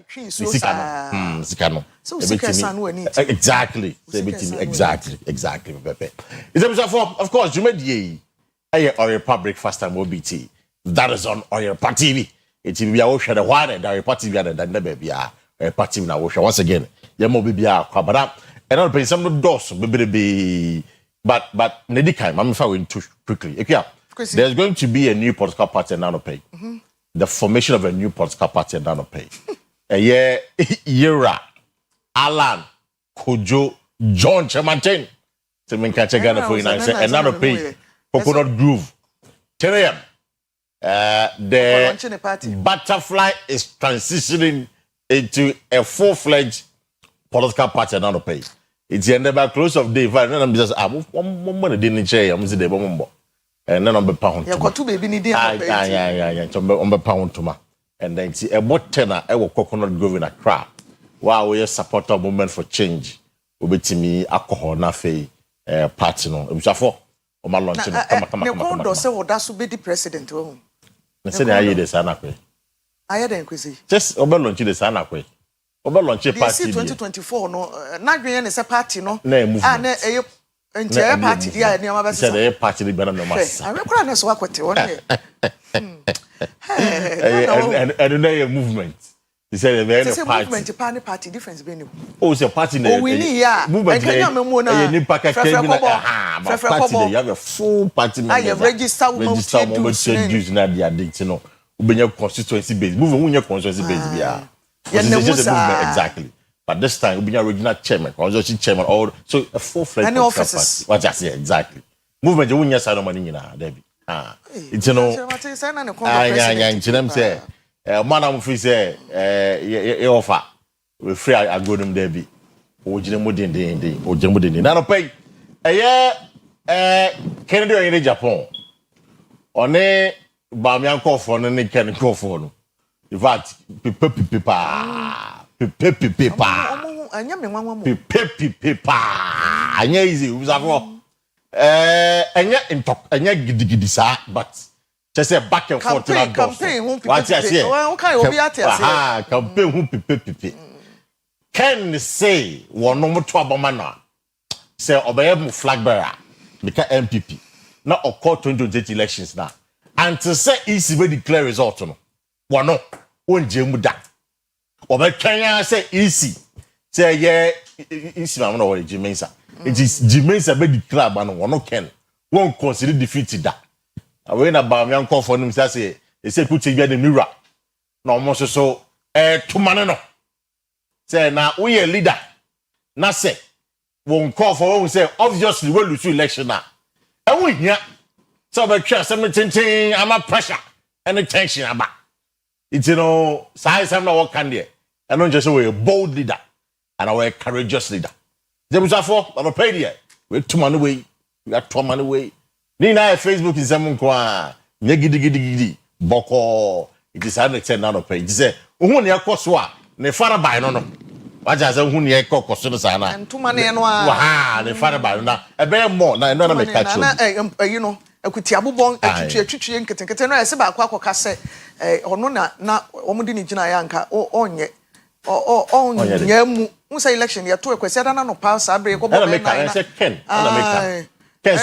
Sikano. So Exactly. Exactly. Of course, you made ye. Oyerepa breakfast time OBT. That is on Oyerepa TV. It will be a the one and Oyerepa TV and the baby. Oyerepa TV now once again. Yemo baby kwabada. And I'll pay some doors baby. But Nedika, I'm going too quickly. Okay, there's going to be a new political party in Nanope. The formation of a new political party in Nanope. Yera, Alan, Kojo, John Chamantin. To make a Ghana for United and Nanope. Coconut Groove. 10 a.m. The butterfly is transitioning into a full-fledged political party in Nanope. It's the end of a close of day. And then I'm just, one money didn't share. I'm the bomb. And then I'm a pound. You got 2 baby need yeah. I'm a pound to ma. And then see a what tenor, I will coconut grove in a crowd. Wow, we support a movement for change. We be to me alcohol na fe party no. It was for my lunch. Come. You can't say what that's be the president. I said I hear the sana kwe. I hear the Kwesi. Just over lunch the sana kwe. Over launch a party. 2024 no. Nagrian is a party no. Na movement. Entire party dia ni ama bese. Say the party be na no massa. I reckon na so akwete one here. And no movement. He said the movement party difference be no. Oh, it's a party there. Oh, we need ya. Movement. You have a full party member. I register dues na dia date no. Ubenya constituency base. Movement constituency base bia. Exactly. But this time, we'll be a regional chairman, consortium chairman, or so a full-fledged any offices. What I say exactly. Movement, you win your side of money, Debbie. It's you know. Say, man, I'm free. Say, offer we free. I go them Debbie. Ojimudin. Now pay. Canada in Japan. On a Bamian cough on any can go for. In fact, paper. Anya easy. We have anya in talk. Anya gidi sa. But just a back and forth. Campaign. What I say? Campaign. Pepe. Can say one no more trouble manner. Say obey mu flag bearer. Become MPP. Now occur 2028 elections now. And to say easy we declare result no. Wano wonje mu da oba Kenya say easy say yeah easy na no Jimensa it is Jimensa be declare ba no wono ken won consider defeated da we na ba me anko for nim say e say put bia the mirror na omo so to mane no say na we a leader na say won call for we say obviously we lose election na e won hia so be twa some tintin ama pressure and tension about. It's size I'm not what can there. I don't just say a bold leader and a courageous leader. There was a for I'm paid here. We're 2 money away. We got 2 money away. Nina Facebook is some kwa gidi boko. It is 110 now pay. It say who near Koswa ne fara by no. What I say who near Kokosu sana. And 2 money and ne fara by na. A bear more na no make catch you know. Ekuti abubon etwetwe nketenkete no ese ba kwa kase ono na omudi ni gina ya nka onye mu musa election ya to Kwesi ada na no pass abre ko bo na na say ken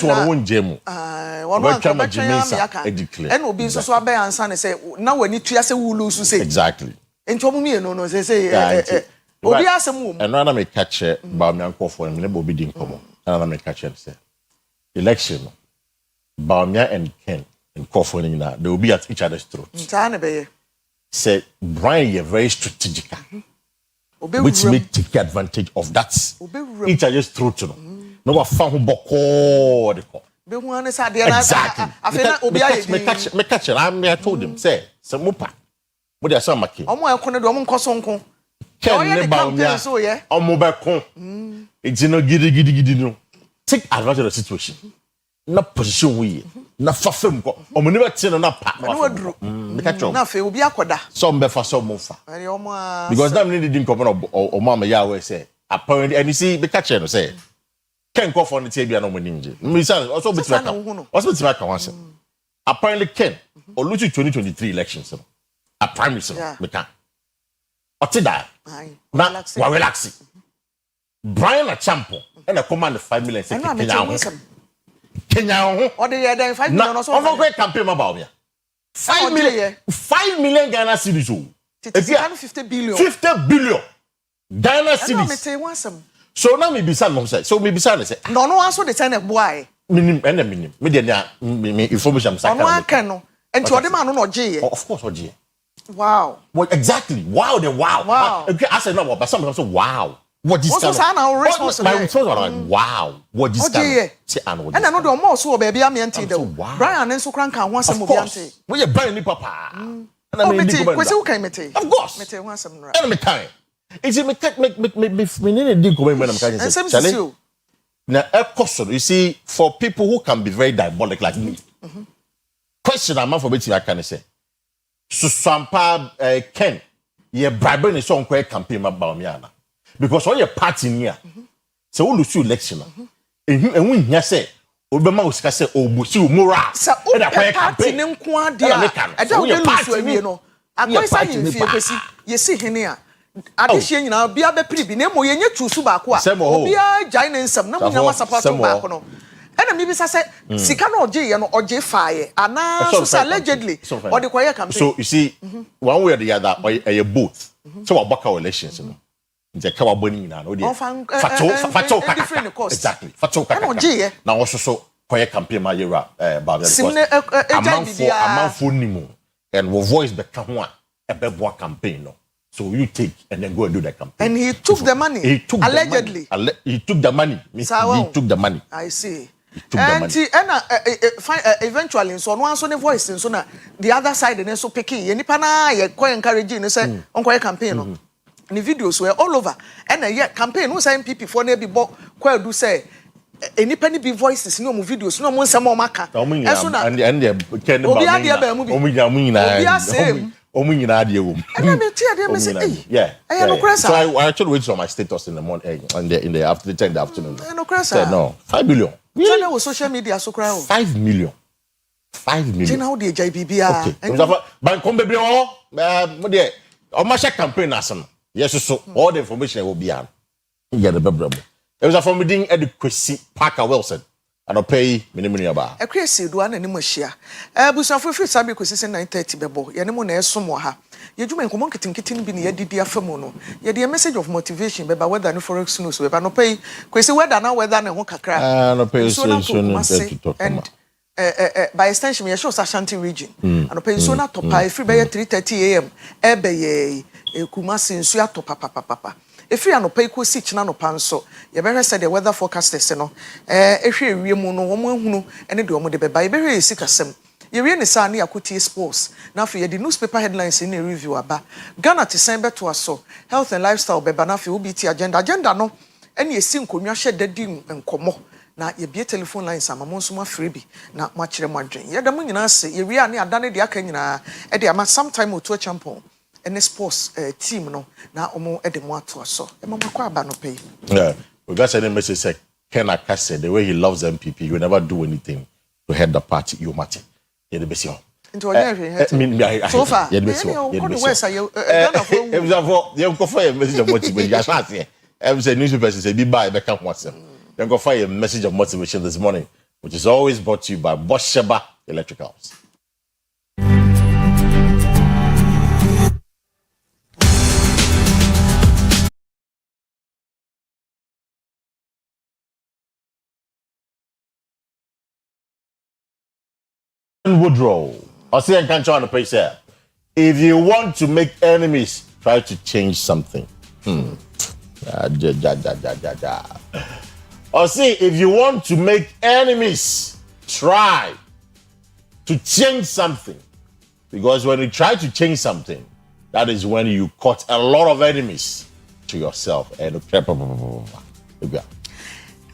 so won wonje mu wono ka ba Jimensa and obi nso so abe ansa ne say na wani tua se wulu su say exactly enti omu mi no say obi asem wo and na make catch ba mi anko for me obi di nkomo na make catch say election Baumia and Ken and Kofoning now, they will be at each other's throats. Say Brian, you're very strategic. Which make take advantage of that. Each other's throats. No one found boko. Exactly. Me catch it. I told him, say, some mupa. What are some maki? Ken ne Baumia. Mobile. It's giddy no. Take advantage of the situation. Na position we na fafem ko omo ne beti no na pa na wadru na fe obi akoda some be fa some fa because that need din ko no o mama ya we say apparently and you see be catch no say Ken ko for no tie bia no mo ninje me say also beti maka once apparently Ken oluchi 2023 elections a primary so me can Otida. Na wa relax. Brian Achampo and a command 5 million Kenya. Or the 5 million or so. I'm going to campaign about me. 5 million. 5 million Ghana cedis. It's 50 billion. 50 billion Ghana cedis. So now me bisa no say. So me bisa say. No also the time boy. Minim. Me dey me information say. No can no. And to the man no G. Of course G. Wow. What exactly? Wow. Okay, I said no, but some say wow. What this kind of my response like wow. What this kind of say and what. And I know the more so baby am yenti do. Brian and so crank one some obiante. We you Brian ni papa. And I mean Kwesi who can mete. Of course. Mete one some right. And me kind. Is it me need to go when I'm kind say. Now you see for people who can be very diabolic like me. Question I'm for betting I can say. So sampa Ken ye bribe ni so on campaign about me ana. Because all your party near, so we lose election. And we hear say, Obama was say, "Oh, Busu Mura." So the party name Kwadia. I don't lose we no. Akwa Asieduaa you see here. Addition na bia be pribi na mo ye nya tusu ba ko a. Obia jai na nsam na mo nya support ba ko no. And maybe say sika na oje ye no oje faaye. Ana so allegedly or the choir campaign. So you see one way or the other or both. So about elections no. The Kawaboni na no dey. Fato different course. Exactly. Fato kaka. Na also so choir campaign ma yera ba because amanfo nimu and wo voice be ka ho a ebebo campaign no. So you take and then go and do the campaign. And he took the money. He took allegedly. He took the money. He took the money. I see. And eventually so no answer the voice so na the other side and so picking ye nipa na ye ko encouraging no say on choir campaign no. The videos were all over. And a campaign who say MPP for ne be kwa do say any penny be voices no videos no mo nsem o maka. And ken ba. Obi nyina ade wo. And me tia dem say yeah. So I actually wait on my status in the morning in the afternoon. No crasa. Said no. 5 billion. Really? So social media so cry. 5 million. 5 million. Jina how dey JBBA. Okay. Ban kom bebre o mo dey o ma share campaign asan. Yes, so all the information will be on. You get the problem. It was from within the Kwesi Parker Wilson. I don't pay minimum about. Akua Asieduaa na nimu hia. Busuafo free sabi Kwesi 9:30 bebo. Ye nemu na esom wo ha. Ye dwuma nkomo nkitinkitin bi na ye didi afemu no. Ye de message of motivation beba whether no forex news beba no pay Kwesi whether na whether na ho kakra. No pay so and by extension ye show Ashanti region. And pay so na topa free by 3:30 am. Ebe ye Kumasi nsu ato papa efiri anopa ikosi china no panso ye behwe said the weather forecasters no ehwe ewiem no wo ehunu ene de omo de beba ye behwe esikasem ye wie ne sa na yakuti sports na afi ye the newspaper headlines in review aba Ghana te sen beto aso health and lifestyle beba na afi obiti agenda no ene esi nkonwa hye dadi nkomo na ye bie telephone lines amamo nso ma free bi na ma kire mo adwen ye da mo nyina se ye wie ane adane de aka nyina e de ama sometime otu champion and sports team no na omo edemo ato so e mama kwa aba no pay. Yeah, we got any message say Ken Akase the way he loves MPP you never do anything to head the party you matter. Yeah the best. Into Oyerepa. So far. Yeah the best. If you go for a message of motivation you start here. Every say newspaper say be buy be come once. You go for a message of motivation this morning which is always brought to you by Bosheba Electricals. Woodrow, I see I can't try on the page here. If you want to make enemies, try to change something. I see if you want to make enemies, try to change something. Because when you try to change something, that is when you cut a lot of enemies to yourself.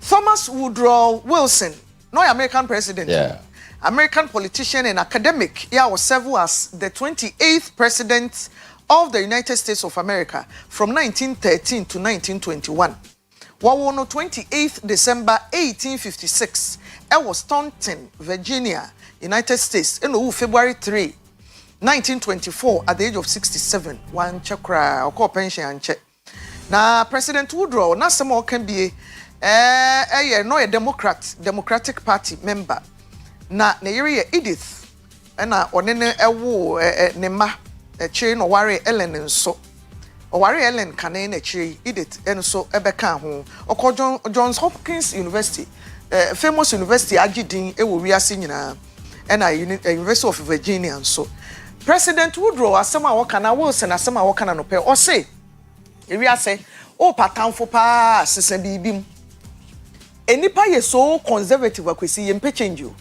Thomas Woodrow Wilson, no American president. Yeah. American politician and academic, was served as the 28th president of the United States of America from 1913 to 1921. On 28th December 1856, was Staunton, Virginia, United States, in February 3. 1924 at the age of 67 one chakra or pension and check. Now President Woodrow na some can be no a Democratic Party member. Na area Edith na onene ewo ne ma chiri no ware Ellen nso. Oware Ellen kane na chiri Edith enso ebeka ho. Okọ Johns Hopkins University famous university agidin ewo wiase nyina na University of Virginia nso. President Woodrow asema wakana Wilson asema wakana no pe o say ewiase o patamfo pa sesa bibim enipa ye so conservative akwesi ye mpe change o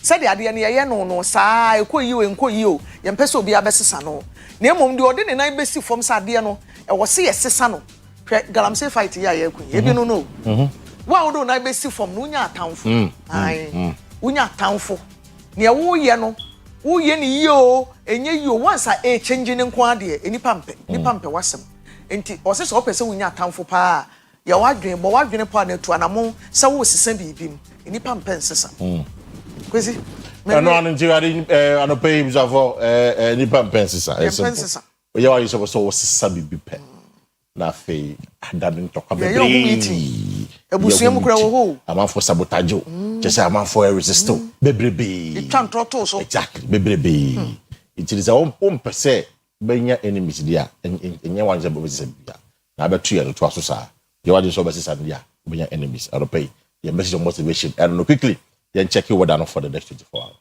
said ade ne ye no saa ekoyi o enkoyi o ye mpe so bia besesa no na emom de ode ne nan besi fom sa ade no e wo se ye sesa no galamsey fight ya ye kun e bi no no wa wo do nan besi fom no nya atamfo ai unya atamfo ne wo ye no wo ye ni yo enye yo once a change ne nko ade enipa mpe wasem enti o se so pese unya atamfo pa ya wadwen pa na tu anamo se wo sesa bibim enipa mpe nsesa Kwesi no anu njiari anope bizavo enipa mpe nsesa nsesa oye wa yiso so wo sesa bibipe na fe adanu ntokwa bebre ebusuem kura wo ho amanfo sabotage chese amanfo resist bebrebe etwa ntroto so exactly bebrebe it is a pese benya enemies dia enye wanze bo bese bia na abetu ya to aso sa ye wade so bese sa dia benya enemies europei your message of motivation and no quickly then check your weather for the next 24 hours.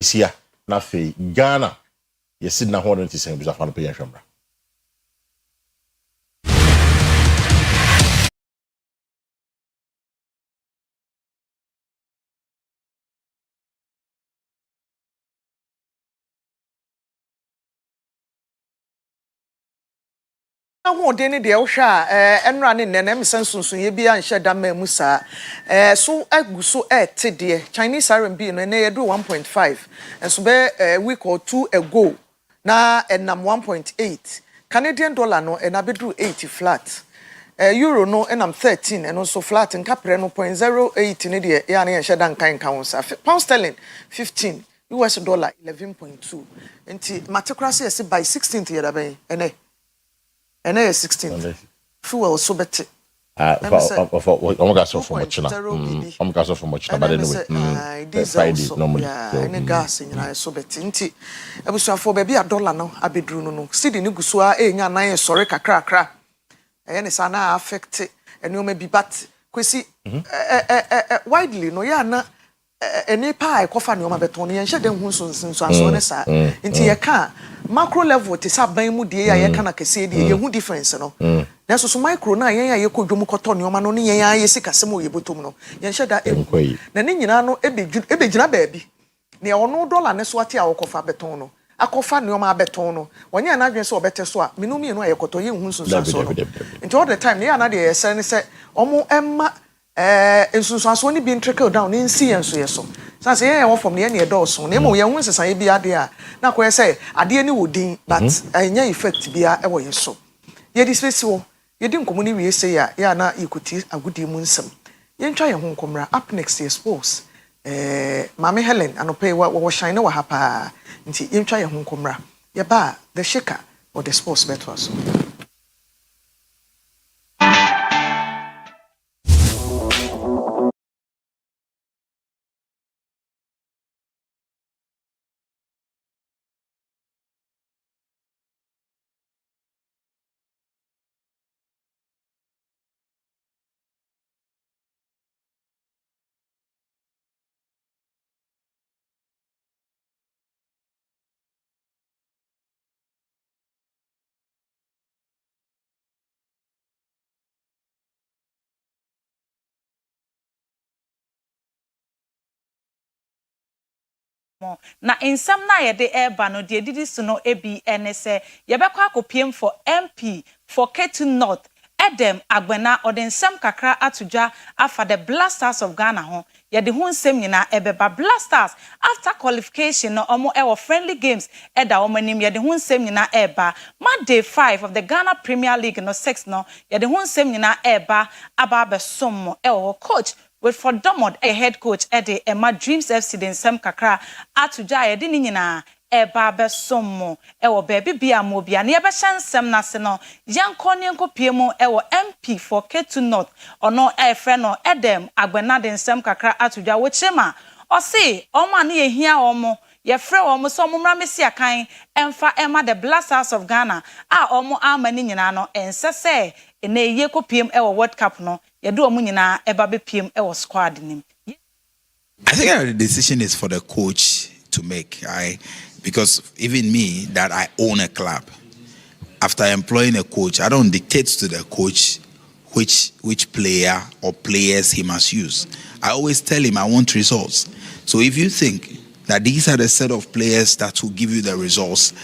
Isia na fe Ghana yesi na ho no tisen bi afa no pe yehwemra ho de ne de wo hwa enra ne nene msensunsun ye bia nhye da ma mu saa so aguso te de Chinese RMB no na ye do 1.5 enso be week or two ago na enam 1.8 Canadian dollar no na be do 80 flat euro no enam 13 eno so flat nka pre no 0.08 ne de ya na nhye da nkan kan wo saa pound sterling 15 US dollar 11.2 enti matekrase yes by 16th year da ben ene and 16 fuel so better omega so for much na omega so for much na but anyway Friday normally any gas nyina so better nti abusuafo ba bia dollar no abedru no cedi ni guso a enya nan sori kakra ne sa na affect enioma bi but Kwesi widely no ya na eni pa ekofa ne oma beton ne nhye den hu so aso ne sa nti ye ka macro level te sa ban mu de ya ye ka na kese de ye hu difference no na so micro na ye ya ye kodwom koto ne oma no ne ye ya ye sikasem o ye botom no ye nhye da na ne nyina no ebegina baabi ne ono dollar ne so ate a wokofa beton no akofa ne oma beton no wonye na adwen so obete so a minumi no ye koto ye hu so no nti all the time ne ya na de ye se ne se omo emma ensunsuaso ni bi trickle down in see enso yeso sanse ye won from ne ye dawso na emo ye hu nsesan ye bi ade a na ko ye say ade ni wodin but enya effect bia e wo yeso ye di space wo ye di nkomo ni wie say ya na ikuti agudi mu nsem ye ntwa ye ho nkomra up next year sports mama Helen anope wo shine wa hapa nti ye ntwa ye ho nkomra ye ba the shaker or the sports better so na nsam na ye de eba no de didi so no ebi ene se ye bekwa akopiem for MP for Ketu North Edem Agbena nsam kakra atudwa afa the Blasters of Ghana ho ye de ho nsam nyina ebeba Blasters after qualification no omo e friendly games eda omanim ye de ho nsam nyina eba day 5 of the Ghana Premier League no 6 no ye de ho nsam nyina eba aba besom e coach with for Domod a head coach Eddie Emma Dreams FC den Sam Kakra atudwa ye de ni nyina eba besom e baby bia mo bia na ye be hyansem na se no yanko ne nko piemu e MP for Ketu North ono e frɛ no Edem Agbena den Sam Kakra atudwa wo chema o se o ma na ye hia o mo ye frɛ o mo so mo mra mesi akan emfa ema the Blasters of Ghana a o mo amani nyina no ensese ene ye ko piem e World Cup no ye do o mo nyina eba be piem e squad nim. I think the decision is for the coach to make. Because even me, that I own a club, after employing a coach, I don't dictate to the coach which player or players he must use. I always tell him I want results. So if you think that these are the set of players that will give you the results,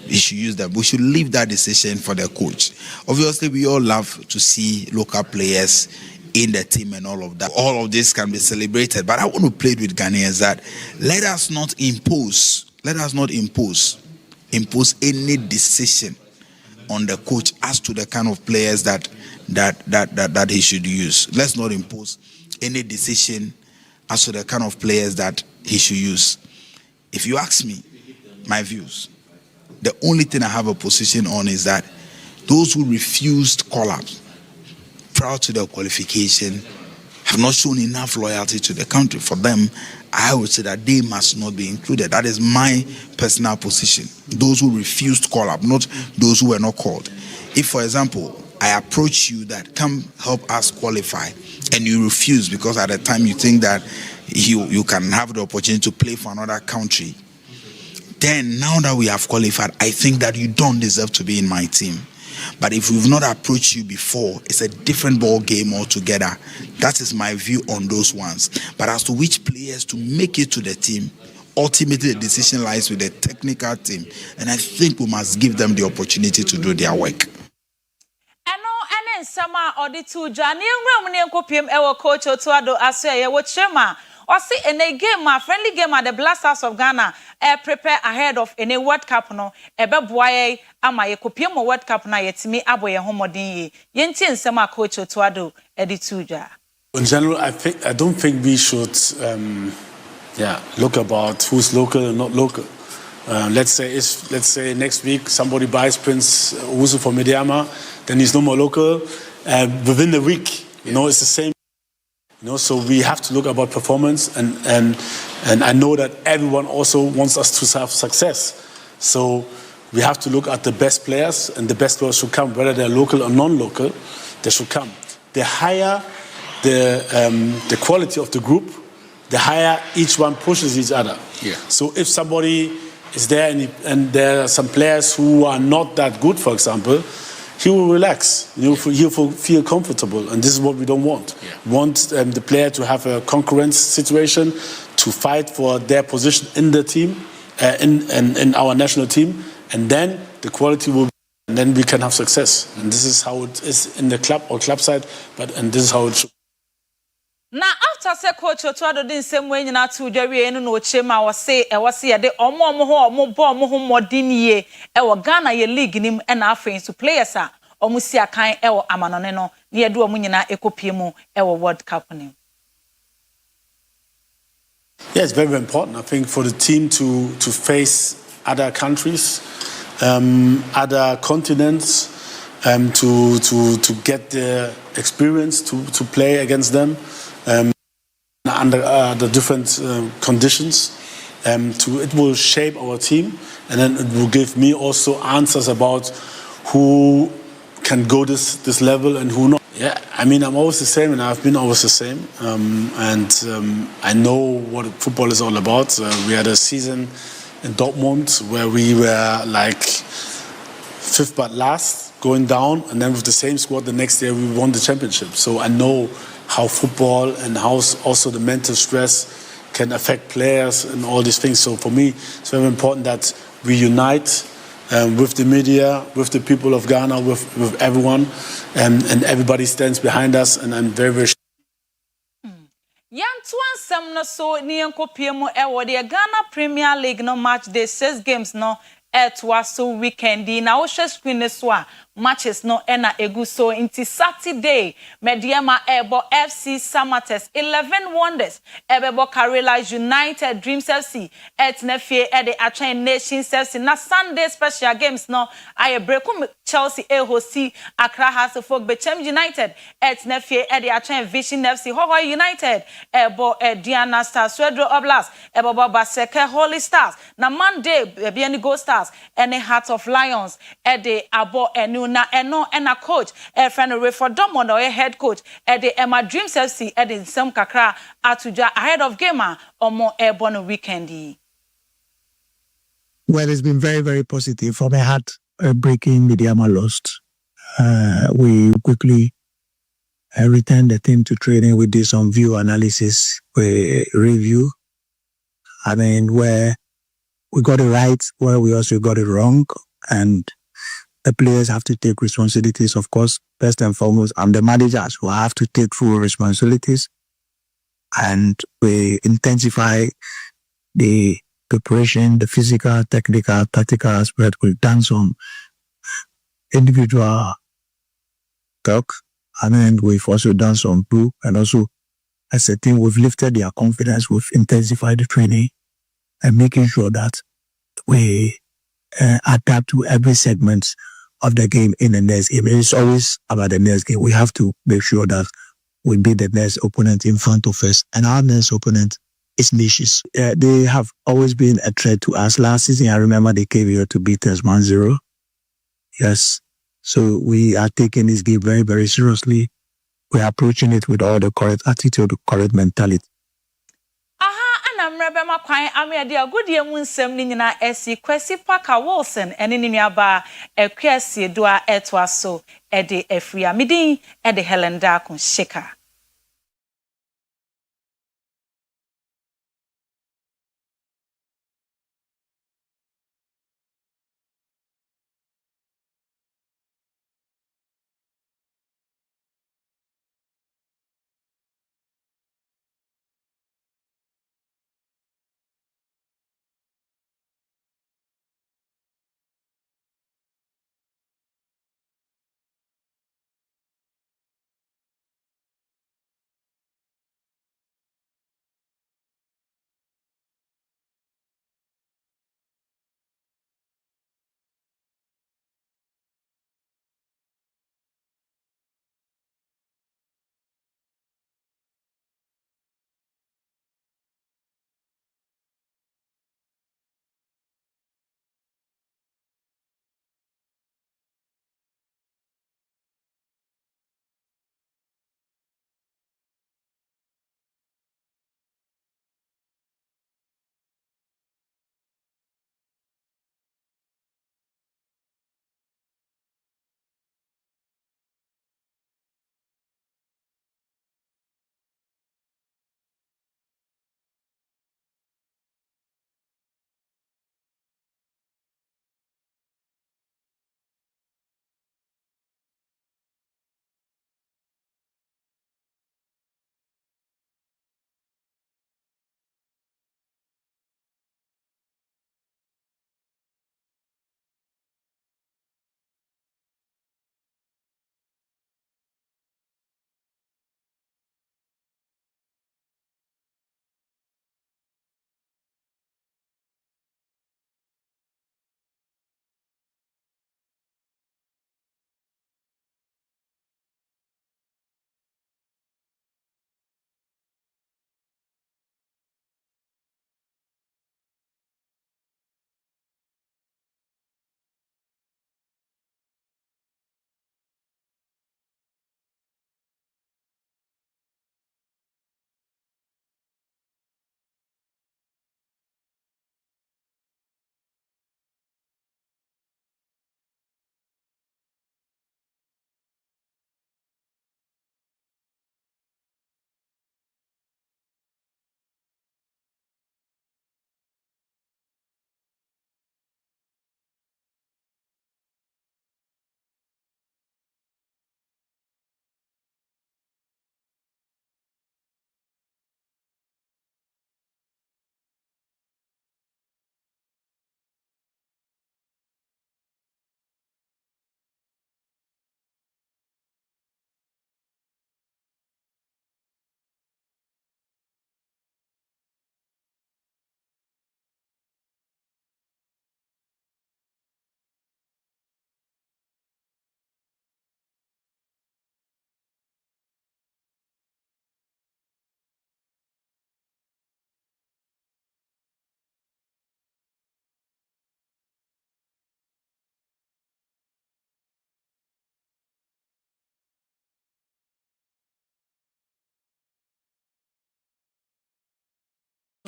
you should use them. We should leave that decision for the coach. Obviously, we all love to see local players in the team and all of that. All of this can be celebrated. But I want to plead with Ghanaians that let us not impose any decision on the coach as to the kind of players that he should use. Let's not impose any decision as to the kind of players that he should use. If you ask me, my views, the only thing I have a position on is that those who refused call-ups prior to their qualification have not shown enough loyalty to the country. For them, I would say that they must not be included. That is my personal position. Those who refused call up, not those who were not called. If, for example, I approach you that come help us qualify and you refuse because at the time you think that you can have the opportunity to play for another country, then now that we have qualified, I think that you don't deserve to be in my team. But if we've not approached you before, it's a different ball game altogether. That is my view on those ones. But as to which players to make it to the team, ultimately the decision lies with the technical team. And I think we must give them the opportunity to do their work. Sama auditu jani ngwe mne nkopiem ewo coach Otuado Asieduaa wo chema o si ene game a friendly game at the Blasters of Ghana prepare ahead of any World Cup no ebeboa ye ama ye kopiem World Cup na yetimi aboye homodin ye yenti nsema coach Otuado editu ja. In general, I don't think we should look about who's local and not local. Let's say next week somebody buys Prince Owusu from Mediama, then he's no more local. Within the week, it's the same. So we have to look about performance, and I know that everyone also wants us to have success. So we have to look at the best players, and the best players should come, whether they're local or non-local. They should come. The higher the quality of the group, the higher each one pushes each other. Yeah. So if somebody is there and there are some players who are not that good, for example, he will relax. He'll feel comfortable, and this is what we don't want. Yeah. We want the player to have a concurrence situation, to fight for their position in the team, in our national team, and then the quality will be, and then we can have success. And this is how it is in the club or club side, and this is how it should. Na after say coach Otuado din same way nyina to dwawe enu no chema wo se ye de omo ho modin ye e wo Ghana ye league nim e na afen so players a omo si akan e wo amanone no na ye do omo nyina ekopie mu e wo World Cup nim. Yeah, it's very, very important, I think, for the team to face other countries, other continents, to get the experience to play against them. Under the different conditions, it will shape our team, and then it will give me also answers about who can go this level and who not. Yeah, I mean, I'm always the same, and I've been always the same, and I know what football is all about. We had a season in Dortmund where we were like fifth but last, going down, and then with the same squad the next year we won the championship. So I know how football and how also the mental stress can affect players and all these things. So for me, it's very important that we unite with the media, with the people of Ghana, with everyone, and everybody stands behind us. And I'm very, very Yan ansem no so ni enkopie mu e wo de Ghana Premier League no match day 6 games no so weekend na wo hwe screen ne so a matches no na egu so inti Saturday Mediema ebo FC Samates 11 Wonders ebebo Karela United Dreams FC etnefie de Atwen Nations FC na Sunday special games no aye brekum Chelsea hosti Accra House of Folk Bechem United etnefie de Atwen Vision FC Hoho United ebo Diana Stars Swedro Oblast ebo Baseke Holy Stars na Monday Biani Go Stars and Heart of Lions de abo enu na eno ena coach friend Rayford Domon or head coach de Emma Dreams FC de Nsem Kakra atuja ahead of gamer omo airborne weekend. Well, it's been very, very positive. From a heart-breaking Mediama lost. We quickly returned the team to training. We did some view analysis, review. I mean, where we got it right, where we also got it wrong. And the players have to take responsibilities, of course. First and foremost, I'm the managers who have to take full responsibilities. And we intensify the preparation, the physical, technical, tactical aspect. We've done some individual talk, and then we've also done some group, and also as a team, we've lifted their confidence, we've intensified the training, and making sure that we adapt to every segment of the game in the next game. It's always about the next game. We have to make sure that we beat the next opponent in front of us, and our next opponent is niches. They have always been a threat to us. Last season, I remember they came here to beat us 1-0. Yes. So we are taking this game very, very seriously. We are approaching it with all the correct attitude, correct mentality. Mrebe makwan ame dia godie mu nsem ni nyina esi Kwesi Parker Wilson ene ni nuaba Akua Asieduaa etwaso de afria midin de Helen Darkon Shika.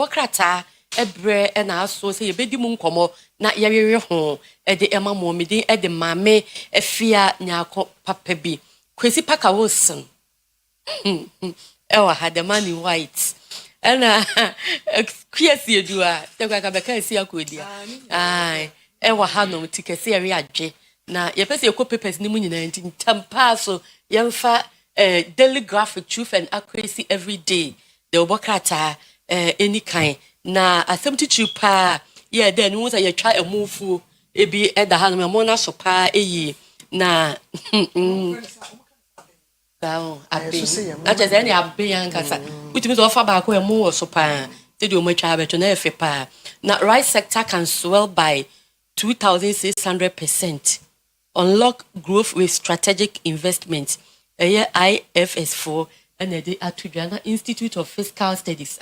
bokrata ebre na aso se ye bedi mu nkomo na yewewe ho e de ema mo me de de mame efia nyako papa bi Kwesi Paka Wilson ewa had the man in white and Akua Asieduaa te kwa kabeka esi akodia ai ewa hanom tikese eri adwe na ye pese ekọ papers ni mu nyina nti tampa so yemfa daily graphic truth and accuracy every day the obokrata any kind na assemty chupa yeah then once you try a move ebi eda hanom mo na so pa eyi na I just any abiyankasa which offer back where more so pa did you much have to na pa na rice sector can swell by 2,600%. Unlock growth with strategic investment. IFS4 and the Atujana Institute of Fiscal Studies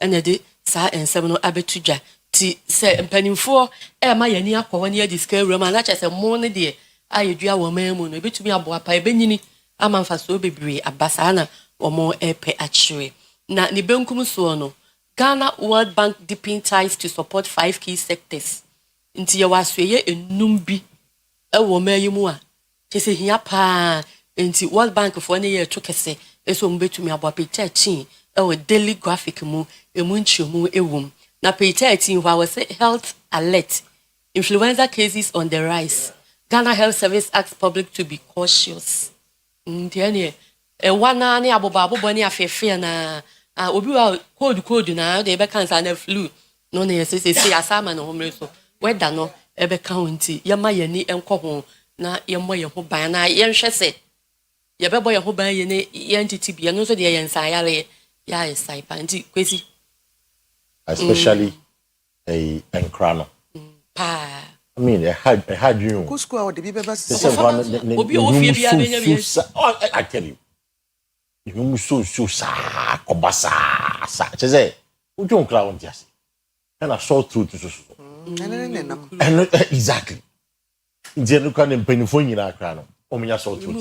and the Sa and Seminole Abetuja T say penny for my near 1 year discare room and not just a morning dear. I do a woman moon a bit to me about pie benini a man for so be a basana or more epe actually. Na ni benkum suono Ghana World Bank deepening ties to support 5 key sectors. Inti ya wasweye enumbi ewo mayimu a kese hia pa inti World Bank for ne ye twokese eso mbetumi abope 13 ewo daily graphic mu emu nchemu ewum na page 13 where was health alert influenza cases on the rise. Ghana Health Service asks public to be cautious. Ndiane wana ne abobo ne afefe na obi wa code na de be cancer na flu no ne say asama no homre so weda no ebe county yama yani enko ho na yemo ye ho ban na ye nhwe se ye bebo ye ho ban ye ne ye entity bia no so de ye nsan yare ya esai pa nti Kwesi especially a enkrano pa I mean, I had you. Kusku or the Biba. I tell you, you so sa kobasa sa. Cheze, you don't clown just. And I saw through to so. And exactly. Then you can penny for you na crown. Omiya saw through.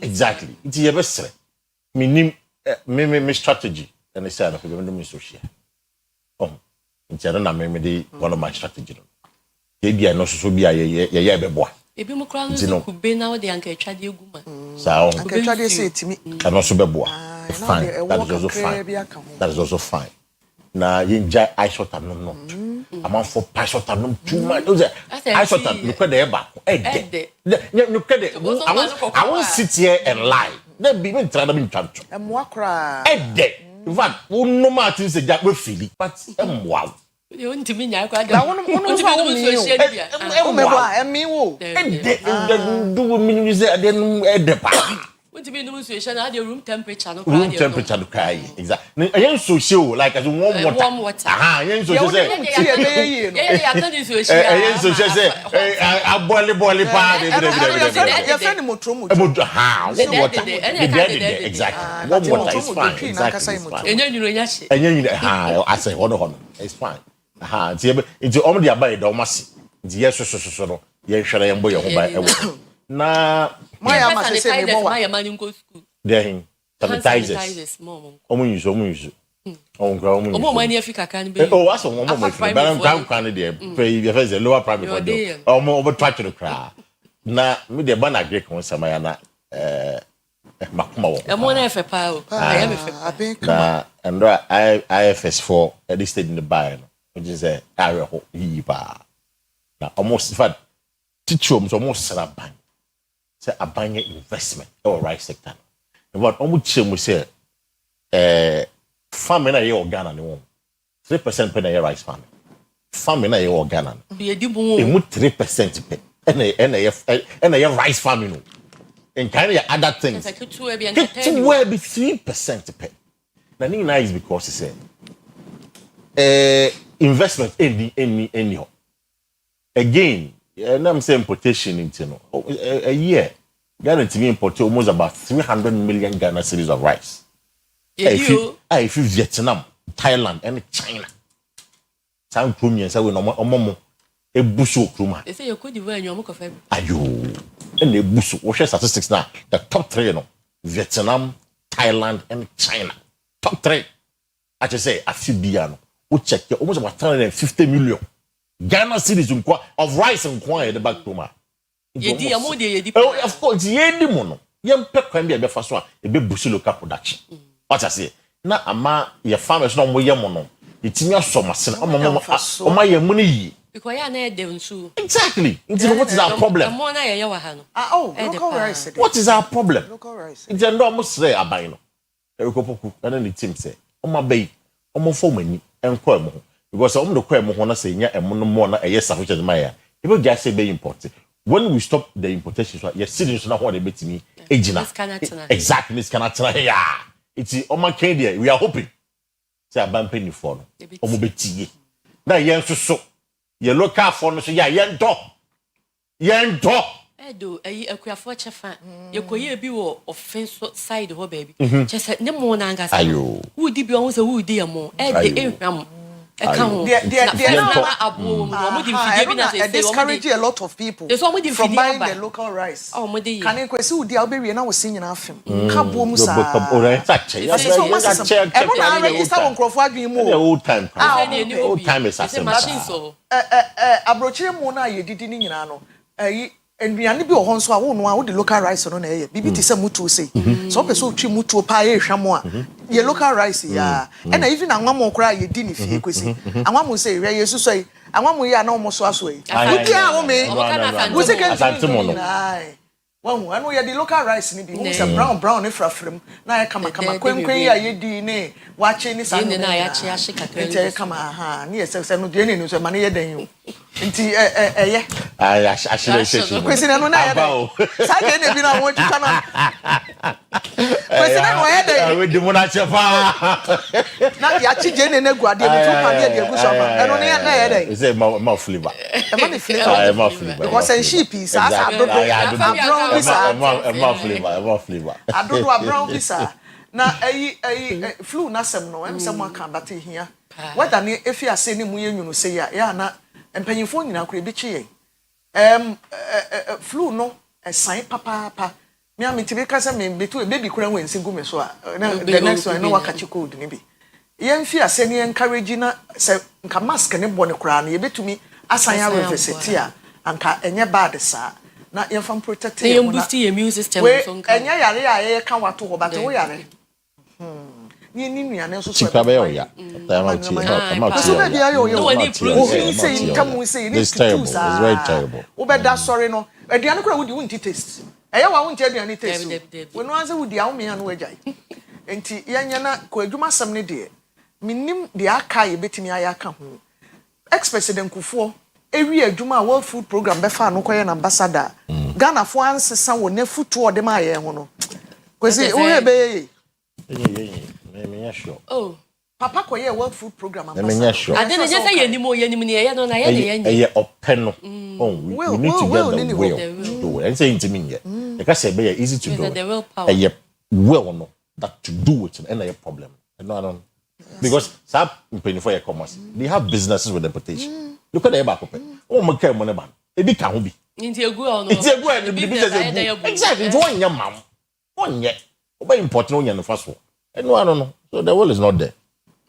Exactly. It's your best. Me strategy and I said of the social. Na me dey one of my strategy no e bia no so bia ye beboa ebi mo kra no so kube na wo de anka twade eguma sa on anka twade se etimi and no so beboa fine that is also fine na ye nja I shot am no am for passion am too much I shot am look at the eba look at I won't sit here and lie there be me try to be twanto emwa kra in fact, no matter say that we feel it, but wow. You want to mean I got that one do mean you say then the want to be no situation at the room temperature no cry exactly. I am so sure like as warm water. I am so say I boil pa exactly. Warm water is fine. Exactly. I say hold it's fine. It's only about the almost yes so no ye hwere ye mbo ye ho ba na my mama say me my man go school there sanitizers omo use omo money Africa can be oh aso omo mo fi ba kan kan there pay you first the lower private for them omo try to cry na me the ban agree kon samaya na makuma wo omo na efe pa o I am efe na and IFS4 at this stage in the buy no which is a area ho yi ba na almost in fact teachum so almost saraban say abanye investment or right sector but almost chemu say farming na ye Ghana ne won 3% pe na ye rice farming na ye Ghana ye di bo e mu 3% pe and ye rice farming no and kind of other things to where be 3% pe na ni na is because say investment any again and I'm saying importation into no a year Ghana to import almost about 300 million Ghana cedis of rice. If you Vietnam, Thailand and China. Some Krumians say we no omomo e busu kruma. They say you could divide your muko feb. Ayo. And the busu what statistics now the top 3 no Vietnam, Thailand and China. Top 3. I just say afibiano. We check almost about 350 million Ghana cedis of rice and coin at the back to ma. Of course, ye mono. Young pep can be a first one, a big bush local production. What I say, now a ma your farmers no more yamono. It's in your summer, on my money. Because I need them too. Exactly. What is our problem? Local rice. What is our problem? Local rice. It's almost there, Abino. Erikopoku, and then the team say, on my bay, on my phone many, and Quemo. Because I'm the Quemo when I say, yeah, and one a yes, which is my people just say very important. When we stop the importations, your citizens not what they bet me. Exactly, Miss Canatra. Yeah, it's on my Canada. We are hoping. Say, I'm penny for no. Omobeti. Now, yen so. Your local phone, so yeah, yen do. Edo, Akua Asieduaa. You could hear be offense side, ho baby. Just said no more nangas. Ayo. Who did be almost a wood dear more? Discourage a lot of people from buying the local rice. Oh, my dear. Can you Kwesi Udi Alberi na was singing afim. Kabo musa. Old time is Abrochire mu na ye didi ni nyina no. Enduane bi ohon so a wo no a wo de local rice no na ye. Bibi ti se mutu say. So person otwi mutu pa ye hwamo a. Ye local rice ya. And even anwamo kra ye di ni fie Kwesi. Anwamo say we ye suso yi. Anwamo ye na omo so aso yi. Udi a wo me. Wo se kan One, I know you the local rice ni bi. Who say brown if from na kama kwen ya ye di ne watching ni sa na ya chi ahye kakra. Nche kama ha ni se no de ni so ma ne ye dan yo. Nti ye. Ahye. Kwesi na no na ye dan. Sa de ne bi na won twika na. Kwesi na no ye dan. We di mo na chefa. Na ya chi je ne na guade mi tu pa de egu so ma. No ne na ye dan. Say more flavor. Ma flavor. More flavor. Because en sheep is asa brown more flavor. Adodo a brown visa. Na flu na sem no em sem aka bate hia. Whether ne efi ase ne mu yenwunu se ya na empanyimfo nyina kura bi chi yen. Flu no esan papa. Me am tibi ka se me betu baby kura wensi gume so a the next one no waka chi cold ne bi. Yen fi ase ne encourage na se nka mask ne bo ne kura na ye betumi asan ya reverse a anka enye bad sa. Na you from protecting you boost your immune system so nka enya yare ya kan wato ho but wo yare ni nuane so so chikabe yo ya so be dia yo o say come say ni it's very terrible wo be da sorry no aduane kura wudi wunti taste eya wa wunti aduane taste we no anse wudi awo me ya no wajai enti yanya na ko adwuma sam ne de minim de aka ye betimi ayaka ho ex-president Kufuor ewi adwuma World Food Program befa no koye na ambassador Ghana fo ansesa wo ne futu ode ma ye ho no Kwesi wo hebe me sure oh papa koye World Food Program ambassador me sure ade ne je say yenim ne ye no na ye ne ye open no we need to get the will do it and say intimi ye e ka say be easy to do it will no that to do it and a problem no I don't because some people for e-commerce they have businesses with reputation look at the back of it oh my care money ban e bi ka ho bi Inti egu no. Inti egu and the business egu. Exactly. It's one year, ma'am. 1 year. Oba important on your first one. And no, I don't know. So the will is not there.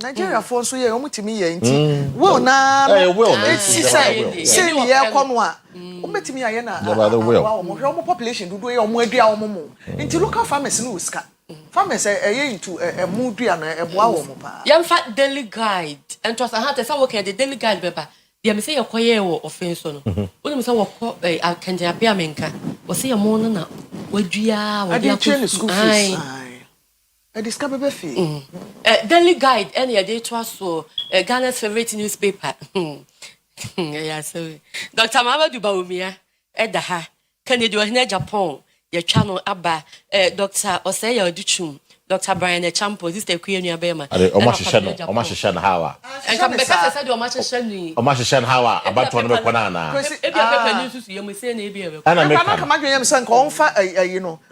Nigeria for so ye omutimi ye nti. Will na. It's say ye kono a. Ometimi aye na. Omo population do ye omo adua omo mo. Nti local farmers no uska. Farmers ye into mu dua na eboa omo pa. Yam fa daily guide. And trust I had to say work the daily guide paper. Dia me say your koye wo offense no. Oni me say wo ko akanja bia menka. Wo say your mo na wadua wo dia ko school fees. I discover be fee. Daily guide any day to so Ghana's favorite newspaper. Yeah so Dr. Mamadou Bawumia da ha Canada na Japan your channel aba Dr. Oseya Oduchum Dr. Brian Champo, this is the Queen Yabema. Omashishan Hawa. And come back and said, Omashishan Hawa, about one of Konana. And I come again, son,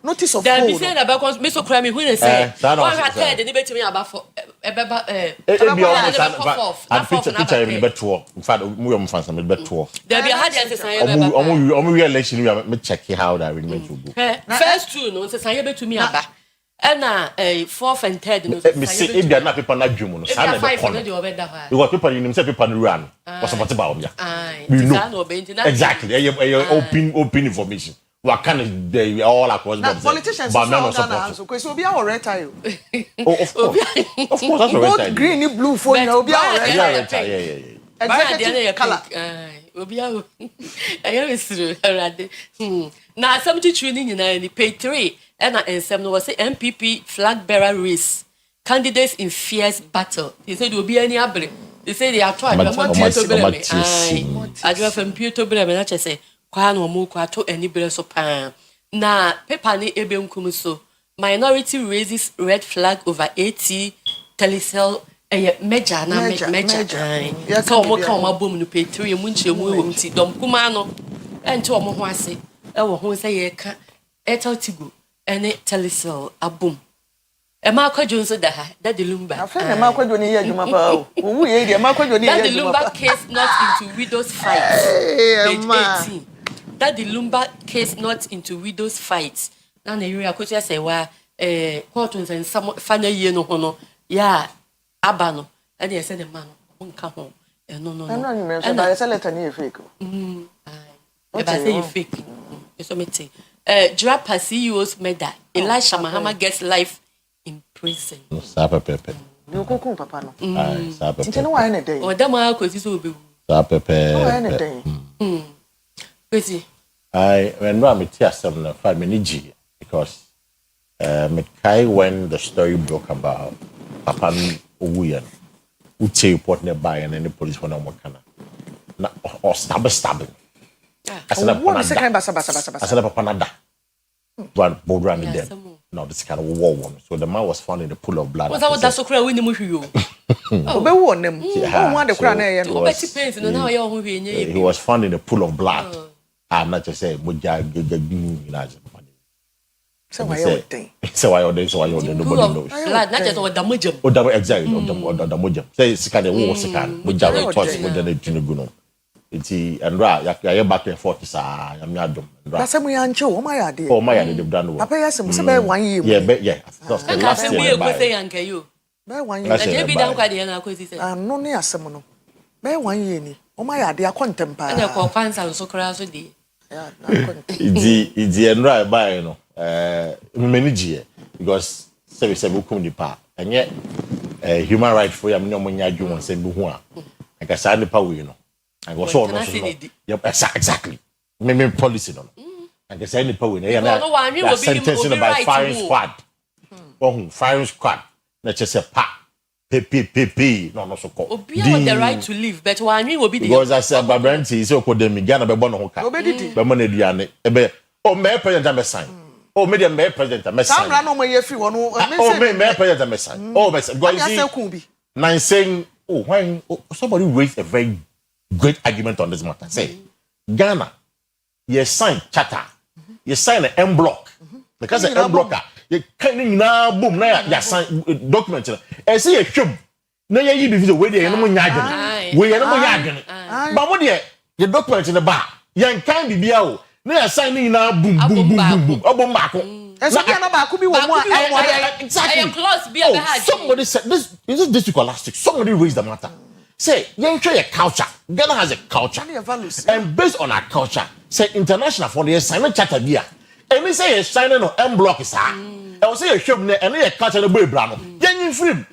notice of there be saying about Mr. Cramy, who is saying, I had the debate to me about for in fact, we are fans of bet tour. There be a hard election, we check how that remains. First two, no, says I to me about. Ena fourth and third no. Me say e bia na paper na dwum no. Sa na be kon. You got paper you say paper no run. Was support ba om ya. We know. Exactly. Open information. What kind of they all across the politicians but no support. So Kwesi obi a retire. Oh, of course that's already. Green and blue for you obi a retire. Yeah. Executive color. Obi a true. Na 73 ni nyina ni page 3 and ensem no was say MPP flag bearer race candidates in fierce battle. They said obi ani abre. They say they are trying to adwa fam pieto breme na chese kwa na omo kwa to ani bre so pa. Na paper ni ebe nkum so minority raises red flag over 80 telecell major na major. So omo ka omo bom no page 3 mu nchemu e wom ti dom kuma no enti omo ho ase e wo ho say ye ka etaltigo ene telecell abom e ma kwadwo so da ha da de lumba afa na ma kwadwo ni ye adwuma pa o wu ye de ma kwadwo ni ye adwuma pa that the lumba case not into widows fight that the lumba case not into widows fight na na area kocha say wa court nsen sam fanya ye no ho no ya aba no e de say the man nka ho no and I say letter ni fake I say fake so me say Drapa CEO's medal Elisha Mahama gets life in prison. Sapa pepe. You go papa no. Sapa pepe. You know why any day? O da ma Kwesi so obewu. Sapa pepe. Why any day? Kwesi. When I met asem na 5 minutes because me kai when the story broke about papa owuye no. Uche report ne buy and any police when am kana. Na or stabbing. What is the kind basa? I said papa nada. But Bodran is dead. No, this kind of war one. So the man was found in the pool of blood. What's that so cry when you move you? Oh, be one them. Oh, one the crown here. He was found in the pool of blood. I'm not just saying Muja so why you think? So why nobody knows. Blood, not just what the mujam. Oh, that exactly the mujam. Say sikane wo sikane. Muja reports Muja ne tinuguno. Iti enra ya back and forth sa ya mi adom enra Pasa mu ya nche o ma ya de oh ma ya de done wo papa ya se mo se be 1 year yeah that's the last year we say yanka you be 1 year e bi dan kwa de na Kwesi say no ne asem no be 1 year ni o ma ya de akontem pa na ko kwanza so kra so de ya na akontem idi enra buy no manage because say bukum di pa enye human right for ya me no nya adwo won say bi hu a aka sa ni pa we no I was so no. Yep, exactly. Me policy no. I guess any power na sentencing about firing squad. Firing squad. Na just say pa. P. No so call. Obi have the right to live, but wanwi will be the because I say Babranti is okode Ghana be born ho ka. Be mo na duane. E be me president am sign. Me the me president am sign. Samra no mo ye fi wo no. Me president am sign. Because nine saying when somebody raised a very great argument on this matter. Say, Ghana, you sign charter, you sign an M block. Because the M blocker, you can't now boom, now you sign document. And see a shub. No, you be the way they are no more yagging. We are no more yagging. But what the document in the bar, you can't be out. Now signing now boom, a boom back. And so could be one exactly. Somebody said this is this scholastic. Somebody raised the matter. Say, young a culture. Ghana has a culture. And based on our culture, say international for the assignment charter beer. And we say a signing of M block is I will say a shop and a culture of Brano. Young free.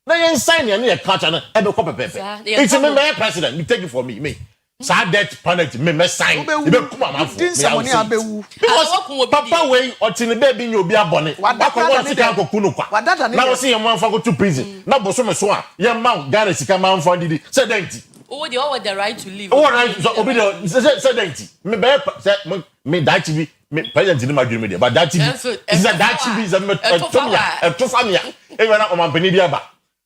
Now you sign a culture and a copper paper. It's a member president. You take it for me. Sad that planet me sign. Because Papa way or tin baby you be a bonnet. What now see a man for go to prison. Now Bosoma Swa, young man, Gareth come out for the sedenti. Oh, they all the right to live. Oh, right, so obey sedenti. Me that TV, me president in my dream, but that TV is that TV is a Tofamia. Even on my Benidiaba.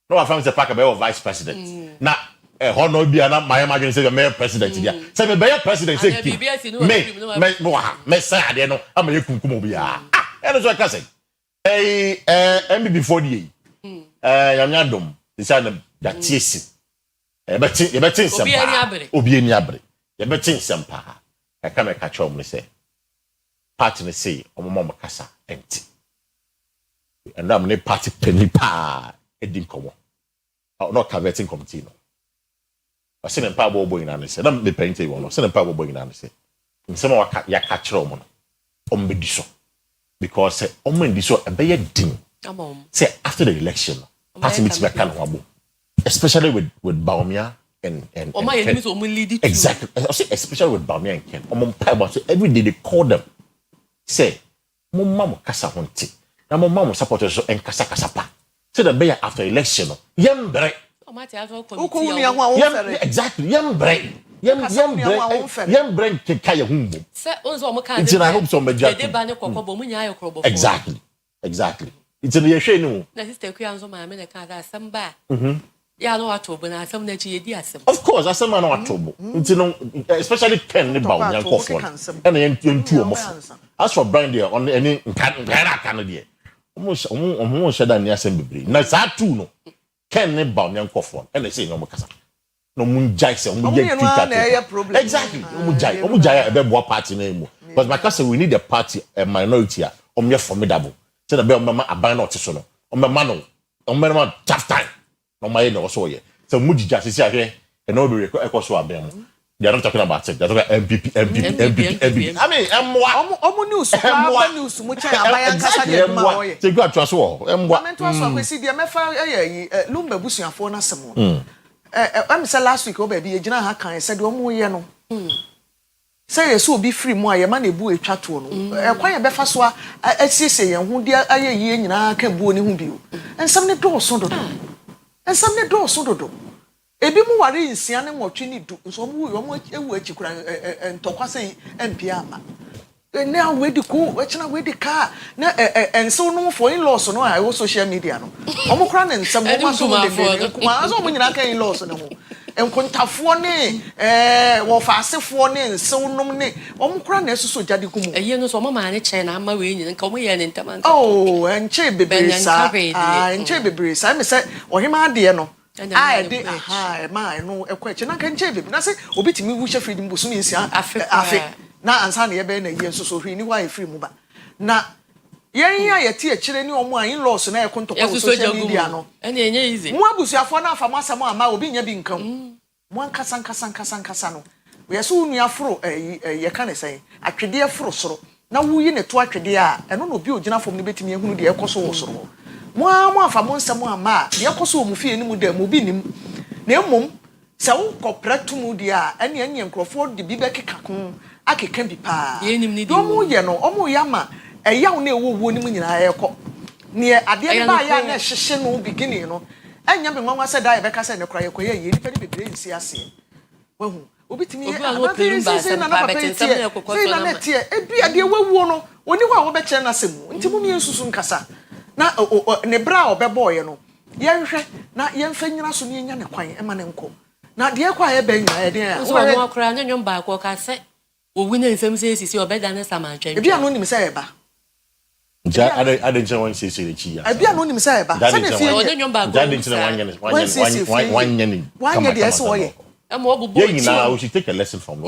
No, I found the pack of vice president. Now, honor be an my imagine say the mayor president here. Say me be president say me say ade no am ye kunkum obi ah e so ka say MB before the yamya dom this are that tiesi e betin sem obi ani abre ye betin sem pa e ka me ka chom say party ne say omomom kasa empty and I'm ne party penny pa edim komo not converting committee no I send a power boy in and say I'm the painting one send a power boy in and say in some of ya catch roman ombediso because say ombediso a be din say after the election party meeting back can wabo especially with Baumia and exactly especially with Baumia and Ken about every day they call them say mama kasa honti na mama supporters so en kasa pa say the be after election yembre exactly yembre yembre keka ye humbo I hope so exactly it's in the shey no na sister Kuyanzo ma me na ka da samba ya no atobo na asem na chi yedi asem of course asem na atobo it's no especially Ken ne ba onyan kofo and yentu omofo as for Brian there on any kan there omo sheda ni asem bebre na za tu no Ken ne ba onyan kofo and they say no mo kasa no munjai se omo ye tweet exactly omo jai e be bo party na emu because because we need a party a minority a omo formidable say the be omo aban na otiso no omo tough time no my no so ye so mujija sisi ahwe e no be ekoso abem they are not talking about it. They're talking about MPP. I mean, Omo news mu cha abayan kasa de ma oye. Say go atwa so. Mento aso Kwesi de mefa lumba busuafo na semo. Am say last week o ba bi e gina ha kan say de omo ye no. Say ye so obi free mu aye ma na ebu etwa to no. Kwan ye befa so asiese ye hu de aye yie nyina ka bu oni hu bi o. Ensam ne do so dodo. Ebi mu ware nsia ne nwotwe ni du so mu yo ewu akikura ntokwa sei empia ama ne awe di ko echina we di ka na enso no for in laws no I social media no omo kra ne nsam mo so de kuma aso mo nyina ka in laws no ho enkontafo ne wo faasefo ne nso nom ne omo kra na esuso jadi kumu eye no so omo ma ne chen na ama we nyina nka omo ye ne ntama enche bebresa me say ohima ade no de ma no ekwache na kan chebe na se obitimi wu hwe free dimbo so ni nsia afe na ansa na ye be na ye so hwe ni wa free mu ba na yen ya yete a kire ni omo an in-laws na ye kontokwa social media no ene enye easy mu abusuafo na afa masam ama obi nya bi nkam mu ankasa no we so nu afro ye kan say atwede afro soro na wu yi ne to atwede a eno no obi ogina fom ne betimi ehunu de ekoso wo soro mo afa mo nsam ama de ekoso wo mu fie ni mu da mu bi nim na emom se wo kopratu mu de a ene anye nkrofo de bi be kekakon akeka bi pa do mu ye no omo ya ma eyaw na ewo ni mu nyina ekọ ne ade ne ba ya na hyehye no beginning no anya be nwanwa se da ye be ka se ne kra ye koye ye ni pe ni bebre nsi ase wahu obitimi ye na papa betie na netie ebi ade wawu no oni ho a wo be kire na semu nti mu mi ensusu nkasa na ne bra obebo ye no ye hwehwe na ye mfa nyina so ne nya ne kwan e ma ne nko na de kwa ye be nya ye de so mo akra nyonyom ba ko ka se owi na nsem se sisi obeda ne samantwe ebi ano nim se ye ba ja ade nche wan se se chi ya ebi ano nim se ye ba se ne fie nyonyom ba ko ade nche wan de se wo ye am obubo ye nyina we should take a lesson from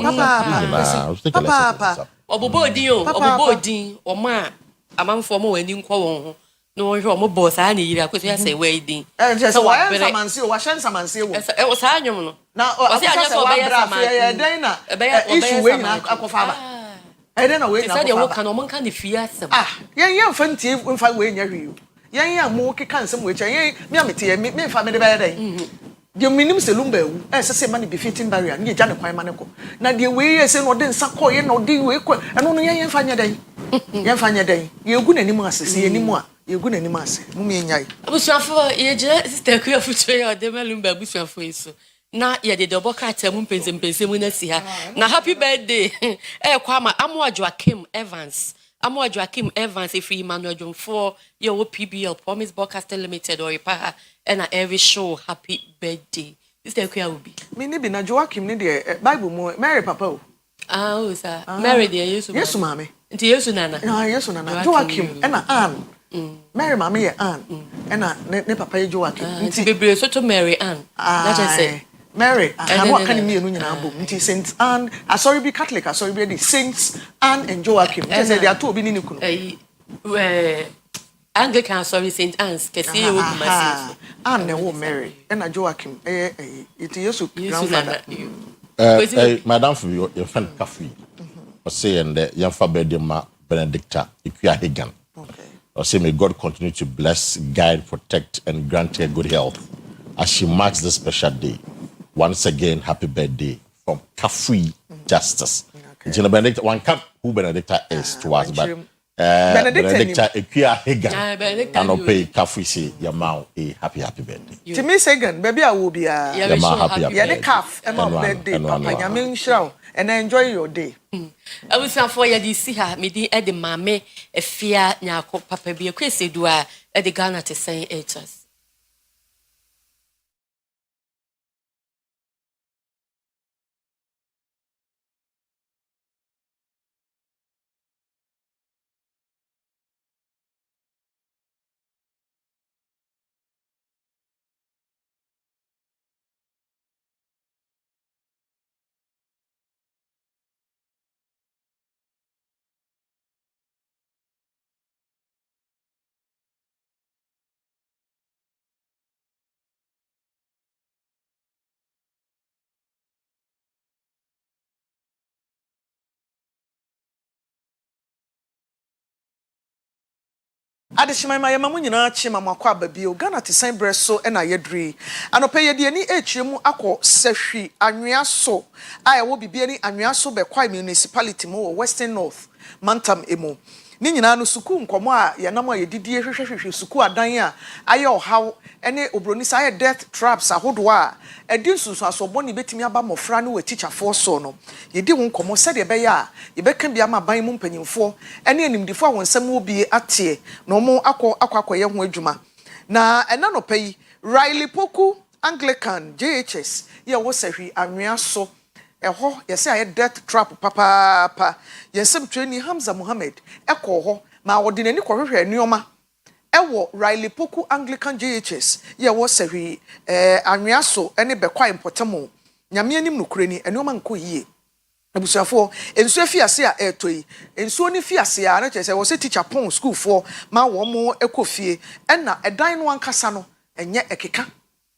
papa obubo odin o ma amanfo mo wani nkwo won ho no hwe mo boss a na yiri akoso ya say we din so wa samansi o wa shan samansi wo o sa anyum no na o anya so be samansi ye den na issue we na akofa ba den na we na akofa ba wo kan o man kan ne fie asem yen fantie mfa we nya hwe yen ya mo keka nsem we chen yen me amete me fa me de be den de minim se lumba wu se ma ne be fitting barrier ne ja ne kwan ma ne ko na de we ye se no de nsa ko ye no de we ko eno no yen fa nya den ye gu nanim asese ye nimu a ye gu nanim ase mu me nyai abusuafo ye je sister Akua future ye de malumba abusuafo eso na ye de dobo krata mu mpense mu na si ha na happy birthday kwa ma Akua Joachim Evans if Emmanuel Jonfo ye wo PBL Promise Broadcasting Limited or Ipaha and every show happy birthday sister Akua will be me ni bi na Joachim ni de Bible mu Mary papa o o sir Mary de Yesu mama nti Yesu nana Yesu nana Joachim and Ann Mary mama ye Ann and ne papa ye Joachim nti bebre so to Mary Ann na just say Mary and what can me no nyina bom nti Saint Ann sorry be Catholic sorry be the Saints Ann and Joachim just say they are two obi ni kuno Anglican sorry St. Anne's Kwesi wo Kumasi. Anne wo Mary and Joachim it is grandfather. Madam for your friend Kafi. Or say and the young Fabedima Benedicta Akua Asieduaa. Okay. Or say may God continue to bless, guide, protect, and grant her good health as she marks this special day. Once again, happy birthday from Kafi Justice. Okay. Benedicta, one cup who Benedicta is to us, but Benedicta Akua Asieduaa and obey Kafi say Yamau a happy birthday. To me second, baby I will be a happy birthday. Calf and my birthday, Papa Yamin show and enjoy your day. I was not for you see her, me the Eddie Mame, a fear Nyako Papa be a Kwesi Dua at the Ghana to say us. Adishima ma yema mu nyina chima makwa babio Ghana te san breso na yedri anope yede ni echiremu akọ sehwi anwea so a wo bibia ni anwea so be kwa municipality mo Western North Mantam emu ni nyina no suku nkomo a yenam a yedidie hwehwehwe suku adan a aye ohaw ene obroni sa aye death traps ahodo a edi nsusu asobo ni betimi aba mofra no we teacher for so no yedi wo nkomo se de be ya yebeka bia ma ban mu mpanyimfo ene animdifo a wonsam obi atie no mo akwakoye ho adwuma na ena no pay Riley Poku Anglican JHS ye wo sehwi anwea so eho yesi aye death trap papa yesem training Hamza Muhammad eko ho ma wode nani kwohwehwe anuoma ewo Riley Poku Anglican JHS ye wo sehwi anwea so ene bekwa impotamo nyame anim nukureni anuoma nko yie abusuafo ensu afiase a etoi ensu ni fiase a na chese wo se teacher pon school for ma wo mo ekofie ena edan no ankasa no enye ekeka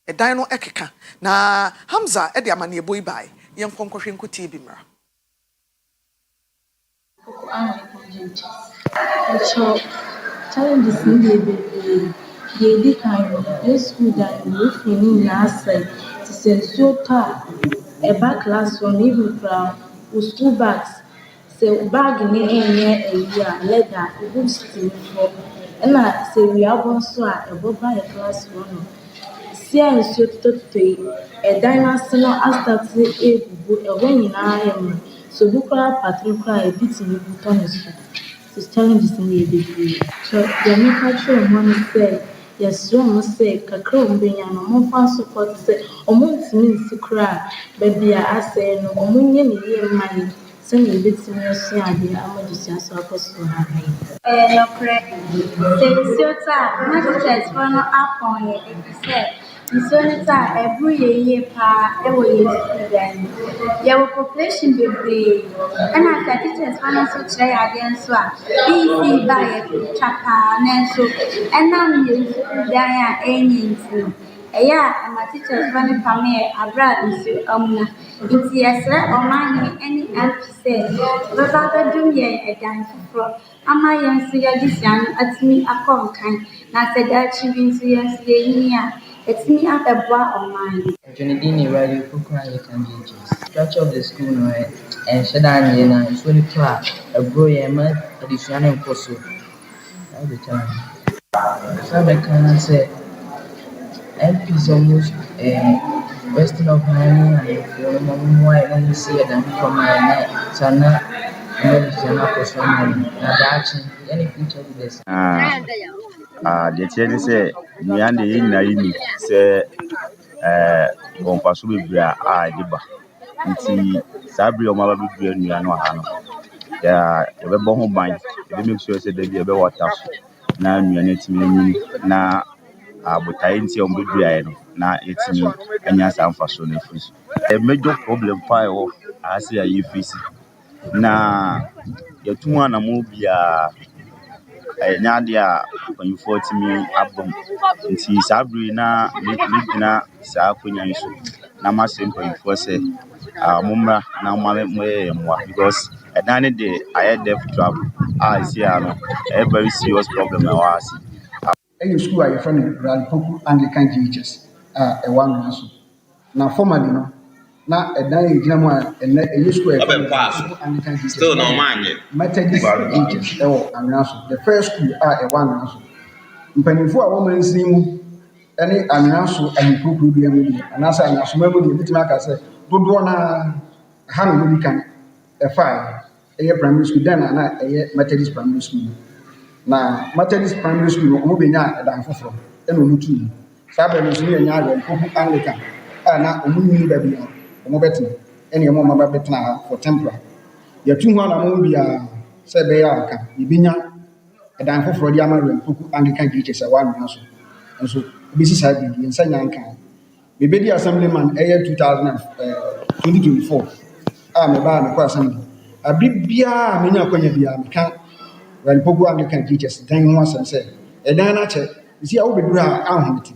edan no ekeka na Hamza e de amane boy bai yen konkohwe nkuti bi mra so challenges in the kind school that we need na say to send so ta a back class one even from school bags say bag ni enye a year leather even still for and I say we are born so a boba a class one see and so to a dynasty no start a when in I so bukra patron cry a bit in the so challenges in the so the make sure money say yes one say kakro mbenya no mo fa support say omuntimi nsikra baby a say no omunye ne ye man say ne betimi aso ade amadusi aso akoso ha no correct say so ta my teachers for no upon ye say so nita every year pa e wo ye student your population be and as teachers for no so try again so a bc by chapa na so and now you student ya anything eya my teachers for no pa me abroad so it's yes omani any emphasis but I do ye again for ama yenso ya disian atimi akonkan na se da chibi so yes ye etimi abeboa omani Jonadini Riley Poku Anglican JHS. Structure of the school no and Shadan Yena so ni to a bro yema addition and koso. All the time. So I can say MPs almost Western of Miami and from why when see them from my sana and sana koso mani na dachi any future with this. The chair say me and the in na say on paso bibia diba nti sabri o maba bibia nua no ha no ya ebe bo ho ban e make sure say dey ebe water na nua na timi nyi na abotai nti o bibia no na etimi anya sanfa so na free a major problem pa o ase ya face na yetuma na mo bia nyade a mpanyinfoɔ timi abom nti saa bere na medina saa akonya so na masɛ mpanyinfoɔ sɛ mommra na moyɛ mmoa because ɛdan ne de ayɛ death trap a ɛsi no a very serious problem ɛwɔ ase. Ɛyɛ school a yɛfrɛ no Ralipoku Anglican GHS a ɛwɔ Anwea so na formally no na ɛdan yɛ gyina mu a ɛnɛ ɛyɛ school a yɛfrɛ no Ralipoku Anglican GHS Methodist GHS ɛwɔ Anwea so the first school a ɛwɔ Anwea so mpanimfoɔ a wɔn nsini mu ɛne Anwea so ahemfo bi mu deɛ anaasɛ anyasoma mu deɛ bitumi aka sɛ dodoɔ na ha na wɔdi kan ɛfa ɛyɛ primary school dan na ɛyɛ Methodist primary school na Methodist primary school no ɔmo benya ɛdan foforɔ ɛna ɔmo tu saa bɛn no so ne yɛnya Ralipoku Anglican a na ɔmo nyi baabi a ɔmo bɛtena ɛne ɔmo ɔmo bɛtena ha for temporary yɛtu ho anamo bia sɛ ɛbɛyɛ aka yɛbenya ɛdan foforɔ de ama Ralipoku Anglican GHS ɛwɔ Anwea so nso ebisi saa bi yɛnsa nya nka bebedi assemblyman ɛyɛ 2024 a meba na kɔ assembly abibia a menya akwanya bia meka Ralipoku Anglican GHS dan ho asɛm sɛ ɛdan na kyɛ isi a wobɛduru a ahomete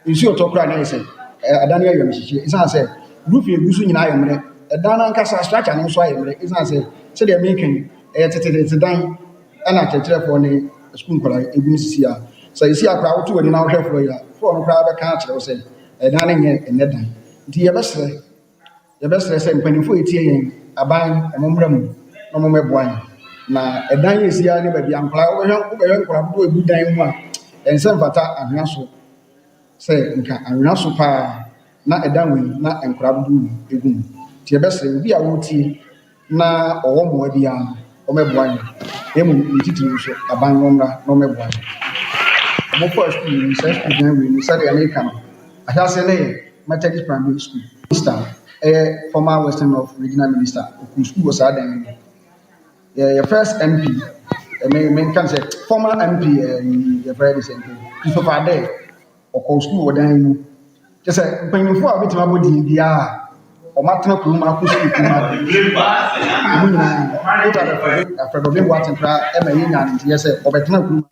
nsu otokura na yɛsɛ adan yɛ yɛm hyehyɛ isan sɛ roof egu so nyina ayɛ mmerɛ ɛdan na nkasa structure no so ayɛ mmerɛ isan sɛ sɛdeɛ mekan ɛyɛ tetete dan ɛna kyerɛkyerɛfoɔ ne school nkɔla egu sisi a sɛ isi akora woto wani na wohwɛ foro ya foro no kora bɛka akyerɛw sɛ ɛdan ne nyɛ ɛnɛ dan nti yɛbɛsrɛ sɛ mpanimfo etie yɛn aban ɔmomra mu na ɔmomɛboa yɛn na ɛdan yɛ sia ne baabi ankora wobɛhwɛ nkora do ebu dan mu a ɛnsɛ mfata Anwea so sɛ nka Anwea so paa na ɛdan wei na nkora do egu mu nti yɛbɛsrɛ obi a wotie na ɔwɔ mmoa bi a ɔmɛboa yɛn emu ntitiri so aban ɔmra na ɔmɛboa yɛn ɔmo kɔ school yi sɛ school dan wei ni sɛdeɛ America no ahyase ne yɛ Methodist primary school minister ɛyɛ former Western North regional minister okun school wɔ saa dan mu yɛ first MP menka sɛ former MP yɛ fɛ de sɛ Christopher Ade ɔkɔ school wɔ dan mu kyɛ sɛ mpanyinfoɔ a wɔbɛtumi abɔ din biara ɔmo atena kurom akɔ school kuma ɔmo nyinaa afɛdɔbɛ wɔ atempra ɛma yɛ nya ne nteɛ sɛ ɔbɛtena kurom.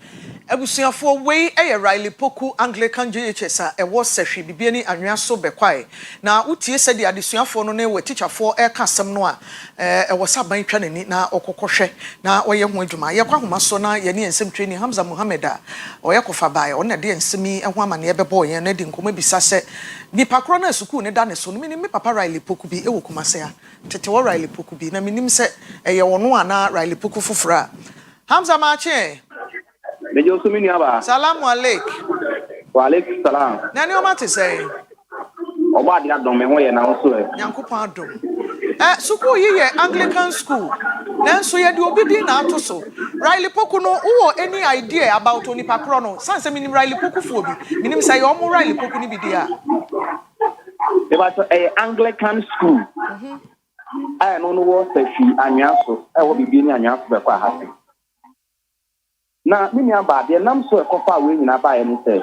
Abusuafo wei ɛyɛ Ralipoku Anglican GHS a ɛwɔ sɛhwe bibia ni Anwea so bɛkwae na wotie sɛ de adesuafo no ne wɔ teacherfoɔ ɛka asɛm no a ɛwɔ saban twa n'ani na ɔkɔkɔhwɛ na ɔyɛ ho adwuma yɛkɔ ahoma so na yɛne nsɛm training Hamza Muhammad a ɔyɛ kɔfa bae ɔna de nsɛm yi ho amane ɛbɛbɔ yɛn na de nkɔmɔ bisa sɛ nipa korɔ na sukuu ne da ne so no me papa Ralipoku bi ɛwɔ Kumase a tete wɔ Ralipoku bi na menim sɛ ɛyɛ wɔno ana Ralipoku foforɔ a Hamza Mache Mejo sumini aba. Salamu alaikum. Wa alaikum salam. Nani o mate say? Oba dia don me ho ye na so e. Nyankopon adom. School yi ye Anglican school. Nanso ye de obi din na ato so. Ralipoku no wo any idea about onipa kro no? Sanse minim Ralipoku fo bi. Minim say o mo Ralipoku ni bi dia. E ba so Anglican school. I no wo sefi Anwea so. E wo bibi ni Anwea so be kwa ha. Na mimi aba de nam so ekofa we nyina ba ye ni se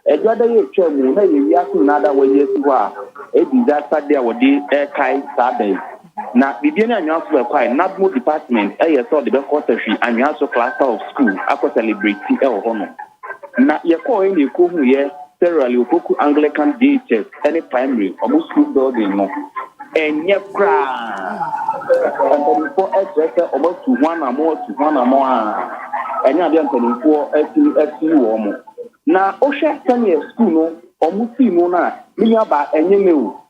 ejo da ye twa mu na ye wiase na da we yesu a e disaster de a wo de e kai sa day na bibie na Anwea so kwai nadmo department e ye so de be ko sahwi Anwea so cluster of school akọ celebrate e wo ho no na ye ko e ni ko hu ye Ralipoku Anglican GHS any primary omo school building no enye kra and for extra omo to one amo a enya de mpanimfoɔ ati wɔ mo na ohwɛ senior school no ɔmo fi mu na minya ba enye me o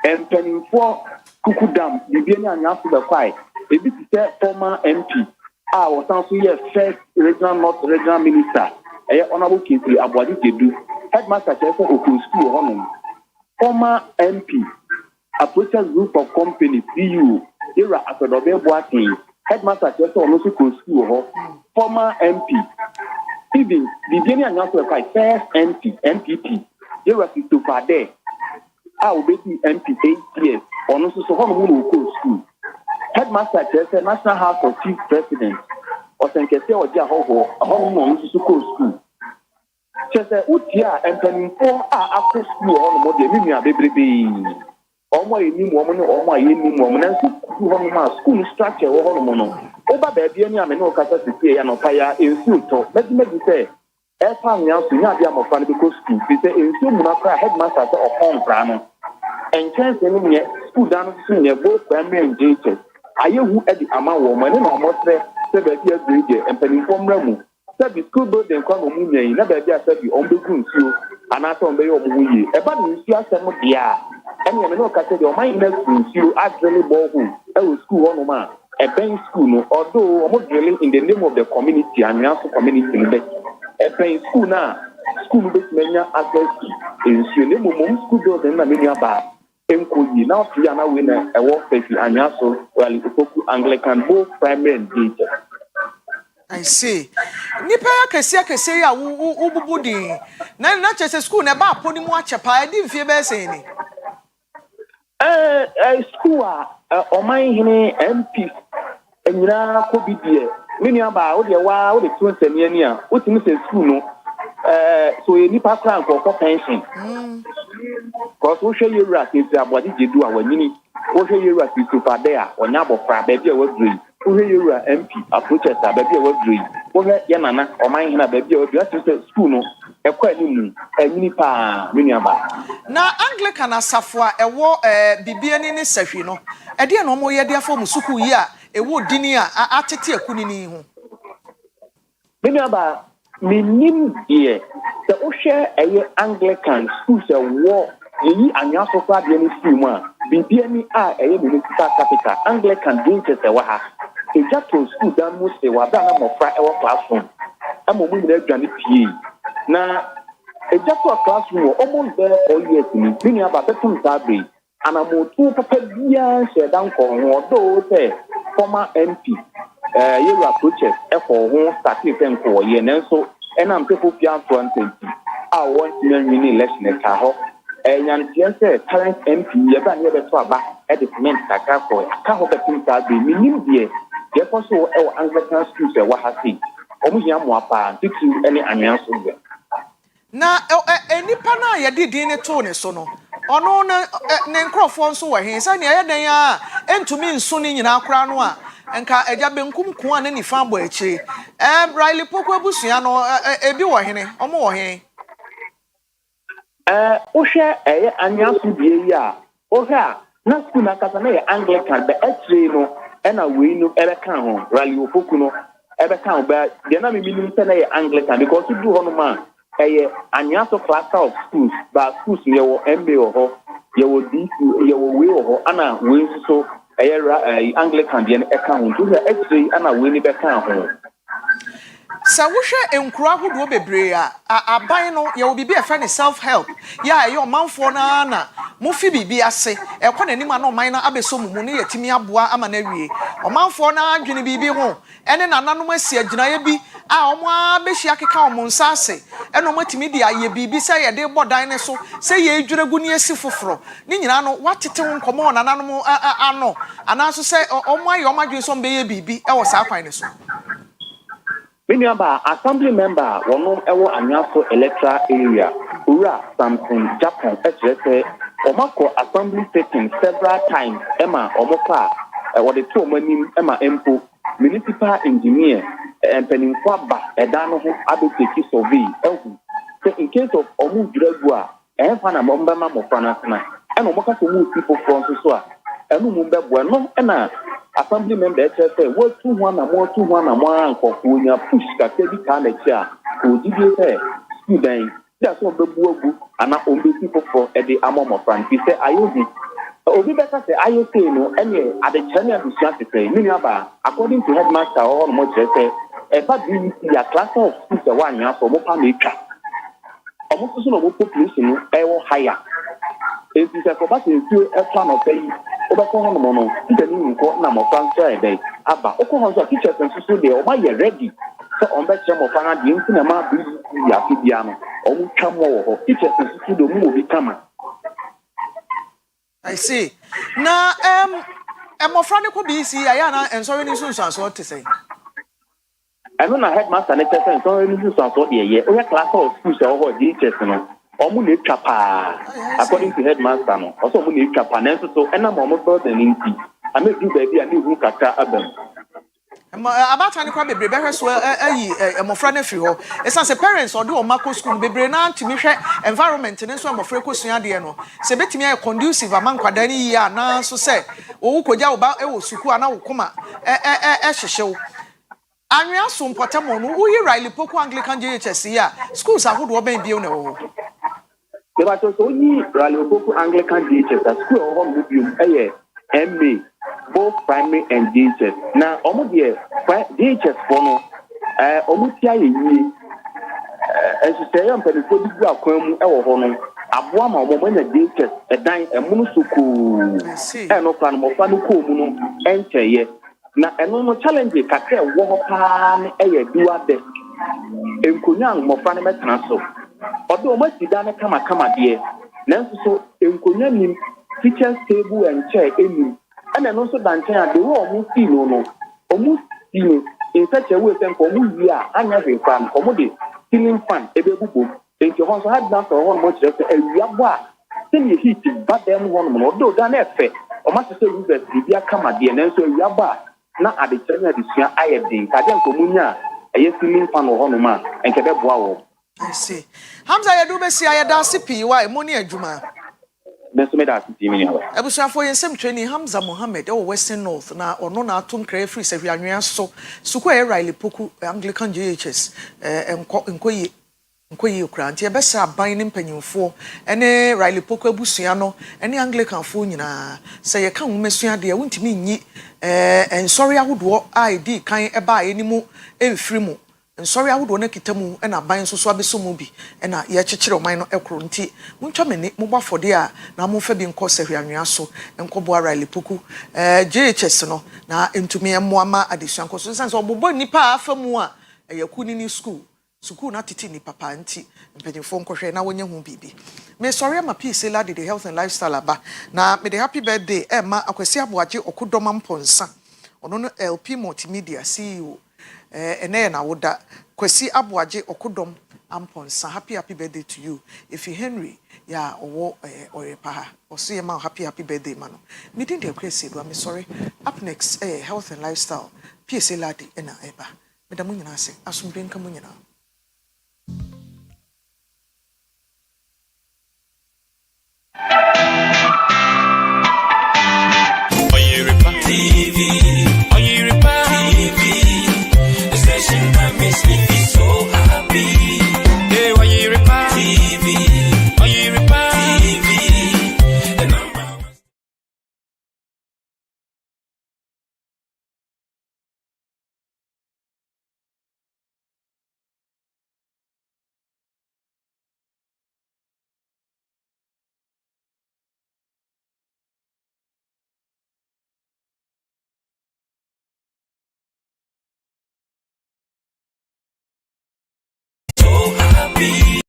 mpanimfoɔ kukudam bibie ni Anwea so bɛkwae ebi ti sɛ former MP a wɔsan so yɛ first regional north regional minister ɛyɛ honorable Kwesi Aboadi Jedu headmaster kyerɛ sɛ okun school hɔ nom former MP approaches group of companies CEO era afɛdɔbɛ boatin headmaster kyerɛ sɛ ɔno so kɔ school hɔ former MP even bibie ni Anwea so bɛkwae first MPP era Christopher Ade a obedi MP 8 years ɔno so hɔ nom na ɔkɔ school headmaster kyerɛ sɛ National House of Chief President ɔsɛnkɛsɛ ɔgye ahɔhoɔ ɔno na ɔno so kɔ school kyerɛ sɛ wotia mpanimfoɔ a akɔ school hɔ nom deɛ mimia bebrebe ɔmo a yɛnim ɔmo ne ɔmo a yɛnim ɔmo nanso school hɔ nom a school structure wɔ hɔ nom no ba baby any am no kasa sisi ya no paya ensu to maybe say e fa nya so nya bia mo fa no because school be say ensu mu na kra headmaster say okon kra no en chance ni nye school dan so nye both primary and junior ayehu e di ama wo mo ne no mo tre se baby agree empany formula mu se bi school building kwa mo mu nyi na baby asa bi on begu nsuo ana to on be yo mo yi e ba ni nsuo asem dia ene me no kasa de o man ina nsuo actually borehole e wo school ho no ma a bench school no although almost drilling in the name of the community and also community a bench school now school based mania access in the school building na many about enkoyi now free and win a work face and also well Anglican both primary and teacher. I see. Nipa kese ya ububu din. Na chese school na ba poni mu achepa e di mfie be se ni. School oman hene MP enyina ko bidie mini aba wo de wa wo de tun sani ani a wo timi se school no so e nipa kran ko pension ko so hwe yewura ke ti abodi jedu a wanyini wo hwe yewura ke to fade a onya bofra ba bia wo grade wo hwe yewura MP approaches ba bia wo grade wo hwe ye nana oman hene ba bia wo bia se school no ekwa ni mu anyini pa mini aba na Anglican asafo a ewo bibie ni sahwi no e de na omo ye de afọ musuku yi a ewo dini a atete akunini ho mini aba minim ye the ohwe eye Anglican schools ewo yi anyaso fa de ni school mu a bibie ni a eye municipal capital Anglican drinks ewa ha ejato school dan mu se wa da na mofra ewo classroom amo mu ni adwane pie na ejato classroom almost there for years ni mini aba betum sabre anamotu papa bia shedan ko ho do say former MP you approaches for ho starting ten ko ye nenso enam people pian 2020 a want win election ka ho nyantie say current MP ye ba ne be to aba edipment kakra ko ka ho betum sabre minim die ye ko so e Anglican schools e wa ha si omu hia mo apa titu ene anyanso be na enipa na ye didi ne to ne so no ono ne nkrofo nso wa hen sa ne ye dan a entumi nso ne nyina akra no a enka eja benkum ko a ne nifa abo akire Riley Poko abusua no ebi wo hene omo wo hen ohwe eye anyanso bie yi a ohwe a na school na kasa na ye Anglican be akire no ena wei no ebe kan ho Riley Poko no ebe kan ho ba de na me minim se na ye Anglican because do ho no ma anyaso cluster of schools but schools ye wo MBA ho ye wo DC ye wo we ho ana we so Anglican de e kan ho so actually ana we ni be kan ho sa wo hwe enkura hodo bebre a aban no ye wo bibi e fa ne self help ya ye omanfo na mo fi bibi ase e kwa nanim na oman na abeso mumu ne yetimi aboa ama na wie omanfo na adwene bibi ho ene nananom asi agina ye bi a omo abehia keka omo nsa ase ene omo timi dia ye bibi se ye de bodan ne so se ye edwuregu ne asi foforo ni nyina no watete ho nkomo nananom ano anaso se omo aye omo adwene so mbe ye bibi e wo sa kwan ne so many assembly member wono ewo anyaso electoral area ura something Japan say omako assembly sitting several times ema omopa what the two manim ema empo municipal engineer and peninfo ba edano ho abeteki survey ehu so in case of omu duragu a fa na momba ma mofana na ena omoka so mu people from so a enu mu be bo no ena assembly member say what two one na mo ankofo nya push ka bi ka na chia o didi say student that's what bebuagu ana ombe people for e dey amom of fan say ayozi obi better say ayozi no ene ade chane abusia say mini aba according to headmaster or mo say e ba bi ya class of schools e wa nya so mo pa meka omo so no mo population no e wo higher e ti say for ba say e plan of pay obako ho no no ntani nko na mo transfer dey aba okọ ho teachers nso dey o ma ye ready so on be che mo fa na dey nti na ma bi ya fi bia no o mu twa mo ho teachers nso do mu obi kama I see na emofra ne ko bi si aya na ensori ni sunsun so te say eno na headmaster ne tese ensori ni sunsun so dey ye o ya class of school so ho teachers no omu na etwapa according to headmaster no also omu na etwapa na so ena mo building nti amedu ba bia na hu kaka abam About any crab bebre behwe so emofra na firi ho esa se parents or do o mako school bebre na ntimi hwe environment ne so emofra kosua de no se betimi ay conducive aman kwada ni yi ana so se wo kogya wo ba e wo suku ana wo koma hyehyew anwea so mpotamo no wo yi Riley Poku Anglican JHS ya schools ahodo oban bio na wo But also only Riley Poku Anglican JHS school or home biom MA both primary and DHS. Now, almost here, DHS for no, almost here, as you say, I'm pretty sure you are coming over home. Abuama, when the DHS, a dime, a munusuku, and no plan of Fanuku, enter ye. Now, a normal challenge, Kaka, Wapan, a dua desk, and Kunyang, Mofanamet Transo. Although much done come dear, Nancy so in Kunyanim, teacher's table and chair, and then also Dantan, they were almost almost in such a way that for me, I'm having fun, commodity, feeling fun, a baby book. Think you also had done for 1 month, a yabba. Then you hit it, but then 1 month, although done effect, or must say, that the come at the end, and so yabba. Now at the turn of this year, I have been Kajan Comunia, a yes, feeling fun or Honoma, and Kadab. I see. Hamza ya do be si ayada sipi wa emoni adwuma. Besome da sipi mi yawa. Abusuafo yensem training Hamza Mohammed o Western North na ono na atom kra free se hwanwa so suko e Riley Poku Anglican JHS nkoyi okra nti e be sa ban ne mpanyimfo ene Riley Poku abusua no ene Anglican fo nyina se ye kan womesua de wontimi nyi ensori ahodo ID kan e ba enimu emfiri mu sorry awodo na kitamu na ban so so abesomu bi na ye kyekere oman no ekro nti muntwa mene mobafode a na mofa bi nkɔ sehwanwa so nkɔbo Riley Poku JHS no na entumi emmoama adesua nkɔ so sense obobo nipa afamu a yakuni ni school na titi ni papa nti mpanyimfo nkɔhwɛ na wonye hu bibi me sorry ama peace lady the health and lifestyle aba na me the happy birthday ma Akwesi Aboagye Okodoma Mponsa ono no LP multimedia CEO ene na woda Kwesi Aboagye Okodom Amponsa happy birthday to you if you Henry ya owo Oyerepa oso ye ma happy birthday mano me din de Kwesi do me sorry up next health and lifestyle PSA lady ena eba me da munyina ase asomdwe nka munyina Oyerepa TV Oyerepa TV station that makes me feel so happy. Hey, Oyerepa TV Oyerepa TV the number so happy.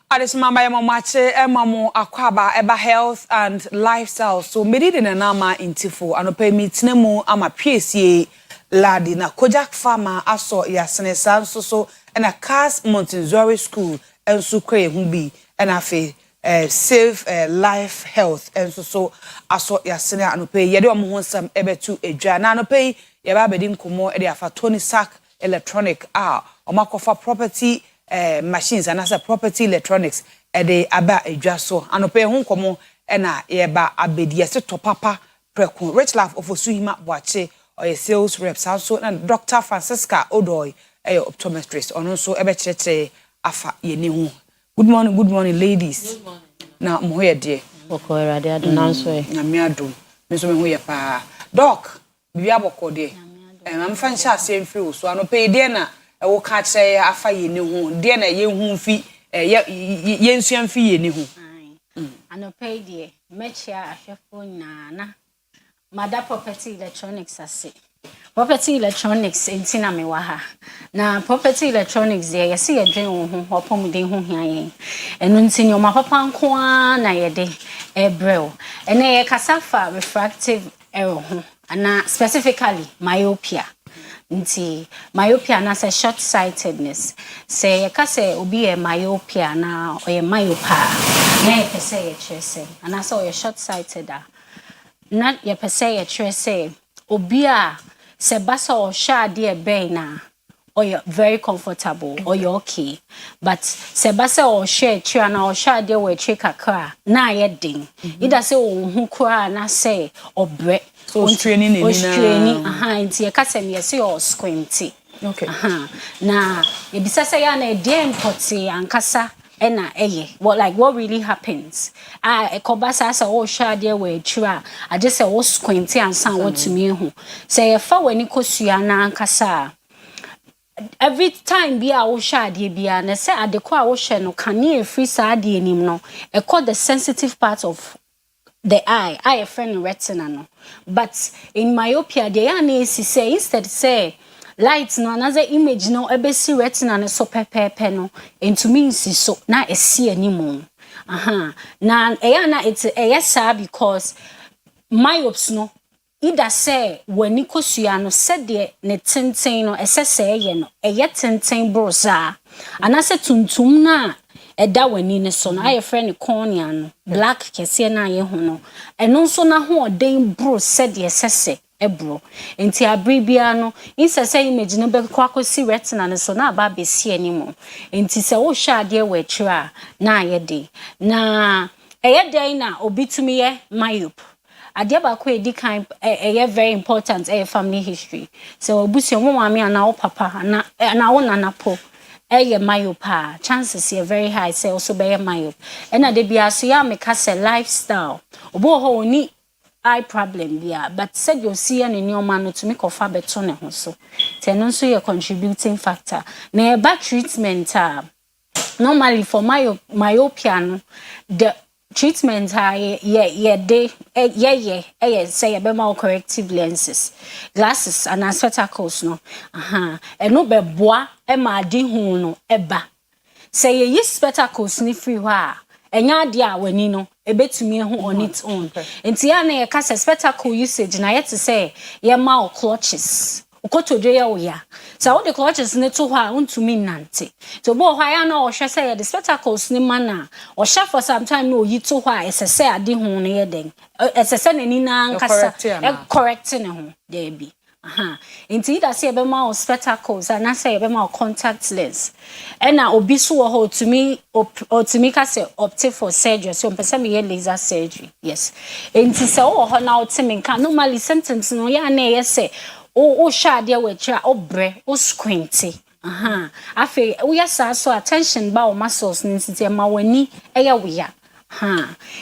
Adesmama ya mamache emamu akwaba eba health and lifestyle so medidi na nama intifo anope mitnemu ama PSA ladi na Kojak Farmer aso ya senesa so na Cars Montessori School enso kwe hubi na afi save life health enso so aso ya sene anope yede omo honsam ebetu edwa na anope ye ba bedi nkomo e de afa Tony Sack electronic omakofa property machines and as a property electronics de aba edwa so anope hu nkomo na ye ba abedi ye se topapa preku rich life of osuhima boache or sales reps also and Dr. Francisca Odoy optometrist ono so ebe cheche afa ye ni hu. Good morning ladies. Good morning. Na mo ye de Okoera de adona so e. Na me adom. Me so me hu ye pa. Doc, bibi aboko de. Am fa ncha asem fi so anope de na wo ka kire afa ye ni hu de na ye hu fi ye nsuan fi ye ni hu anope de mechia ahwefo na mada property electronics ase property electronics entina me wa ha na property electronics de ye se ye dwen wo ho opomden ho hia yen enu ntini o mapapa nko a na ye de ebrel ene ye kasafa refractive error ho ana specifically myopia nti myopia na say short sightedness say ye ka say obi e myopia na o ye myopa na ye pese ye chese ana say o ye short sighted na ye pese ye chese obi a se basa o sha de e ben na or you're very comfortable or you're okay but se basa o share tria na o sha de we tria kakra na ye ding ida say o hu kra na say obre so straining ni na nti ye ka say me say o squinty okay na ye bisa say ya na e dey importi ankasa ena eye what really happens e kobasa say o sha de we tria I just say o squinty ansan what to me hu say ye fa wani kosua na ankasa every time be a wo shade bia na say adeko a wo hye no kane free sade anim no e call the sensitive part of the eye friend retina no but in myopia they are na say instead say light no another image no ebesi retina no so pepepe no into means so na esi anim na na it's yes because myops no ida say when nikosua no said de ne tenten no esese ye no eye tenten brosa anase tuntum na eda wani ne so no aye friend cornea no black kese na ye ho no eno so na ho oden bro said de esese ebro enti abribia no insese image no be kwakosi retina ne so na aba besi animo enti se wo hwa de we twira na aye de na eye den na obitumi ye myop adia ba ko edi kan very important family history so obusi omo mama ana o papa na wo nanapo myopa chances here very high say also be myop na de bia so ya make say lifestyle obo ho oni eye problem bia but said you see any nyoma no to make ofa beto ne ho so teno so ye contributing factor na ba treatment normally for myopia no the treatment say be more corrective lenses glasses and spectacles no no be boa e ma di hu no eba say ye spectacles ni free ha enya de a wani no ebetumi hu on its own enti ya na ye ka spectacle usage na yet say ye ma clutches ukotoje ya oya so the clutches ne to ha untumi nante to bo ha ya na o hwe say the spectacles ni mana o hwe for some time no yi to ha esese ade hu ne ye den esese ne ni na nkasa correct ne hu there be enti da say be ma spectacles and say be ma contact lens na obi so ho to me ka say opt for surgery so pese me laser surgery yes enti say o ho na o timi kan normally symptoms no ya na ye say o shade we try obre o squinty afi we yasa so attention ba o muscles nti ma wani eye we ya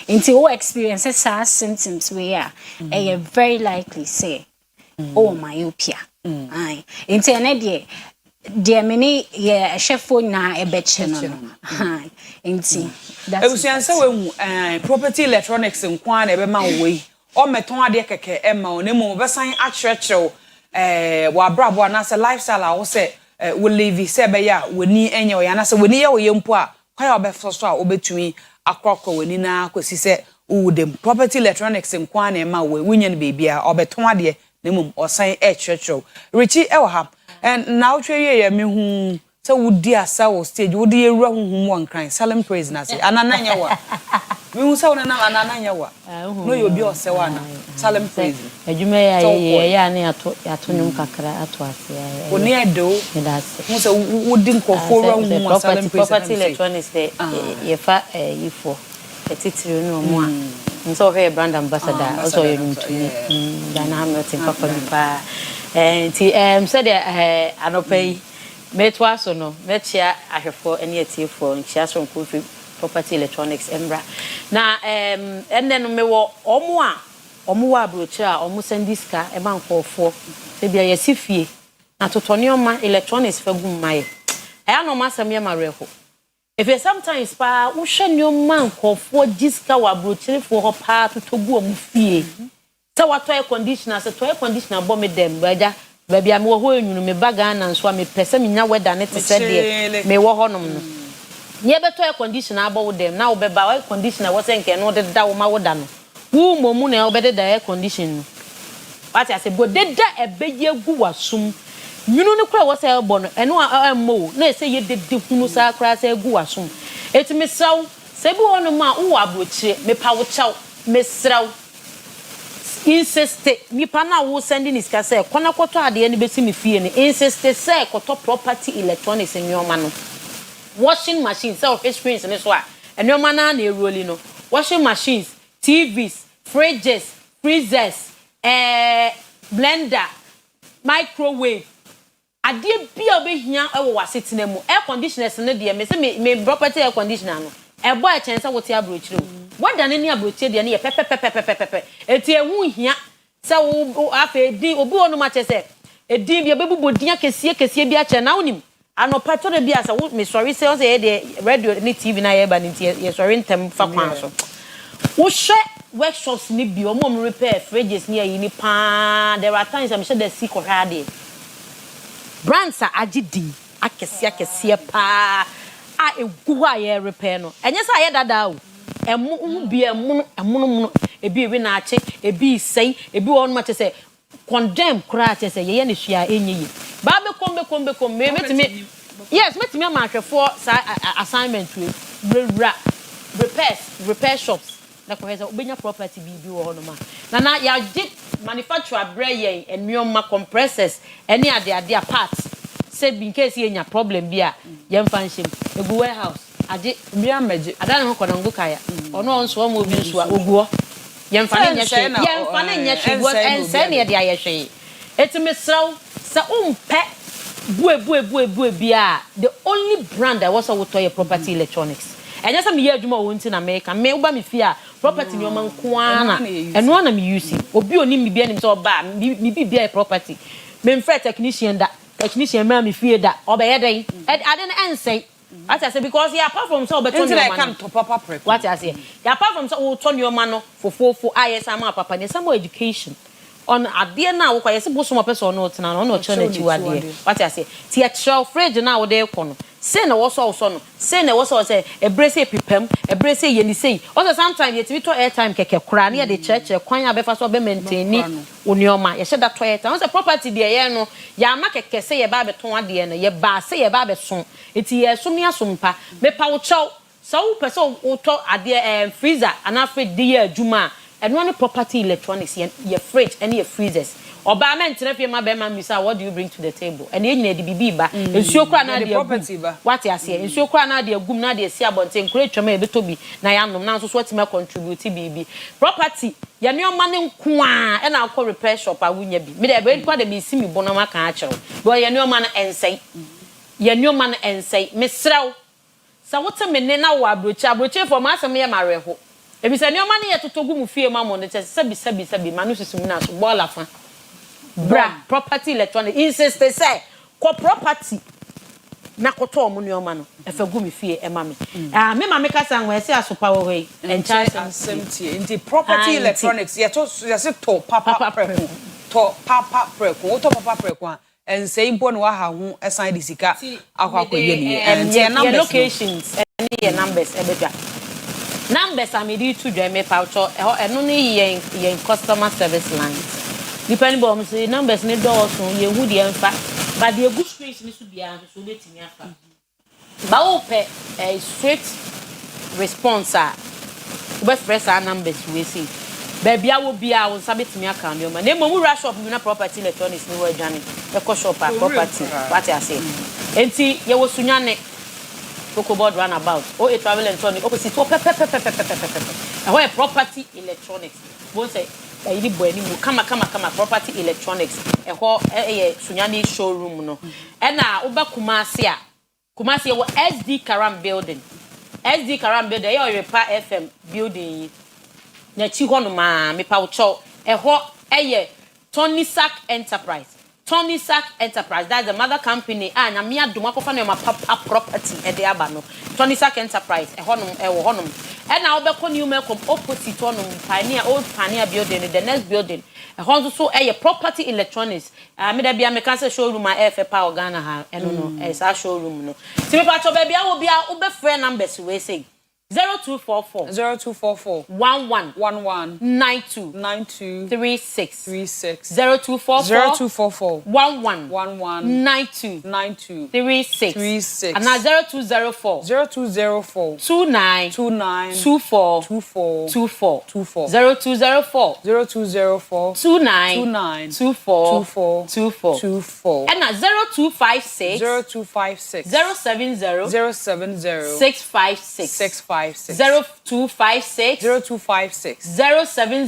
nti o experience sa symptoms we ya very likely say myopia nti ene de many ye chefo na ebeche no nti that's ebusianse we hu property electronics nkwa na ebe ma we o meton ade keke ema o na mu be san akyerɛkyerɛw wa brabo na say lifestyle a wo say we live say be ya woni enye o ya na say woni ye wo ye mpo a kwaya obefo so a obetumi akrokro wani na Kwesi se udem property electronics nkwa na ma we wunye no baby a obeton ade na mum osan church Richie ewo ha and now twe ye me hu se wudi asa wo stage wudi ewura huhum won kran Salem praise na se anananya wa me hu se wona na anananya wa no yo bi ose wa na Salem praise adwuma ya na yato nyum kakra ato ase ya oni edo hu se wudi nkofo wura huhum Salem praise property electronics ye fa yifo etitiri no mo a nso he brand ambassador also you know to Dana Hamilton papa mi pa ti said anopai metwa so no mechia ahwefo ene atiefo nchia so nkofi property electronics embra na enne no mewo omo wa abrochi a omo sendiska e bankofo se bia yesifie na totonioma electronics fagum maye aya no masam ye mareho if sometimes pa wo hwe nyoma nkofo jiska wa abrochi fo ho pa totogu omo fie se wato air conditioner se to air conditioner bo me dem baja baby am wo ho enwunu me baga na nso me pese me nya weather ne te se de me wo honom no ye beto air conditioner abo wo dem na wo be ba air conditioner wo se nke no de da wo ma wo da no wo momu na wo be de air conditioner no what I say bo de da ebeye gu wasum nwunu ne kura wo se ebo no eno ammo na se ye de hunu sa kura se gu wasum etimi saw se bi wono ma wo abrochire me pa wo chaw me sraw insist mi pana wo sending is kase kona koto ade ne besi me fie ne insist say koto property electronics nyoma no washing machines self experience ne so a nyoma na na eroli no washing machines TVs fridges freezers blender microwave ade bia obehia ewo wasetena mu air conditioners ne de me se me property air conditioner no ebo a chense wote abrochire wada ne ni abrochire de ne ye pepepepepepepe eti ehu hia se wo afa di obi wonu ma chese edi bia bebubo dia kesie bia che na wonim anopa to de bia se me sorry se on se de radio ni TV na ye ba ni ye sorry ntem fa kwan so wo hwe workshops ni bi o mo repair fridges ni ayi ni pa there are times I'm sure they see kohade brands are agidi akese pa a egu a ye repair no enye sa ye dada o emu bi emu ebi ewe na ache ebi sei ebi won ma che se condemn kura che se ye ne hia enye yi ba be kom metimi yes metimi ma hwefo sa assignment we repair shops na ko heza obenya property bi wo no ma na ya dig manufacturer brey and mioma compressors any ade parts say in case yenya problem bi a yemfa nhyem egu warehouse ade bia maji adana ho kono nguka ya ono nso mo bi nso a oguo yemfa ne nya hwe ense ne de ayehwe etime sraw sa umpe bue bia the only brand that was with your property electronics and just me adwuma wonti na America me uba me fia property ni o man kwana eno na me use obi oni me bia ni so ba me bia property me mfre technician ma me fie da obeye den ade na ense what I say because yeah apart from so beton your man what I say yeah apart from so we turn your man for IS ama papa ne some education on ade na wo kwa yesi boso mo person no tena no chana chi wade what I say ti a show fridge na wo de ko no say na wo so no say na wo so say ebrese pipam ebrese yeni sei also sometimes yet to airtime keke kura na de church kwan abefa so be maintain unioma ye sheda to airtime so property de ye no ya ma keke say ye ba beton ade no ye ba say ye ba be so eti ye so me asompa me pa wo chow so wo person wo to ade freezer ana fridge de ye adwuma and one property electronics your fridge and your freezers oba men tena ma be ma misa what do you bring to the table and ye nyina de bibi ba ensuo kra na de property ba what you say ensuo kra na de agum na de si abonten kra twema e betobi na ya nom na so so atima contribute bibi property ye ne oma ne nko a na akọ repair shop a wunya bi me de be kwa de me si mi bona ma kan a kire bo ye ne oma na ensei ye ne oma na ensei mesraw sa wote me ne na wo abrochi for ma asem ye mareho ebi se nioma ne yetotogu mu fie ma mo ne sabi manu sisum na so bola fa bra property electronic insist say ko property na koto mo nioma no efagu mi fie e ma me me ma me kasa nwa se asopa wo hoi encha something into property electronics ye to se to papa preko to papa preko to papa preko and say important wa ha ho esan disika akwa akwaye ni and locations and numbers ebetwa numbers amedi to dwa me paucho eno ne yen customer service lines depending on say numbers ne do so ye hu de enfa but the good streets ni so bia so betimi afa ba wo pe straight response we press our numbers we see baby I will be our sabetimi aka me o ma na mo wura shop na property electronics ni wo adwane e ko shop property what I say enti ye wo sunyane Coco board run about. Oh, a travel electronic. Opposite. Oh, and where property electronics. Won't say. You boy, come property electronics. And what Sunyani showroom no. And now Uba Kumasia. Kumasia was SD Karam building. SD Karam building. Oyerepa FM building. Na Chihonuma me paucho. And what Tony Sack Enterprise. Tony Sack Enterprise, that's the mother company. And I'm here doing my property at the Abano. Tony Sack Enterprise, a honum. And now back on you come opposite honum, Pioneer building, the next building. A also a property electronics. I made a be a mechanical showroom, my FA Power Ghana, and no, as our showroom. No. See, baby, I will be our Uber friend numbers, we say. 0244 11 92 36 0244 11 92 36 and now 0204 29 24 0204 29 24 and now 0256 070 656 0256 070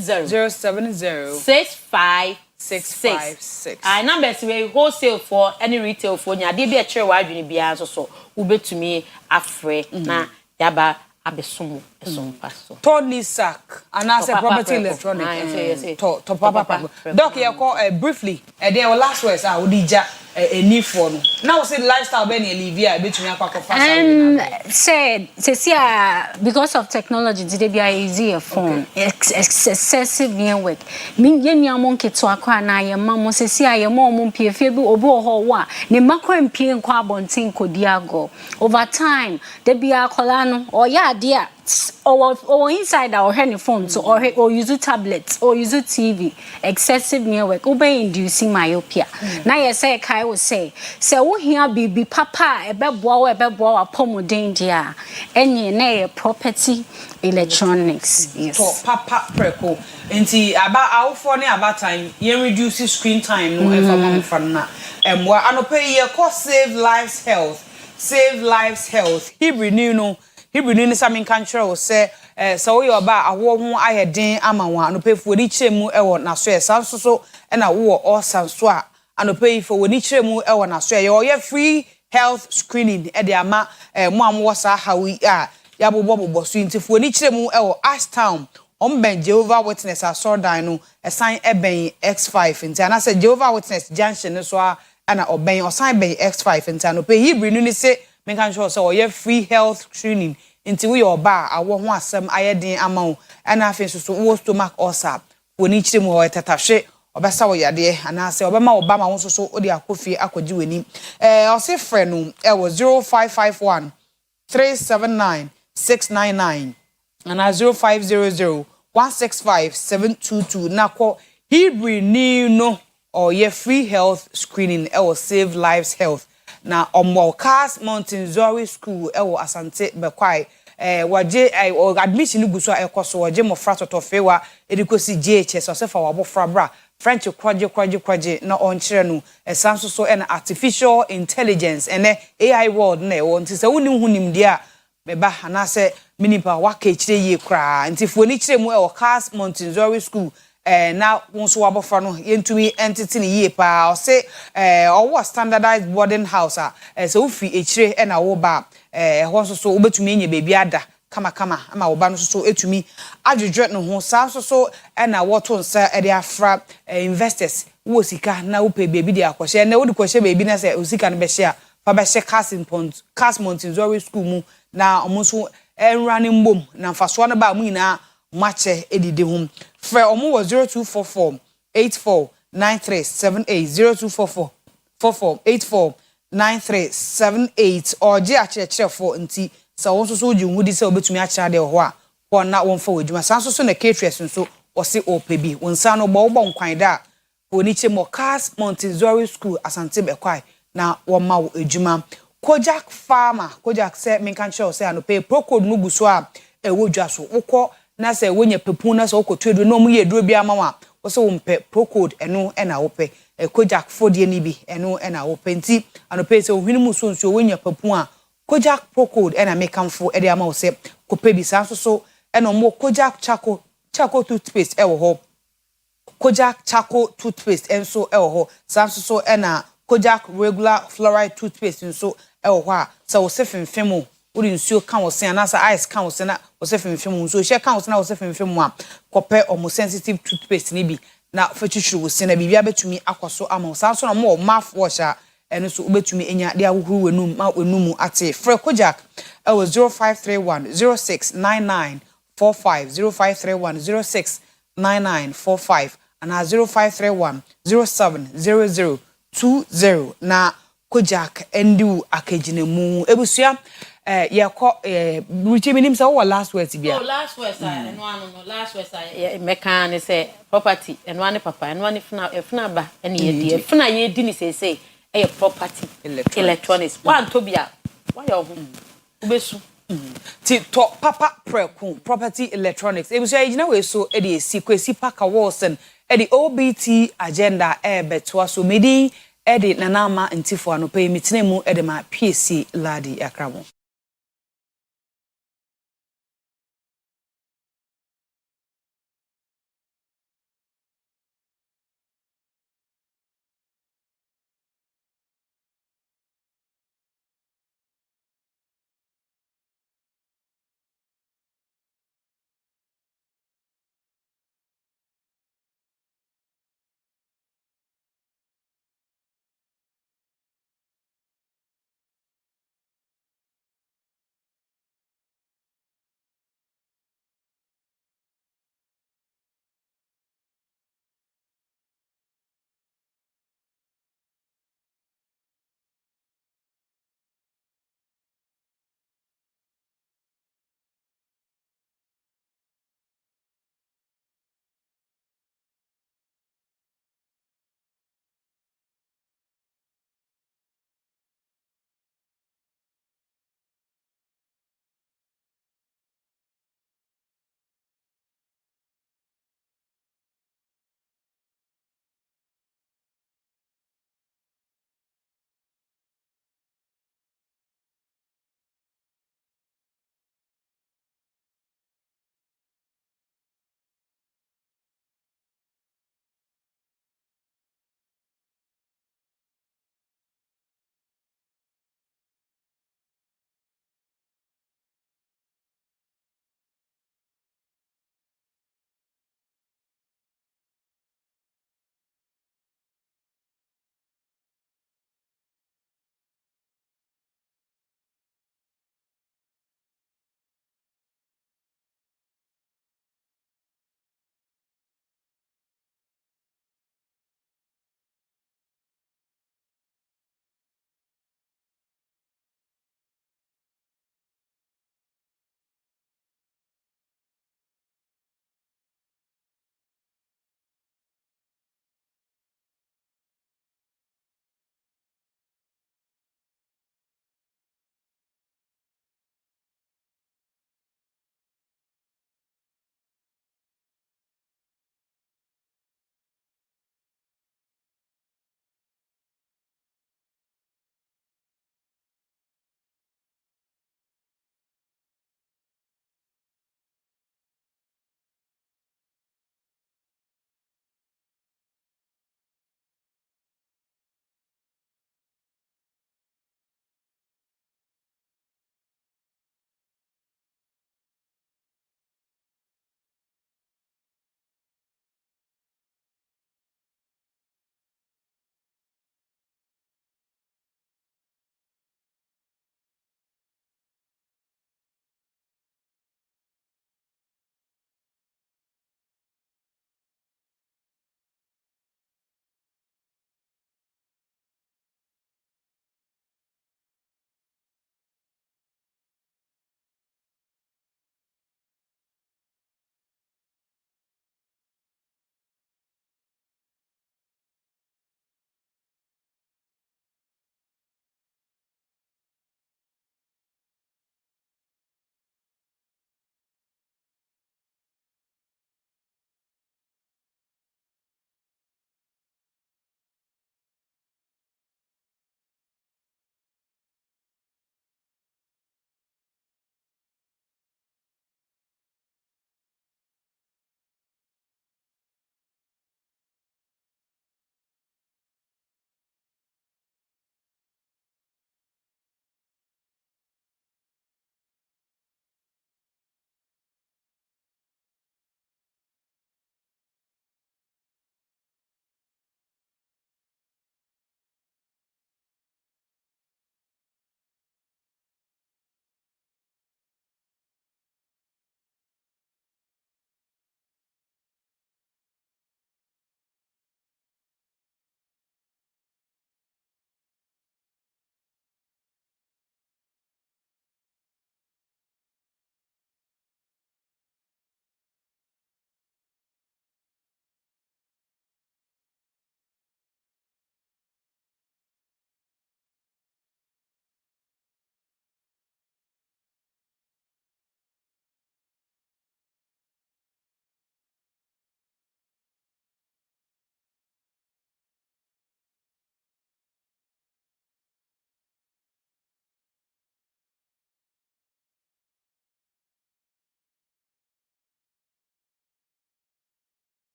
656. Numbers we wholesale for any retail for nya dey be a chere wa adwene bia so ubetumi afre na yaba abesumu paso Tony Sack and as a property electronic to papa doc you call briefly there last words udija any for no now say lifestyle be na Olivia betumi akwa said because of technology today be easier phone excessive network me yenya monke to akwa na ye mamo say ye mom pie fie bi obi ho wa ne makwa mpie nkwa abontin kodiago over time they be akola no or ya dia or inside our hand phone so or use tablets or use TV excessive network ube inducing myopia na ye say kai will say wo hia bibi papa ebeboa pomodin dia enye na property electronics yes to papa preko enti aba awfo ne aba time ye reduce screen time no ever mom fan na wa anope ye call save lives health Hebrew ni samin control say so we oba awo ho ayeden ama wa anopefu ni chemu ewo na so sanso so na wo o sanso a anopefu woni chemu ewo na so ye free health screening e de ama mo amwo sa hawi a ya bobo so ntifu ni chemu ewo Ashtown omben Jehovah Witness asordan no esan eben X5 nti ana say Jehovah Witness junction so a na oben osan ben X5 nti anope Hebrew ni say make sure so ye free health screening into we oba awo ho asem ayeden amawo ana afi so wo stomach ulcer woni chirem ho etatahwe obesa wo yade ana se obema obama wo so odi akofie akogi weni ose frɛ no wo 0551 379 699 ana 0500 165 722 nako Hebrew ni no or ye free health screening will save lives health na Omwalkas Mountain Zori School ewo Asante Bekwai waje admission guso ekoso waje mo frato tofewa edikosi GHS osefa wabofra bra French kwaje na onchire no esanso so na artificial intelligence ene AI world na ewo ntise woni hunim dia beba na se minipa waka chire ye kra ntifo ni chire mu ewo Cas Mountain Zori School na wonso wabofra no yentumi entity ni ye pa o se owo standardized boarding house so ufi echire na wo ba ho so obetumi enye bebi ada kama ama wo ba no so etumi adwedwe no ho sa so na woto nsa e de afra investors wo sika na wo pe bebi de akwhye na wo de kwhye bebi na se osika no be hye a fa be hye Cas Mountain Zori School mu na omonso enrane mbom na mfaso no ba mu nyina mache edide hom frɛ omo 0244 849378 0244 44849378 or je akyerɛkyerɛ for nti sɛ wɔn nso so gye nhudi sɛ obetumi akyerɛ de hɔ a wɔn na wɔn fa wɔ adwuma san so na caterers nso wɔse ɔpɛ bi wɔn nsa no bɔ nkwan da wɔn kyɛ mo cars Montessori school asante bɛkwai na wɔn ma wɔ adwuma Kojak farmer Kojak sɛ menka kyerɛ sɛ anope procode no gu so a ɛwɔ dwa so wokɔ na sɛ wonya pepun na sɛ wokɔto edu na ɔmo yɛ duro bi ama wa wɔsɛ wɔn pɛ procode ɛno ɛna wopɛ Kojak fodie ni bi ɛno ɛna wopɛ nti anope sɛ ohwene mu so nso wonya pepun a Kojak procode ɛna mekamfo ɛde ama wo sɛ kopɛ bi san so ɛna ɔmo Kojak charcoal toothpaste ɛwɔ hɔ Kojak charcoal toothpaste enso ɛwɔ hɔ san so ɛna Kojak regular fluoride toothpaste nso ɛwɔ hɔ a sɛ wo se femfem o wodi nsuo ka wo se anasa ice ka wo se na wo se femfem nsuo hye ka wo se na wo se femfem a kɔpɛ ɔmo sensitive toothpaste ni bi na fa twitwiri wo se na bibia betumi akɔso ama san so na mo mouthwash a ɛno so wobetumi enya de ahohoro wenum ma wenum ate frɛ Kojak ɛwɔ 0531 069945 0531 069945 and 0531 070020 na Kojak endu akejinemu ebusua yekọ ruchi minim say what last words bia last words last words meka ne say property eno ane papa eno ane funa ba ene ye funa ye di ni say property electronics one to bia why your home ubesu ti to papa preku property electronics ebusua yina we so e de esi Kwesi Parker Wilson e de OBT agenda beto so medi e de nanama ntifo anope mitinemu e de ma PSC ladi akramo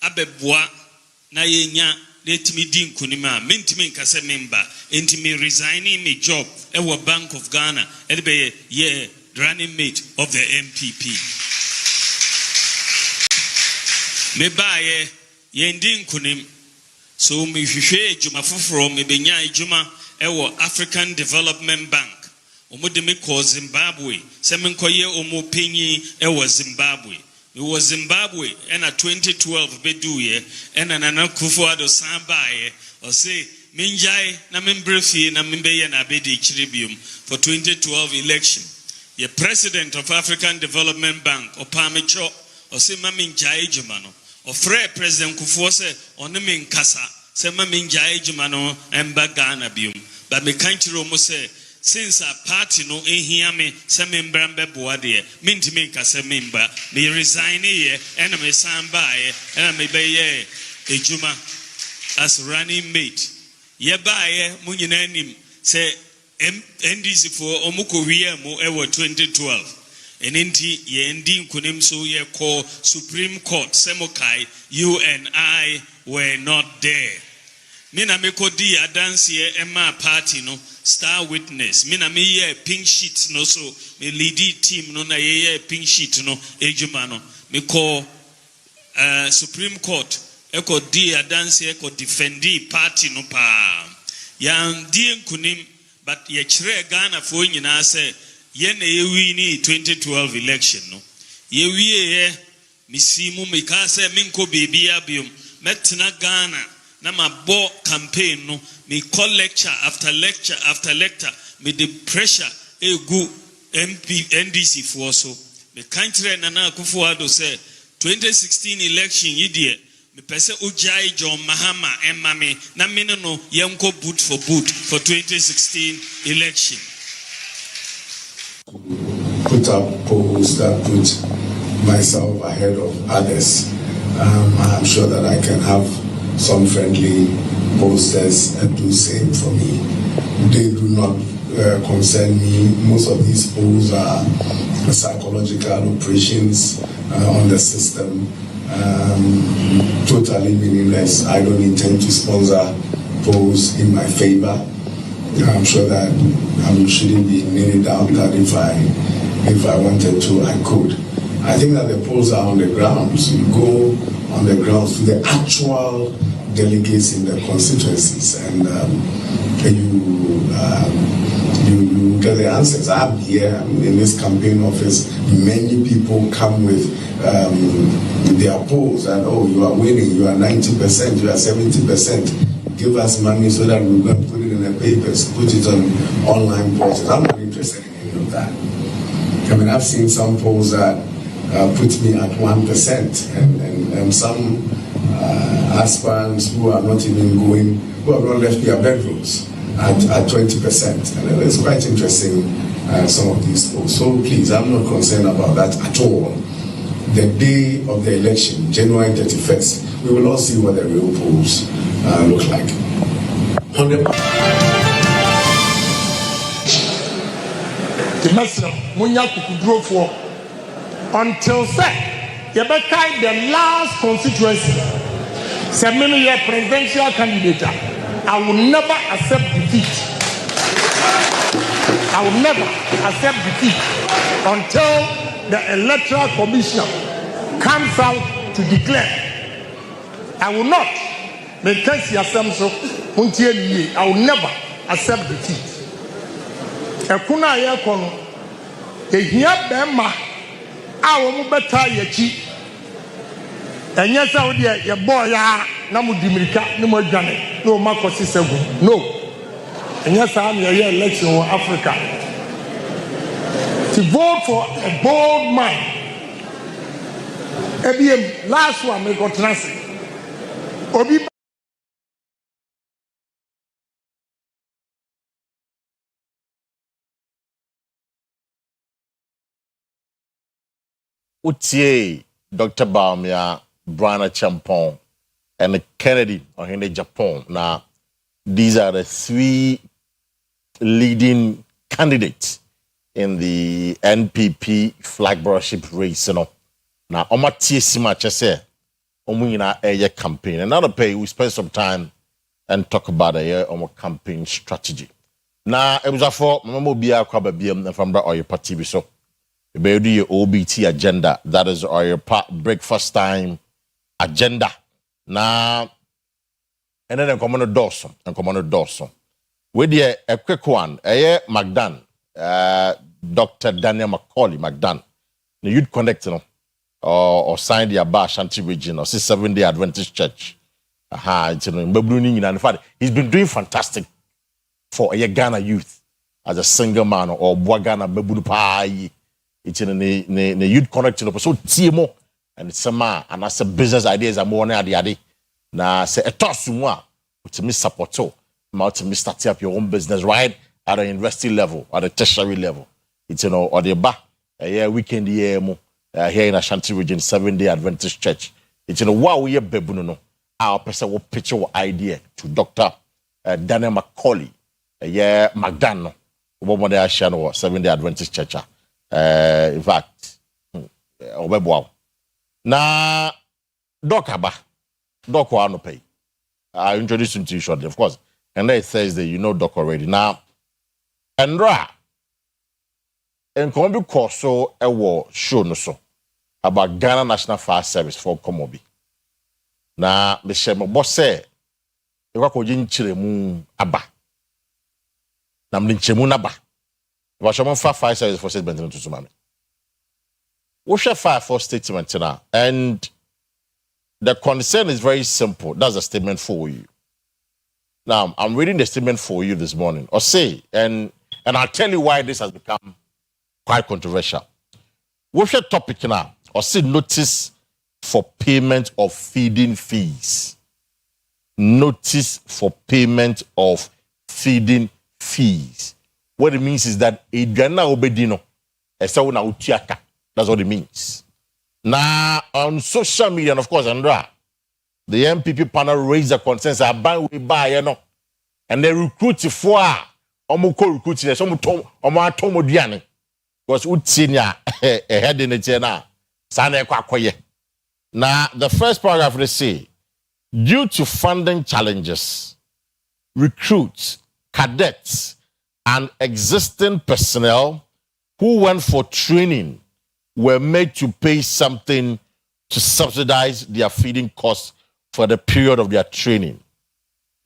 abeboa na yenya letimi di nkunima mentimi nkase member entimi resigning my job ewo Bank of Ghana elbe ye running mate of the MPP me baye yendi nkunim so me hwehwe ejuma foforo me benya ejuma ewo African Development Bank omode me ko Zimbabwe se me nkoye omo penyi ewo Zimbabwe. It was Zimbabwe and at 2012 beduye and Nana Akufo-Addo sambaye or say minjai na membrefi na membeye na bedi chiribium for 2012 election. Ye President of African Development Bank or Pamecho or say maminjai jumano or Fre President Kufuor se onemin kasa se maminjai jumano and bagana bium. But me kanchiro mo say since a party no hear me some member boade mint me ka some member me resign here and me stand by and me be a juma as running mate ye bae mu nyina nim say NDC for omuko wie mu ewo 2012 enenti ye ndi nkunim so ye call Supreme Court semokai you and I were not there. Mina meko di adansi Emma party no star witness. Mina me ye pink sheet no so me lead team no na ye pink sheet no ejuma no me call Supreme Court eko di adansi eko defendi party no pa. Yan di nkunim but ye chere Ghana fo nyina se ye na ye wini 2012 election no. Ye wiye misimu me ka se minko baby abium metna Ghana. Na ma bo campaign no me call lecture after lecture after lecture me the pressure egu MP NDC for so me country Nana Akufo-Addo say 2016 election yidie me pese ujai John Mahama emma me na me no yenko boot for 2016 election. Put up polls that put myself ahead of others. I'm sure that I can have some friendly posters and do same for me. They do not concern me. Most of these polls are psychological operations on the system, totally meaningless. I don't intend to sponsor polls in my favor. I'm sure that I shouldn't be in any doubt that if I wanted to, I could. I think that the polls are on the ground. So you go on the grounds to the actual delegates in the constituencies, and you get the answers. I'm here in this campaign office. Many people come with their polls, and you are winning. You are 90%. You are 70%. Give us money so that we can put it in the papers, put it on online portals. I'm not interested in any of that. I mean, I've seen some polls that put me at 1%, and some aspirants who are not even going, who have not left their bedrooms at 20%. And it's quite interesting, some of these polls. So please, I'm not concerned about that at all. The day of the election, January 31st, we will all see what the real polls look like. Until you better the last constituency, say me a presidential candidate, I will never accept defeat. I will never accept defeat until the electoral commission comes out to declare. I will not make case yourself so. I will never accept defeat. Ekuna ye kono ehia bema a wo mu beta yachi enye sa wo de ye boy ya na mu dimirika ni mo adwane no makosi segu no enye sa na ye election in Africa to vote for a bold man ebiem last one me go transit obi Utie Dr. Baumia, Brana Champon, and Kennedy or in Japan. Now, these are the three leading candidates in the NPP flag bearership race. Now, Omatie Simache say, Omuna a campaign. Another pay, we spend some time and talk about a year on campaign strategy. Now, it was a for Mamma Bia Kwaba BM from Oyerepa TV. So, you do your OBT agenda. That is Oyerepa breakfast time agenda. Now, and then Commander Dawson and Commander Dawson. With a quick one, a year McDan, Dr. Daniel Macaulay McDan, the youth connector. Or signed the Aba Ashanti region or 7-day Adventist Church. He's been doing fantastic for a Ghana youth as a single man or Bwagana Bebudu Pai. It's in the youth connecting so TMO and Sama and as a business ideas are more than the other. Now say a toss to me support so to me start up your own business right at the university level or the tertiary level. It's or the ba a weekend year more. Here in Ashanti region, 7-day Adventist Church. It's in a wow we bebuno. Our person will pitch your idea to Dr. Daniel Macaulay, McDaniel, Obama 7-day Adventist Church. In fact, wow. Now, Doc no pay. I'll introduce him to you shortly, of course. And then Thursday, you know Doc already. Now, Andra, and come because so a war show no so about Ghana National Fire Service for Komobi. Na the shame boss say e kwa ko jinchiremu aba. Na mlinchemu naba. Wa shamo fire service for statement to sumame. We share fire for statement now and the concern is very simple. That's a statement for you. Now, I'm reading the statement for you this morning. Or say and I'll tell you why this has become quite controversial. What's your topic now? Or see notice for payment of feeding fees. Notice for payment of feeding fees. What it means is that Adriana Obedino, that's what it means. Now, on social media, and of course, Andra, the MPP panel raised the concerns about we buy, and they recruit for recruiting some Diane. Because Utinia a head in it now. Now, the first paragraph they say, due to funding challenges, recruits, cadets, and existing personnel who went for training were made to pay something to subsidize their feeding costs for the period of their training.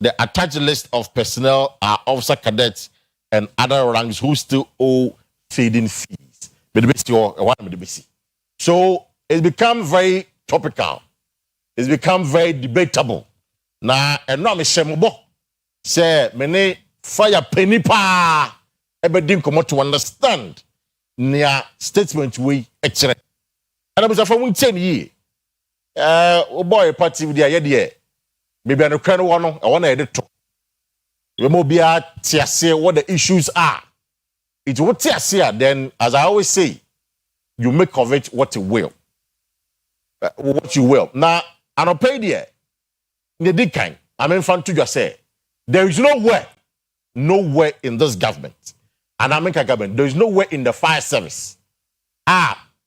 The attached list of personnel are officer cadets and other ranks who still owe feeding fees. So it's become very topical. It's become very debatable. Now, and now Mr. say many fire penny pa everything come to understand near statement we actually. And I was from 10 years. Boy party with the idea. Maybe I don't know I want to edit. We will be to say what the issues are. It's what you say, then, as I always say, you make of it what you will. What you will. Now, I don't pay there. I mean, fun to just say, there is nowhere in this government, and I make a government, there is nowhere in the fire service,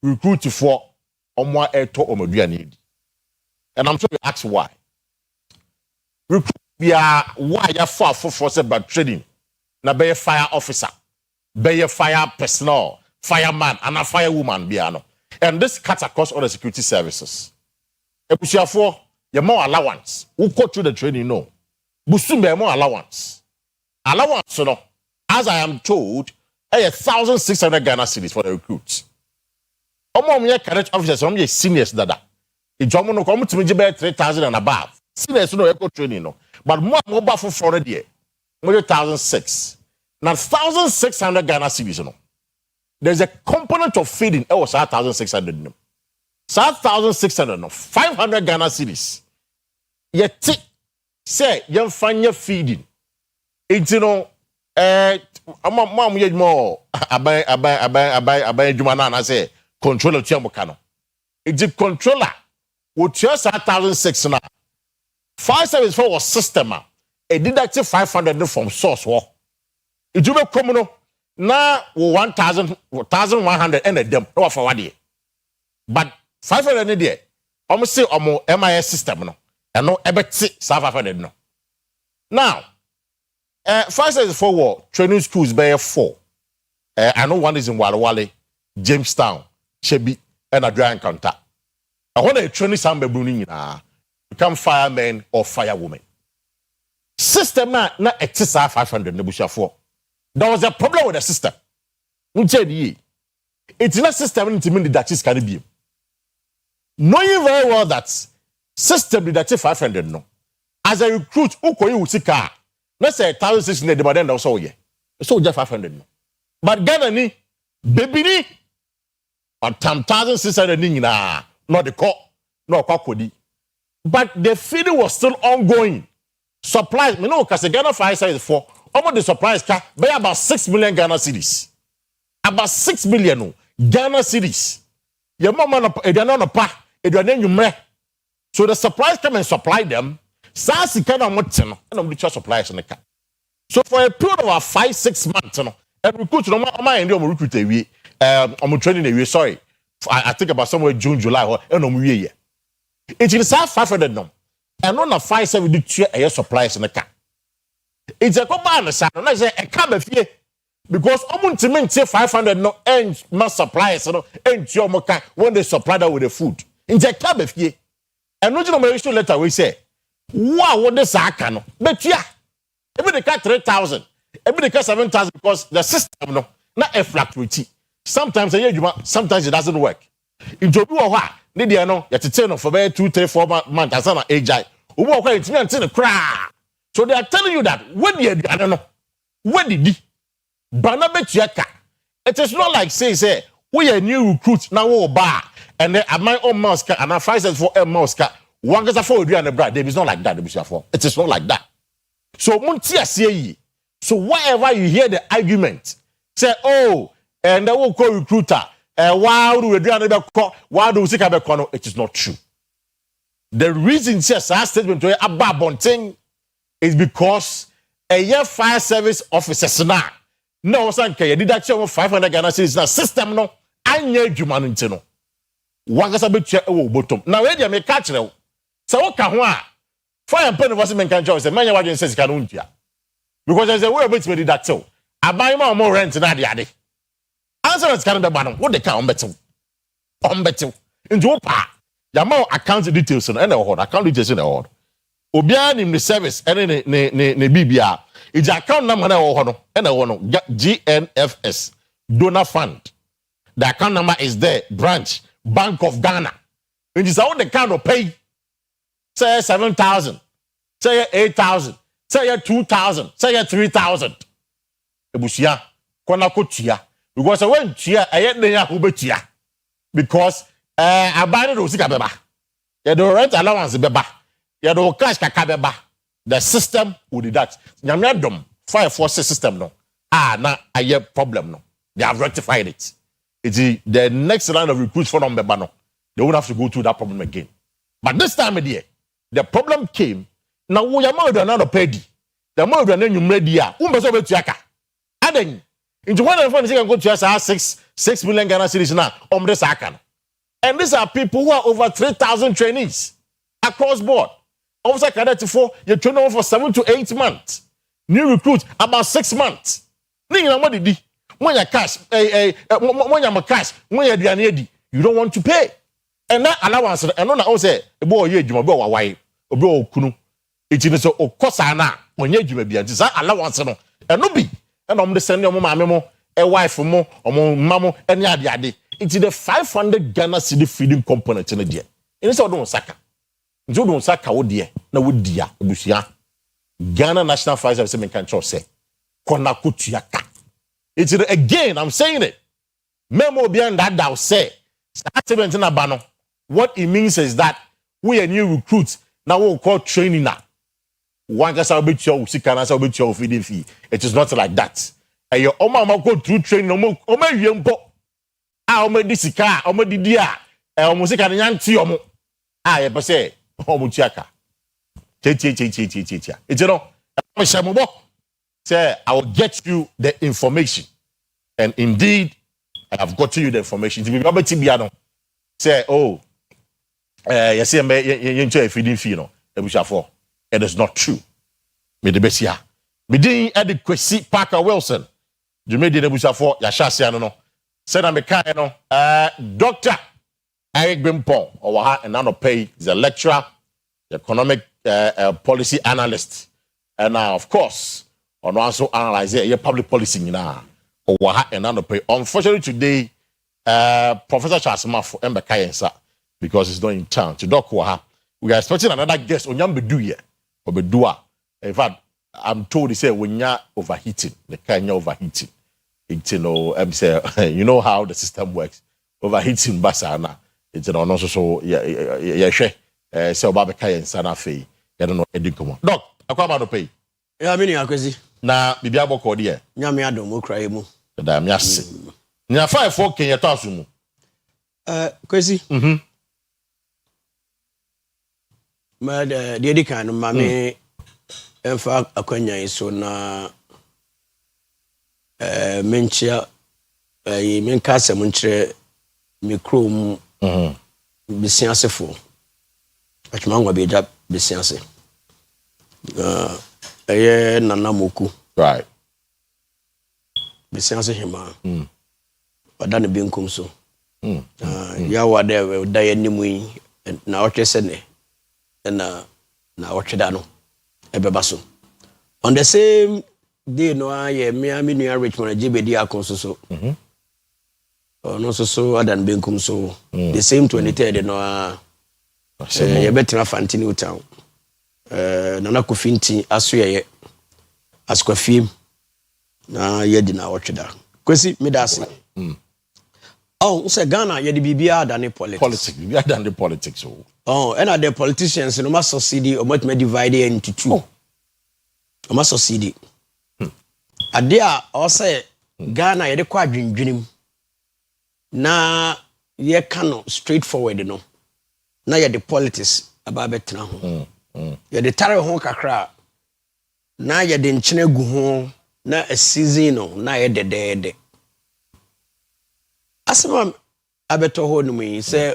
recruit for Omwa Eto Omoduani. And I'm sure you ask why. Recruit why you far for about trading. Na be a fire officer. Be a fire personnel, fireman, and a firewoman, biano. And this cuts across all the security services. If you for your more allowance, who go through the training, no. Busumbe more allowance. Allowance, so no. As I am told, 1,600 Ghana cedis for the recruits. Omo cadet officers, some seniors dada. If you no come to me, 3,000 and above. Seniors no echo training, no. But more mobile for Florida, 1,006. Now, 1,600 Ghana cedis, no. There's a component of feeding. It was 1,600. No. 1,600, no. 500 Ghana cedis. Yet, say, you find your feeding. It's, you know, mom, you more. Abay, Jumana, say, controller, Tiamokano. It's a controller. With just 1,600. 574 was system. A deductive 500 from source. It will be common now 1,100 and a them for 1 year. But 500 a day, almost say omo MIS system no and no ebeti South Africa no. Now 5 years forward training schools by 4. I know one is in Wale, Jamestown, Chebi, and Adrian Counter. I want to train some baby become firemen or firewomen. System na excess 500 nebusha 4. There was a problem with the system. It's not system intimidated that is can be. Knowing very well that system that 500 no. As a recruit, who call you car? Let's say 1,600, but then also yeah. So just 500 no. But Ghana ni baby ni on 1,600 ni na not the call, no call. But the feeding was still ongoing. Supplies, you know, because the Ghana 5 size 4, almost the supplies car by about 6 million Ghana cedis. About 6 million Ghana cedis. Your mama no pa, so the supplies come and supply them. Sasi kana moten and I'm the suppliers in the car. So for a period of 5-6 months, and recruit no mind recruit we I'm training a sorry. I think about somewhere June, July or year. It is 500 no. And on a 5-7 do air supplies in the car. It's a command son, and I say a cab because I'm say 500 no and mass supplies and your mocha when they supply that with the food. It's a cab and no generation letter we say, wow, what this no. But yeah, every the car 3,000, every the car 7,000 because the system no not a fluctuate. Sometimes sometimes it doesn't work. In Jobu or need you know, you have to tell for 2, 3, 4 months as an age. So they are telling you that when you I don't know, when did he? Banabet it is not like say we are new recruits now bar and then at my own mouse and I fight for a mouse car. One gets a 4 and a bride. It is not like that. It is not like that. So Muntia say so whatever you hear the argument, say, oh, and they will call recruiter. Why do we do another call? Why do we take a corner? It is not true. The reason says our statement to about Bonting is because a year fire service officers now. No, son, you did that show 500 Ghana cedis now system no. I need you man no. One gets a bit bottom. Now where do you make catch now? So what can one? Fire and pen was a man can choose a man who says Canuntia. Because there's a way of which we did that so. I buy more rent in Adiade. Answer is Canada bottom. What they can on better. In Jopa. Yama account details and account details in the order. Obian in the service and ne BBR. It's account number and GNFS donor fund. The account number is there. Branch Bank of Ghana. It is all the kind of pay. Say 7,000. Say 8,000. Say 2,000. Say 3,000. Ebusia kona kotia because when tia ayedenya ubetia because abani do sika beba. You do rent allowance beba. You do cash kaka beba. The system will do that. Nyamyadom 546 system no. Na aye problem no. They have rectified it. It's the next round of recruits for beba no. They won't have to go through that problem again. But this time of the year, the problem came. Now we are more than another pedi. The more than you media. Umbeso betuaka. Aden. Into one of them go to us 6 million Ghana cedis now. This akan. And these are people who are over 3,000 trainees across board. Officer cadet 4, you train over for 7 to 8 months. New recruit about 6 months. When you cash, when you cash, when you don't want to pay. And that allowance, and no, I say, boy, you go away, bro, kunu. It is so cosana when you may be a desire allowance, and no be, and I'm the sending your mamma, a wife for more, or more mamma, and yadi. It is the 500 Ghana cedi feeding component in the year. And it's all don't saka. You don't saka, oh dear, no would dear, Busia. Ghana National Fire Service can say, Konakutiaka. It's again, I'm saying it. Memo beyond that, thou say, statement in a banner. What it means is that we are new recruits. Now we'll call training now. One can say, your feeding fee. It is not like that. And your Oma go through training. Oma yempo. Oma disika. Oma didia. Oma sika nyanti omo. You say, Omo chiaka. It's say, I will get you the information. And indeed, I have gotten you the information. Say, oh, you see me you enjoy feeding fee no ebushafo it is not true me de besia me din e de Kwesi Parker Wilson Jumedi ebushafo ya hyasia no say na me kan no Dr. Eric Bimpong or ha and now pay is a lecturer economic policy analyst and of course on also analyze your public policy now or ha and now pay unfortunately today Professor Charles Mafo Mbekayensa because he's not in town to doc ha we are expecting another guest onyambedu here obedua in fact I'm told he say when you overheating the kind of overheating you know say you know how the system works overheating basana it's no so yeah say Obabekayensa na fe you don't know edinkomo doc akwa no pay ya me ni Akwesi na bibia boko de e nyame adom okra emu da me ase nya 5 Kenya to asumu Kwesi ma de di kan ma me emfa akwanya so na menchia menka asem nkyere mikrom bisiasefo atmanwa beja bisiase nanamoku right bisiase hima wadane binkum so ya wade da yanimu yi na otwese ne na otweda no ebeba so on the same day no aye me nua Richmond Jebedi akonso so no so adan binkum so the same 23rd no ye betra Fantini town nana kofinti aso ye askofiem na ye di na otweda Kwesi medase say Ghana ye di bibia adane politics bibia adane politics and the politicians no must succeed or much divide into two must succeed adia o say Ghana ye de kwa dwendwenim na ye kano straightforward no na ye the politics aba betra ho ye de tare ho kakra na ye de nkyene gu ho na a season no na ye de asema abeto ho no mi say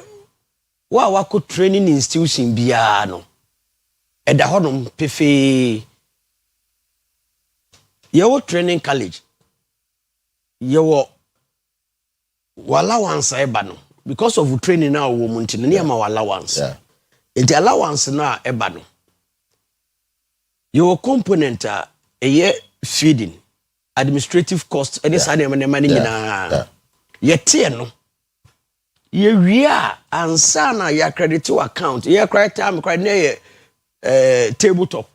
wa ko training institution bia no eda ho no pefe ye training college ye allowance eba no because of training now wo munti no ma allowance the allowance na eba no your component ye feeding administrative costs any side money nyina ye tie no ye wia ansa na ya credit to account ye credit time credit na tabletop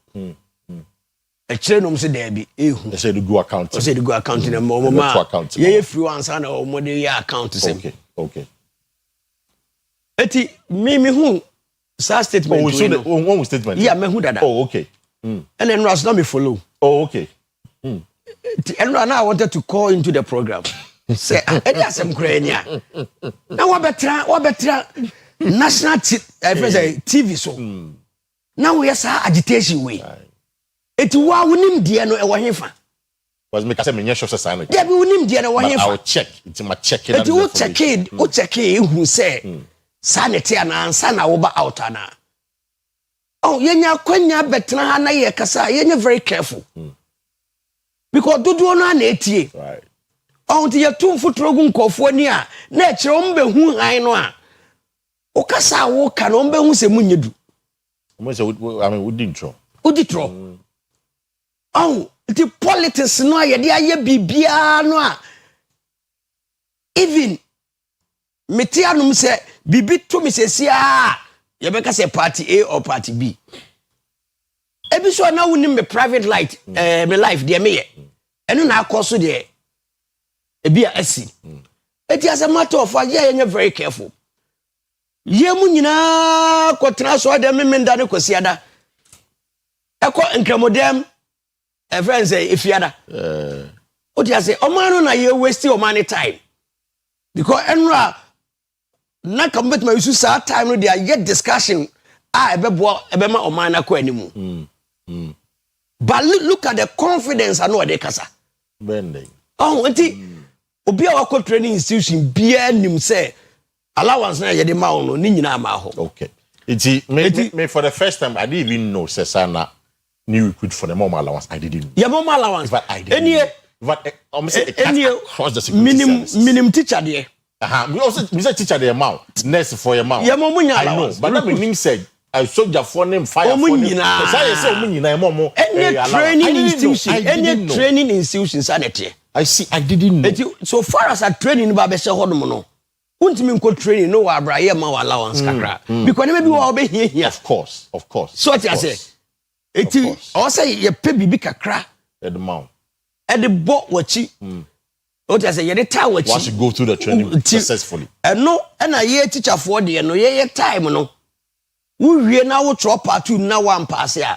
a chenum se there be ehu say the go account say the go account na mama ye free ansa na o mo de account sem okay eti me hu sa statement one statement yeah me hu dada okay and then was not me follow okay and now I wanted to call into the program say any asem krania na wa betra national TV so now we are agitation way eti wa wonim die no e wo hefa was make say menye sure say yeah be wonim die no wo hefa I will check it's my check it eti wo check hu say sanity ana ansa na wo ba out ana yenya kwanya betra ha na ye kasa yenya very careful because dudu no na etie right ti ya tumfu trogu nkofo ani a na ekire o mbe hu han no a o kasa wo ka no mbe hu se munyedu mo say I mean we didn't try the politics no ye de aye bibia no a even metianum se bibi to me sesia ye be ka say party A or party B ebi so na wonim me private life me life de me ye eno na akoso de ebi a asi eti as a matter of fact ye very careful ye mu nyina kwotena so de me nda ne kwasiada eko nkramodem friends say ifiada o dia say o man no na ye waste o man time because enra na commit my use sa time no dia get discussion ebema o man na ko animu but look at the confidence I know they kasa bending obi a wako training institution bia nim say allowance na ye de ma no ni nyina ma ho okay Me for the first time, I didn't even know Sesana new recruit for the mom allowance. I didn't know. Yeah, mom allowance. But I didn't know. But I'm saying across the minimum teacher there. We also teacher the amount nurse for your mouth. Yeah, mom I know, but that meaning said I soldier for name fire for name. I say any training institution, any training institution sanity. I see. I didn't know. So far as a training ba be se hodo no. Untimi nko training no wa abraye ma allowance kakra. Because maybe we will be here. Of course. So what I say. I say ye pay bibi kakra at the mount. At the boat wachi. What I say ye the time wachi. Once you go through the training successfully. And no, and a year teacher for the no ye time no. We na wo tro part 2 na one pass ya.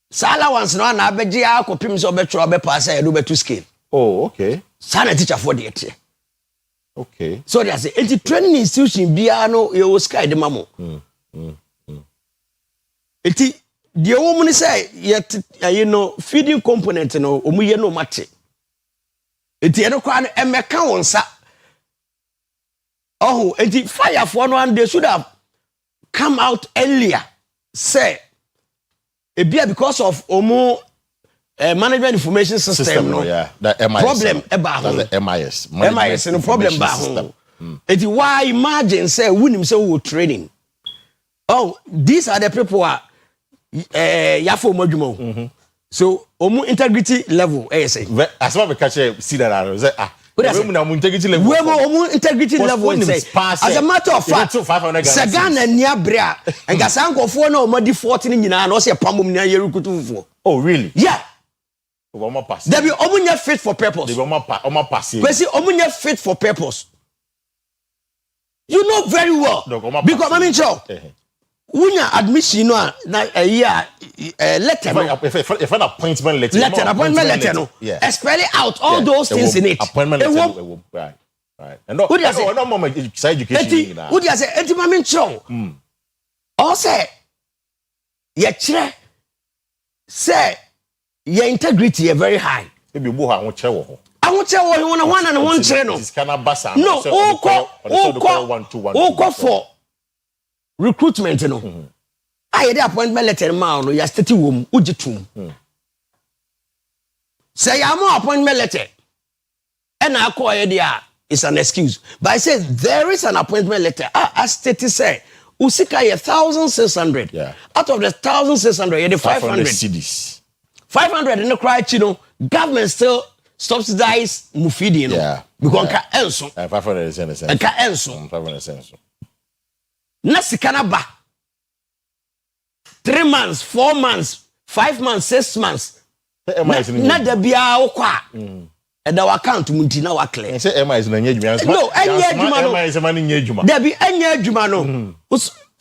Sala once no na abeji akopim so be tro be pass ya do be to scale. Oh, okay. Sana teacher for the tie. Okay. So they say it's training institution bia no you sky the mamo. Eti the woman say yet you know feeding component no omuye no mate. Eti e no kwa no emeka wonsa. Oh, eti fire for no and they should have come out earlier. Say ebia because of management information system no. Yeah, the MIS. Problem eba ho. The MIS. MIS no problem ba ho. Eti why imagine say wunim say we training. Oh, these are the people yafo modwuma. So integrity level say. As well because see that I say integrity level. We integrity level say. As a matter of fact, Sagana niabra and gasankofo na omadi 40 nyina na say pamom nya yerukutu. Oh really? Yeah. They be omunya fit for purpose. They be omo pass. Kwesi omunya fit for purpose. You know very well. Because I mean show. Unya admission no na letter no. If an appointment letter no. Yeah. Spell it out all those things in it. Appointment letter. Right. And no mama education. Would you say enti mama show? Or say ye kire say your integrity is very high. Maybe you have a chair. I want to tell you one and one channel. No, all for recruitment. No, I had the appointment letter. Man, you are starting womb. Ujitum. Say I'm more appointment letter, and I call idea is an excuse. But I said there is an appointment letter. As stated, say Usika 1,600. Yeah. Out of the 1,600, you the 500 CDs. 500 in the cry, government still subsidize Mufidi, yeah. Because ka enso. 500 is in a sense. Ka enso. 500 sense. Nasikana ba. 3 months, 4 months, 5 months, 6 months. Na da bia okwa. And our account muntina wa clear. Say Emma is no nyejuma. No, enye adwuma no. Emma is man nyejuma. There be enye adwuma no.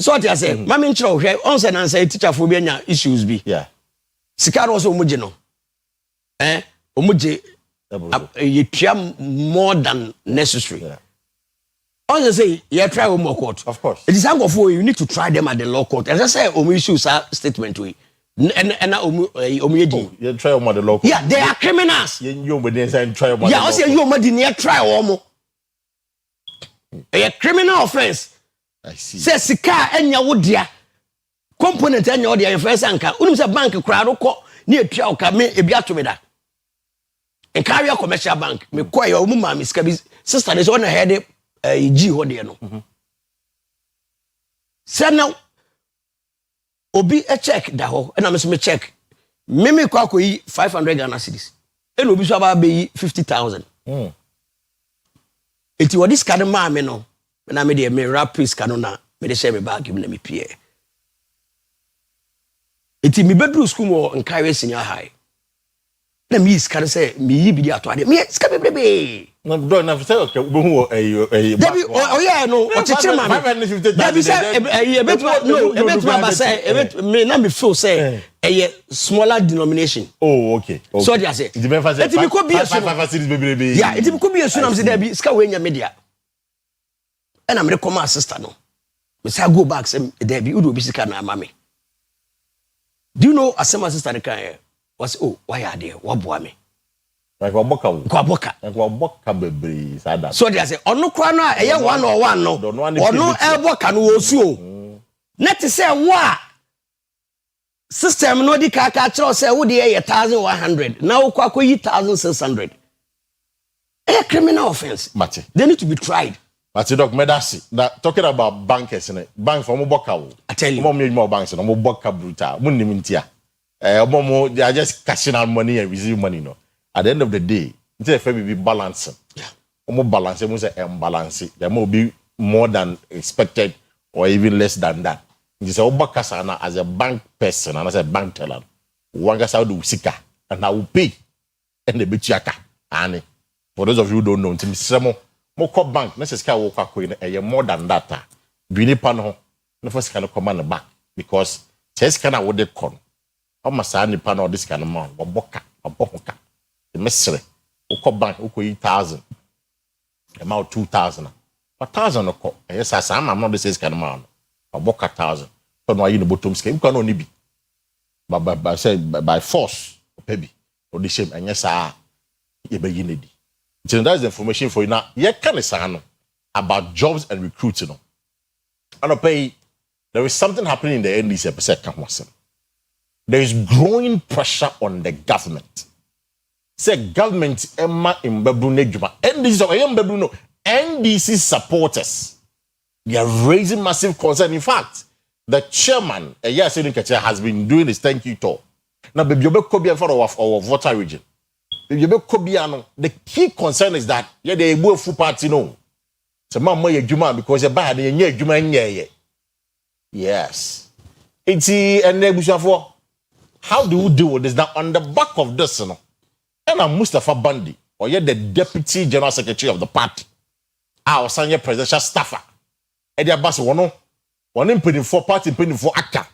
So what I say, mama nchro hwe, on say na say teacher for be anya issues be. Yeah. Sika no so omuje no. Omuje you try more than necessary. Yeah. On say you try one more court. Of course. It is for you need to try them at the law court. As I say, issues are statement we. And you try on the law court. Yeah, they are criminals. You try on. Yeah, I say you near try one. A criminal offense. I see. Say sika enya wodia. Component enya wodia your first anka. Unum say bank crowd ko near try o ka me ebi ato me da. En carry a commercial bank. Me kwa your mama me sika bi sister is on head G ho de no. Say now obi a check da ho and I'm me check. Me kwa ko yi 500 Ghana cedis. And obi so ba be 50,000. Eti what this kind of man me no. Na me dey me rap piece kanu na me dey share me bag give me pie. Eti me bedroom school mo Nkawe senior high. Na me is can say me yi bi dey ato ade. Me ska bebrebe. No do na say okay we hu Debi oh yeah no o cheche man. Debi say ebet ba say me na me feel say smaller denomination. Oh okay. So they say. It be fa say 5 cities bebrebe. Yeah, it be ko bi esu na me say debi ska we nya media. And I'm recommend my sister no. Me say go back say there be udo bi sika na mama me. Do you know as my sister can was why are there? What boy me? Like waboka bebre sada. So they say onu kwa no eye 101 no. Onu eboka no osu o. Net say wa system no di kaka chro say wo de 1100 now kwako yi 1600. A criminal offense. Mate. They need to be tried. Mate doc medasi that talking about bankers bank for mo boka wo. I tell you. More banks no mo boka brutal. Mo nim ntia. Mo they are just cashing out money and receiving money no. At the end of the day, it's a be balancing. Yeah. Mo balance mo say imbalance. There may be more than expected or even less than that. It is a as a bank person and as a bank teller. One gets out do sika and I will pay and the bitchaka. And for those of you who don't know, mo call bank necessarily more than that. Bini pano no first kind of command back because chess kind of what they call. How much any pano this kind of man or boka or boka. The mystery. Oko bank oko 1,000. Amount 2,000. 1,000 oko. Yes, I'm not the same kind of man. About 1,000. So no, you know, bottom scale. You can only be. But by force, maybe or the same. And yes, you begin it. So that's the information for you now. You can say about jobs and recruiting. And there is something happening in the NDC. There is growing pressure on the government. Say government Emma in Babunejuma. NDC supporters. They are raising massive concern. In fact, the chairman, has been doing his thank you tour. Now, our voter region. The key concern is that they will full party no. So, because you're bad, yes. How do you deal with this? Now, on the back of this, and I'm Mustafa Bandi, or you're the deputy general secretary of the party, our senior presidential staffer. Eddie Abbas one in for party in for actor.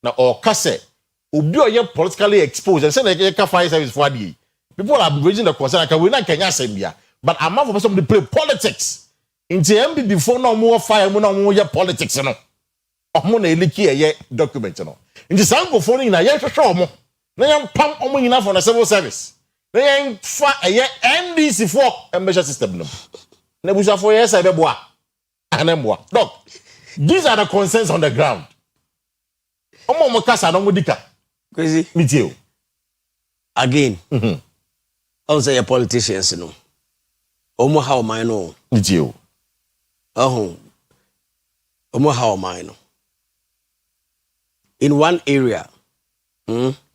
Now or kase obi oye politically exposed and say like fire service for the people are raising the concern like we not Kenya Sembia, but I'm not for somebody play politics. In the MB before no more fire more politics no. Omo na eliki eye document no. In the sango phone na ye hwehwe omo. Na yan pam omo nyina for the civil service. Na yan fa eye NDC for embedded system no. Na busa for yes I be boa. Look, these are the concerns on the ground. Omo kasa no mudika. Crazy. Meet you. Again. Also your politicians no. Omo how mine no. Meet you. Omo how mine no. In one area. The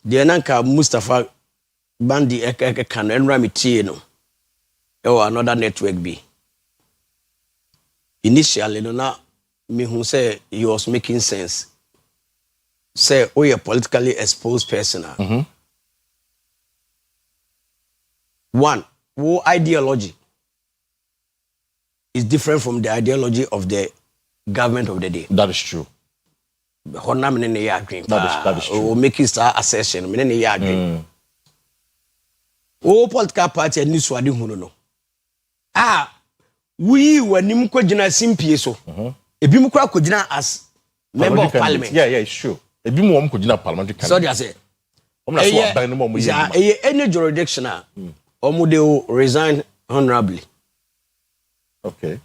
Nanka Mustafa Bandi can enramity no. Or another network be. Initially, no, me who say he was making sense. Say, oh, you're a politically exposed person. One, who ideology is different from the ideology of the government of the day. That is true. That is true. Making star assertion. Oh, political party and news wadi huno. We were nimko jina simpie so. Ebi mu kwa kojina as member of parliament. Yeah, it's true. Ebi mu wom kojina parliamentary candidate. So they say. Any jurisdiction omo resign honorably. Okay.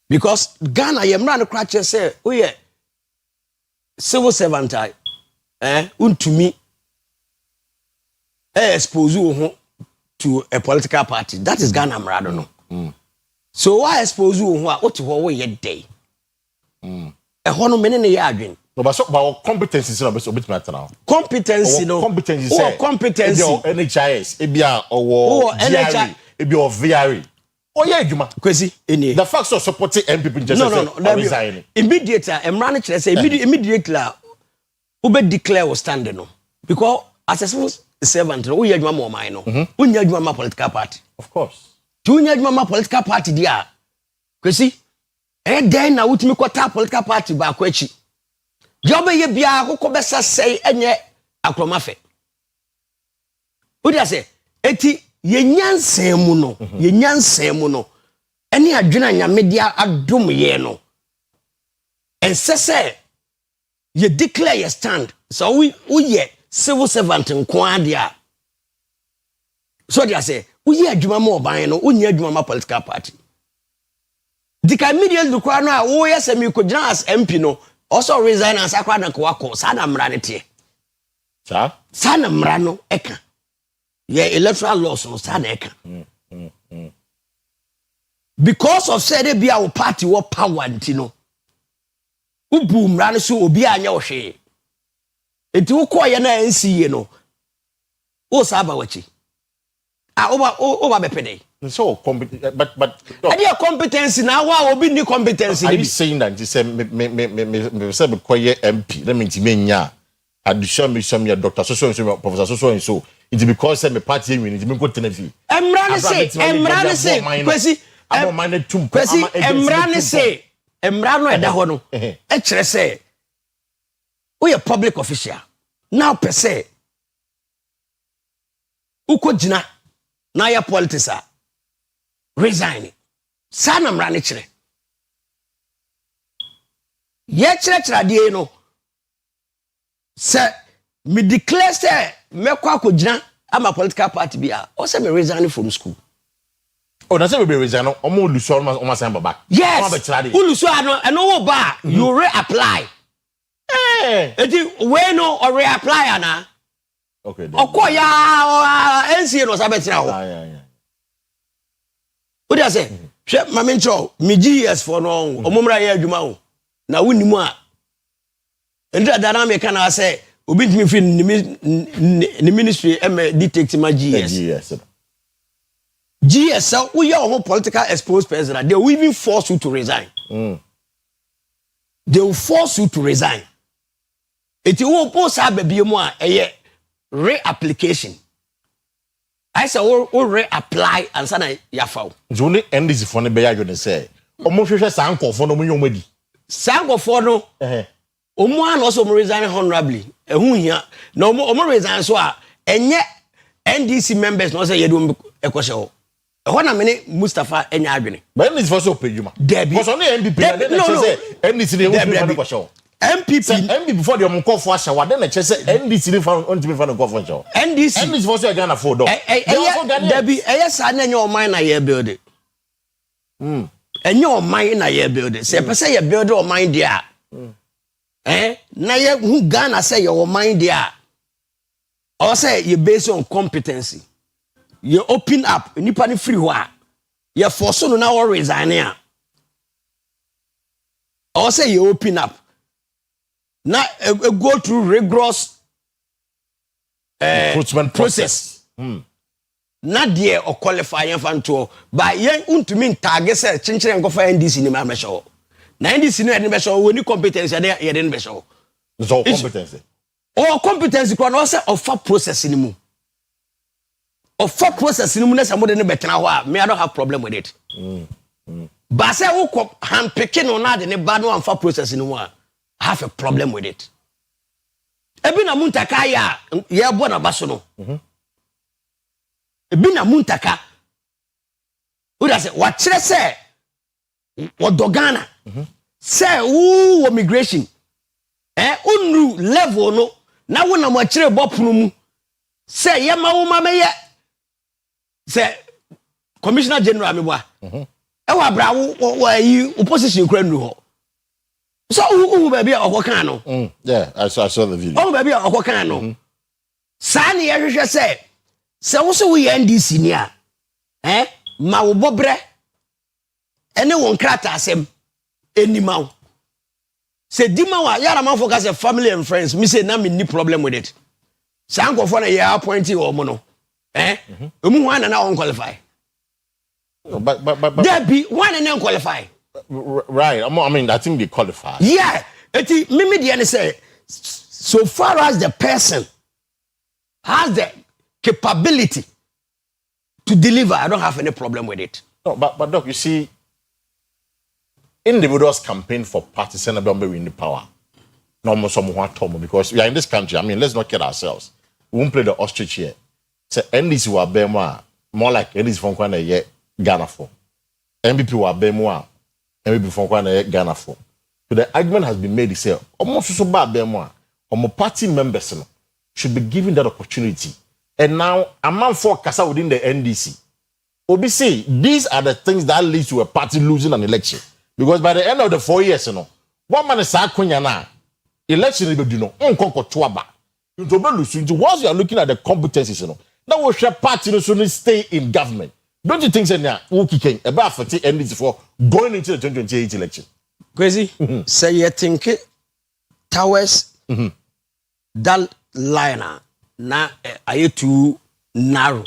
Because Ghana yemra no krache say, "Oh yeah, civil servant untumi expose you to a political party." That is Ghana mrado no. So why expose you what ye day? Hono menene ye adwen. No, but competencies no be bit matter now. Competency no. Competency competency. NHIS, ebia or NHIS, ebia or VRE. Oh yeah, Juma. Kwesi, any. The facts of supporting MPP just no. Immediately, Emrani chile say immediately ube declare or stand no. Because as a civil servant, we are Juma more mine no. We are Juma political party. Of course. Tu nya Juma political party dia. Kwesi, then na utimi kwata political party ba kwachi. Jobe ye bia kokko besa sei enye akromafe. Udi say eti yenyansem mu no ene adwena nyamedia adom ye no ensese ye declare your stand so we ye civil servant nko adia so they say we ye adwuma ma oban no unya adwuma ma political party Dika immediately kwa no a wo yese mi ko gina as MP no also resign as akwa na ko akọ sa na mra ne te sa na mra no eka ye electoral laws no sa na eka because of say they be our party what power ntino ubu mra no so obi anya ohwe enti wo ko ye na NCA no o sa ba wachi oba bepede. So competent, but idea competence now. Wow, obi ni competence. Are you saying that you say me say because MP? Let me menya. Addition me some your doctor so professor so. It's because say me party win. It's me go tenevi. Emrane say. Kwesi. Kwesi. Emrane say. Emrano eda ho no. E kire say. We a public official. Now per se. Uko jina. Na ya politics a. Resign. Sana mrane chire. Ye chire die no. Se me declare say me kwa akogina ama political party bia. O say me resign from school. Oh, that's we be resign. Omo luso omo say back. Yes. Uluso ano wo ba you reapply. Eh. Eti we no or reapply ana. Okay. Okoya NCA no sabetira ho. Yeah. What do you say? Mama ncho, me GS for no, omumra ye adwuma ho. Na wonimu a. Ndra dana me kana say, obi ntimi fi ni ministry detect ma GS. GS so we your political exposed person, they will even force you to resign. They will force you to resign. It will post baby mo a reapplication. I say we reapply and sana yafa. Joni NDC for ne be ya joni say. Omo hwehwe sankofo no mo yomadi. Sankofo no omo an also resign honorably. Ehu hia. Na omo resign so a enye NDC members no say yedo ekose ho. Eho na me Mustafa enya adwene. But NDC for so pejuma. Because on NDP na say NDC dey hu for show. MPP before the Mukofo Ashawa, then I say NDC on to be found Mukofo show. NDC for so Ghana for do. Debbie, yes, I know your mind I build it. And your mind I build it. Say, per se, you build your mind there. Now you who Ghana say your mind there. Or say you based on competency. You open up, you need free wa. You force on now resign here. Or say you open up. Now go through rigorous recruitment process. Not there or qualifying fan to by young untumi target say chinchire and go for NDC ni ma show. Na NDC ni be show when you competence there you didn't be show. So competence. Or competence can also offer process ni mu. Offer process ni mu na somebody ni better ho me I don't have problem with it. But say who hand picking on na the bad one for process ni mu I have a problem with it. Ebi na muntaka ya bo na baso no. Ebi na muntaka. Uda say what kire say Ghana. Say wo migration. Unu level no na wo na mo kire bopunu mu. Say ye ma wo ma me ye. Say Commissioner General amebwa. E wa bra wo yi opposition kura nru ho. So who baby okokan no? Yeah, I saw the video. Oh baby okokan no. Sani ye hwehwe say wo so we NDC ni a ma wo bobre ene won krata asem enima wo. Say dima wa yara man focus a family and friends me say na me ni problem with it. Sanko for na ye appointee wo mo no. Emu wan na on qualify. But there be one and qualify. Right. I mean, I think they qualify. Yeah. Mimi Diane say, so far as the person has the capability to deliver, I don't have any problem with it. No, but Doc, you see, individuals campaign for parties and be in the power. No someone told me because we are in this country. I mean, let's not kid ourselves. We won't play the ostrich here. So NDC will be more like NDC from Kwana Ghana for. MPP will be more. And maybe from Ghana for. So the argument has been made. He said, almost so bad, party members should be given that opportunity. And now, a man for Kasa within the NDC. Obi say, these are the things that lead to a party losing an election. Because by the end of the 4 years, you know, one man is na election will be no unkonko tuaba. You don't lose. Once you are looking at the competencies, you know, now we share party to stay in government. Don't you think that Wookie King about 40 endings for going into the 2028 election? Kwesi, say you think towers that liner na are you too narrow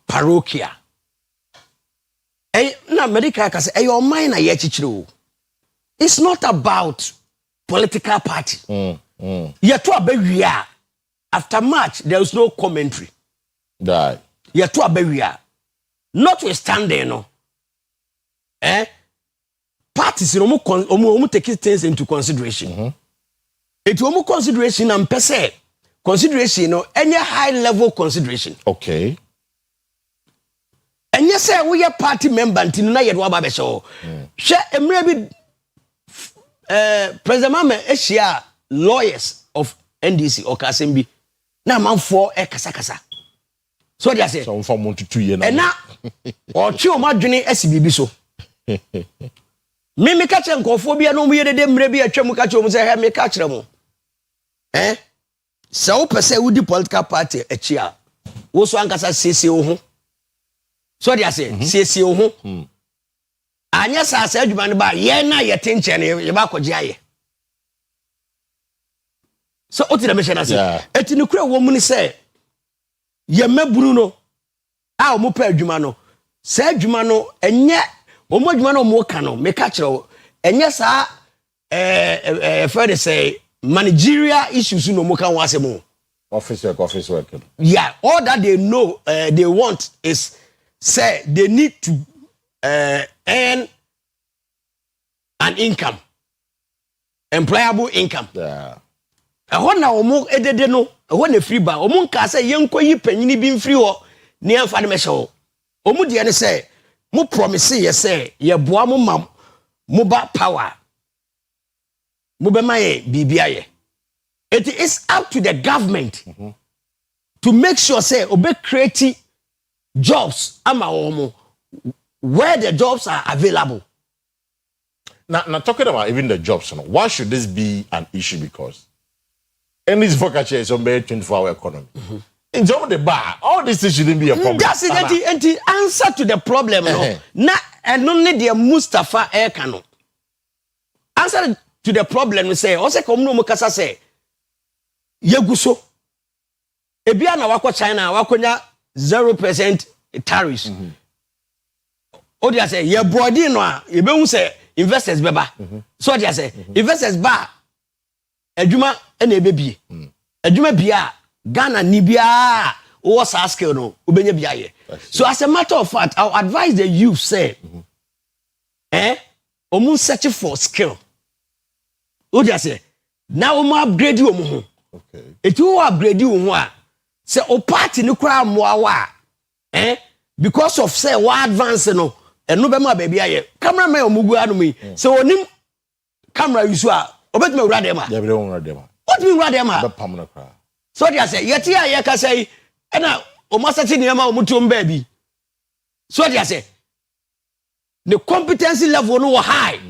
parochial? Na America ka say your mind na ye chichiro. It's not about political party. You to abewia after March there is no commentary. Die. You to abewia. Notwithstanding no. Parties omu take things into consideration. It omu consideration and per se consideration no any high level consideration. Okay. And yes, sir, we are party member until na yet waba beso. She emre bi President Mama Asia lawyers of NDC or Kasembi. Na man for kasa. So they say so from 1 to 2 years now. And now or chi o ma dwene SBB so. Me catch nkofobia no mu yede de mre bi atwam catch o mu say me catch remo. So pese wudi political party achia. Wo so ankasa sese wo ho. So they say sese wo ho. Anya sa adwuma ne ba ye na ye tenche ne ye ba koje aye. So oti da me shena say eti ne kura wo mu ni say ye maburu no a o mo pa adwuma no sa adwuma no enye o mo adwuma no mo ka no me ka kire enye sa Fred say managerial issues no mo kan wase mo office work. Yeah, all that they know they want is say they need to earn an income, employable income. Yeah. Ehon na omo edede no ehon na free ba omo nka say yenkoyi panyini bi mfiri ho ne amfa de mehye ho omo de ne say mo promise ye say ye boa mo mam mo ba power mo be maye bibia ye. It is up to the government to make sure say obe create jobs ama omo where the jobs are available. Now talking about even the jobs, you know, why should this be an issue? Because and this focus is on 24-hour economy. In terms of the bar, all this shouldn't be a problem. That's it. And the answer to the problem, no. Na and only the Mustafa Ekano. Answer to the problem, we say, also come no mukasa say, Yeguso. Ebia na wako China, wakonya 0% tariffs. Odia say, ye body no, ye say investors beba. So they say, investors ba. Adwuma na ebebie adwuma bia Ghana ni bia was skill no obenya bia ye. So as a matter of fact I would advise the youth say omu search for skill. O just say now omu upgrade you omu ho. Okay. It will upgrade you ho a say o party ni kura moawa because of say what advance no eno be ma bia ye cameraman omugu anu mi so onim camera use a obetime wura dem a they don't wura dem. What do you wura dem a be pamna kra. So they say yeti a ye ka say na o masati niam a omutum ba bi. So they say the competency level no high.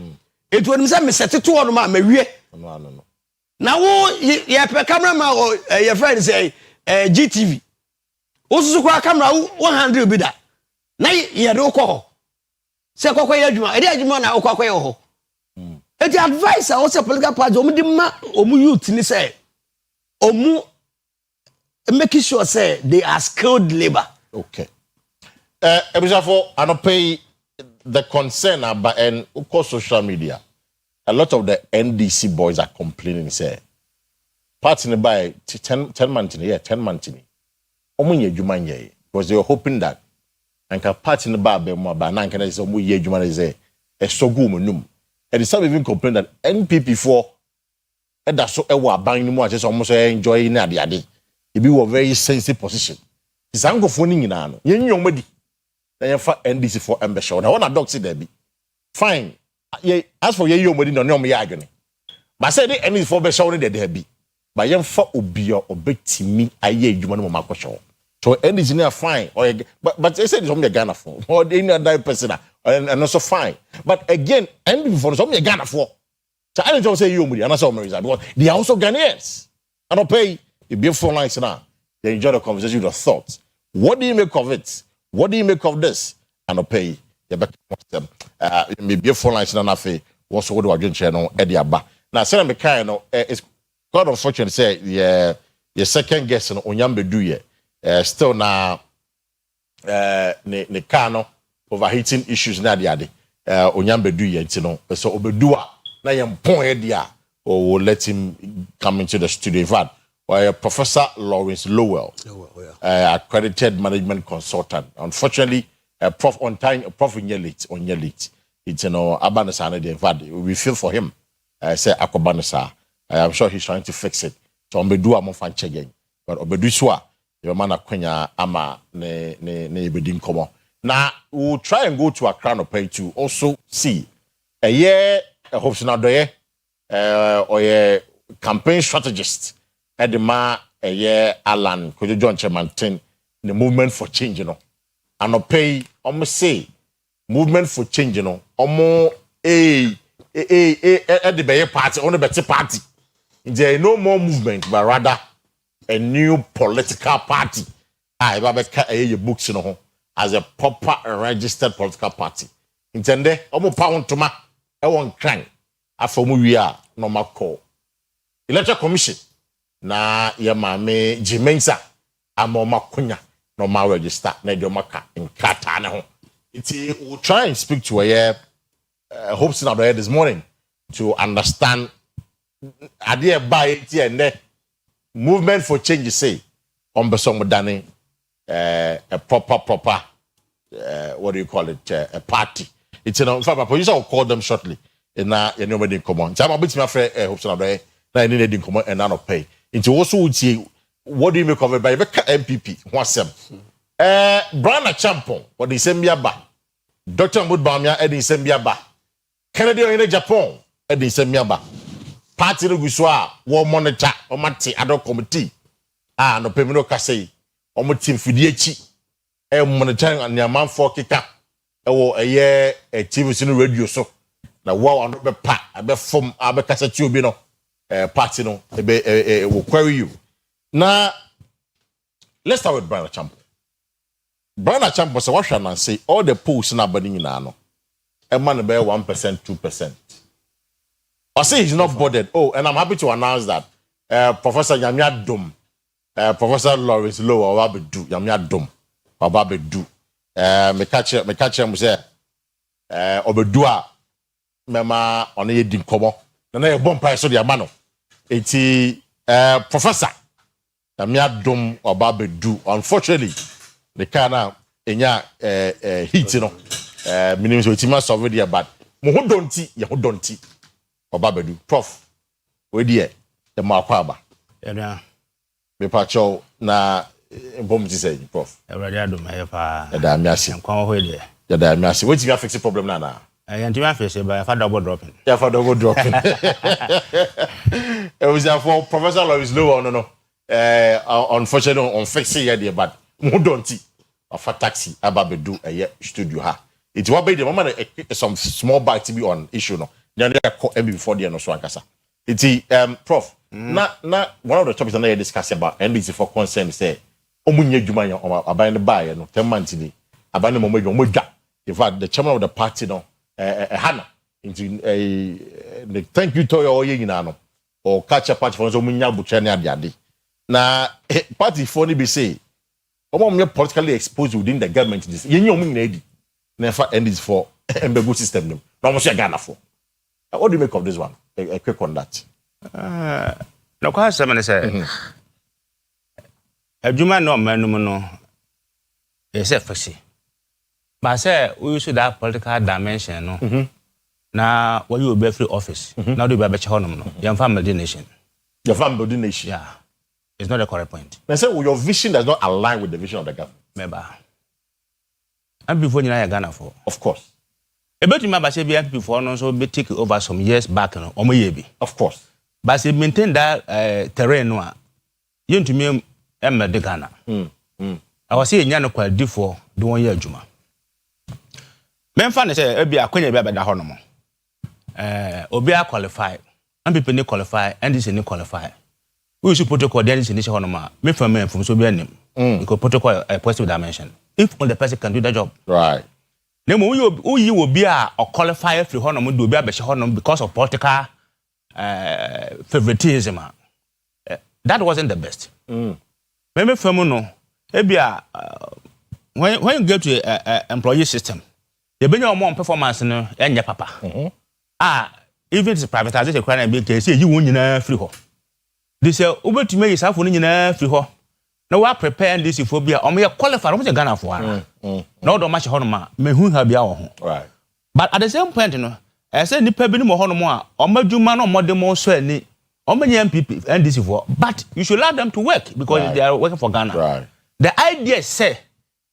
It would say me set to on ma wie. No. Now wo ye pe cameraman or your friend say GTV. Osusu kwa camera 100 bi da. Na ye do ko. Say kokko ye adwuma. E dey adwuma na kokko ye ho. The advice also political party omu di ma omu youth ni say omu making sure say they are skilled labor. Okay. Ebisafo anopay the concern about and of course social media. A lot of the NDC boys are complaining say party by 10 months in a year, 10 months in. Omu ye juma nye because they were hoping that and ka party ba be mo ba na nkan say omu ye juma say esogu munum. And some even complain that NPP for that so aban ni mu just almost enjoy na ade. It be a very sensitive position. It's an go nyina no. Yen nyomadi. Then fa NDC for ambition. Now one doc say there be. Fine. As for ye yomadi no nyom ye adwene. But say the NDC for be show there be. But yen fa obi obetimi aye adwuma no makosho. So NDC na fine. But they say from the Ghana for or any other person and also fine. But again, and before some Ghana for. So I don't say you and I saw Marisa because they are also Ghanaians. I don't pay the beautiful lines now. They enjoy the conversation with the thoughts. What do you make of it? What do you make of this? I don't pay the back them. Me beautiful lines now. What's what do I do? Channel Eddie Abba. Now, say me kind of it's quite unfortunate to say your second guest on Onyambe do ye still now ne kano overheating issues na de Onyambe do ye ntino so obedua na yem pon dia or will let him come into the studio. In fact, Professor Lawrence Lowell, accredited management consultant. Unfortunately, Prof on time, Prof on your late. It's Abanasa. In fact, we feel for him. Say Akobanasa. I'm sure he's trying to fix it. So Obedu mo fan again. But Obedu swa your man akwenya ama ne ebedin komo. Now we'll try and go to Accra no pay to also see a year hopes na doye or a campaign strategist at the ma a year Alan Kojo John Chemantin the movement for change and pay almost say movement for change almost at the Bayer party on the better party there is no more movement but rather a new political party a books as a proper registered political party intende almost pound to ma one crank after we are normal call electoral commission na ya mame jimensa amoma kunya normal register na de maka in kata na ho it will try and speak to a hopes now this morning to understand idea by it and movement for change say on besom dane a proper what do you call it a party. It's in fact, I will call them shortly. And now, you know, when they come on. So I'm a bit my friend, hopes now, now I need to come on and not pay. Into also would say, what do you make of it by the MPP? What's them? Brana Champon, what they send me about. Dr. Mudbamia, and they send me about. Canada in Japan, and they send me about. Party no Guswa, war monitor, or Mati, adult committee. No Pemino Kase, or Mutim Fidici, monitoring on your man for kicker. A year a TV in radio so na wow on be pa abe form abe kasa ti obi no party no will query you now. Let's start with Brian Champo. Brian Champo say what shall I say all the polls na bani na no e man be 1% 2%. I say he's not bothered. Oh, and I'm happy to announce that Professor Yamia Dum, Professor Lawrence Low Obabedu Yamia Dum Obabedu me catch him say Obedua mema on ye din komo na ye bom pa so de ama no eti Professor Yamia Dum Obabedu unfortunately the kana enya heat no minimum so tima solve there but mo ho donti ye ho donti Obabedu prof we there the ma kwa ba yeah me pacho na bom ti say prof already adom e pa da mi ase nkwan ho de da mi ase wetin you fix the problem na and you fix it by double dropping it was for Professor Lawrence Low no unfortunately on fix it there but mo donti of a taxi Ababedu studio ha it will be the moment some small bite to be on issue no then they before the no so akasa it prof na one of the topics that I discuss about NDC for concern say omunye djuma ya aban ne bae no 10 months ni aban ne momodwa in fact the chairman of the party no hana into thank you to your yina no or catch a party for so munya butcher ne ade na party for ni be say omom politically exposed within the government this yenye omun na edi na fa NDC for embegu system no no so Ghana for what do you make of this one a quick on that no kwa se me say adwuma no manum no is efficacy but say we use that political dimension no na what you be free office now do be be honum no your family nation yeah it's not the correct point. They say your vision does not align with the vision of the government. Member and before you Ghana for of course about you member say be before no so be take over some years back no omoyebi of course but say maintain that terrain no you to me de Ghana I was saying nyano kwa for do one year juma Memfa ne say ebi akwanya bi abeda ho no mo. Obi a qualify, and people need qualify, and this need qualify. We should protocol there is in this ho no ma. Me from me from so be anim. Because protocol a positive dimension. If all the person can do the job. Right. Nemo you will be a qualify free ho no mo do be a ho no because of political favoritism. That wasn't the best. Maybe from no ebia when you go to employee system, you bring your more performance no enya papa. Even it's privatization crime be case you won nyina free ho. They say obetumi yi safo no nyina free ho. Na we prepare this for bia o me qualify o me Ghana for ara. Na do match ho no ma me hu ha bia wo ho. Right. But at the same point no, I say nipa bi no mo ho no mo a o madwuma no mo de mo so ani. O me MPP and this for, but you should allow them to work because they are working for Ghana. Right. The idea is say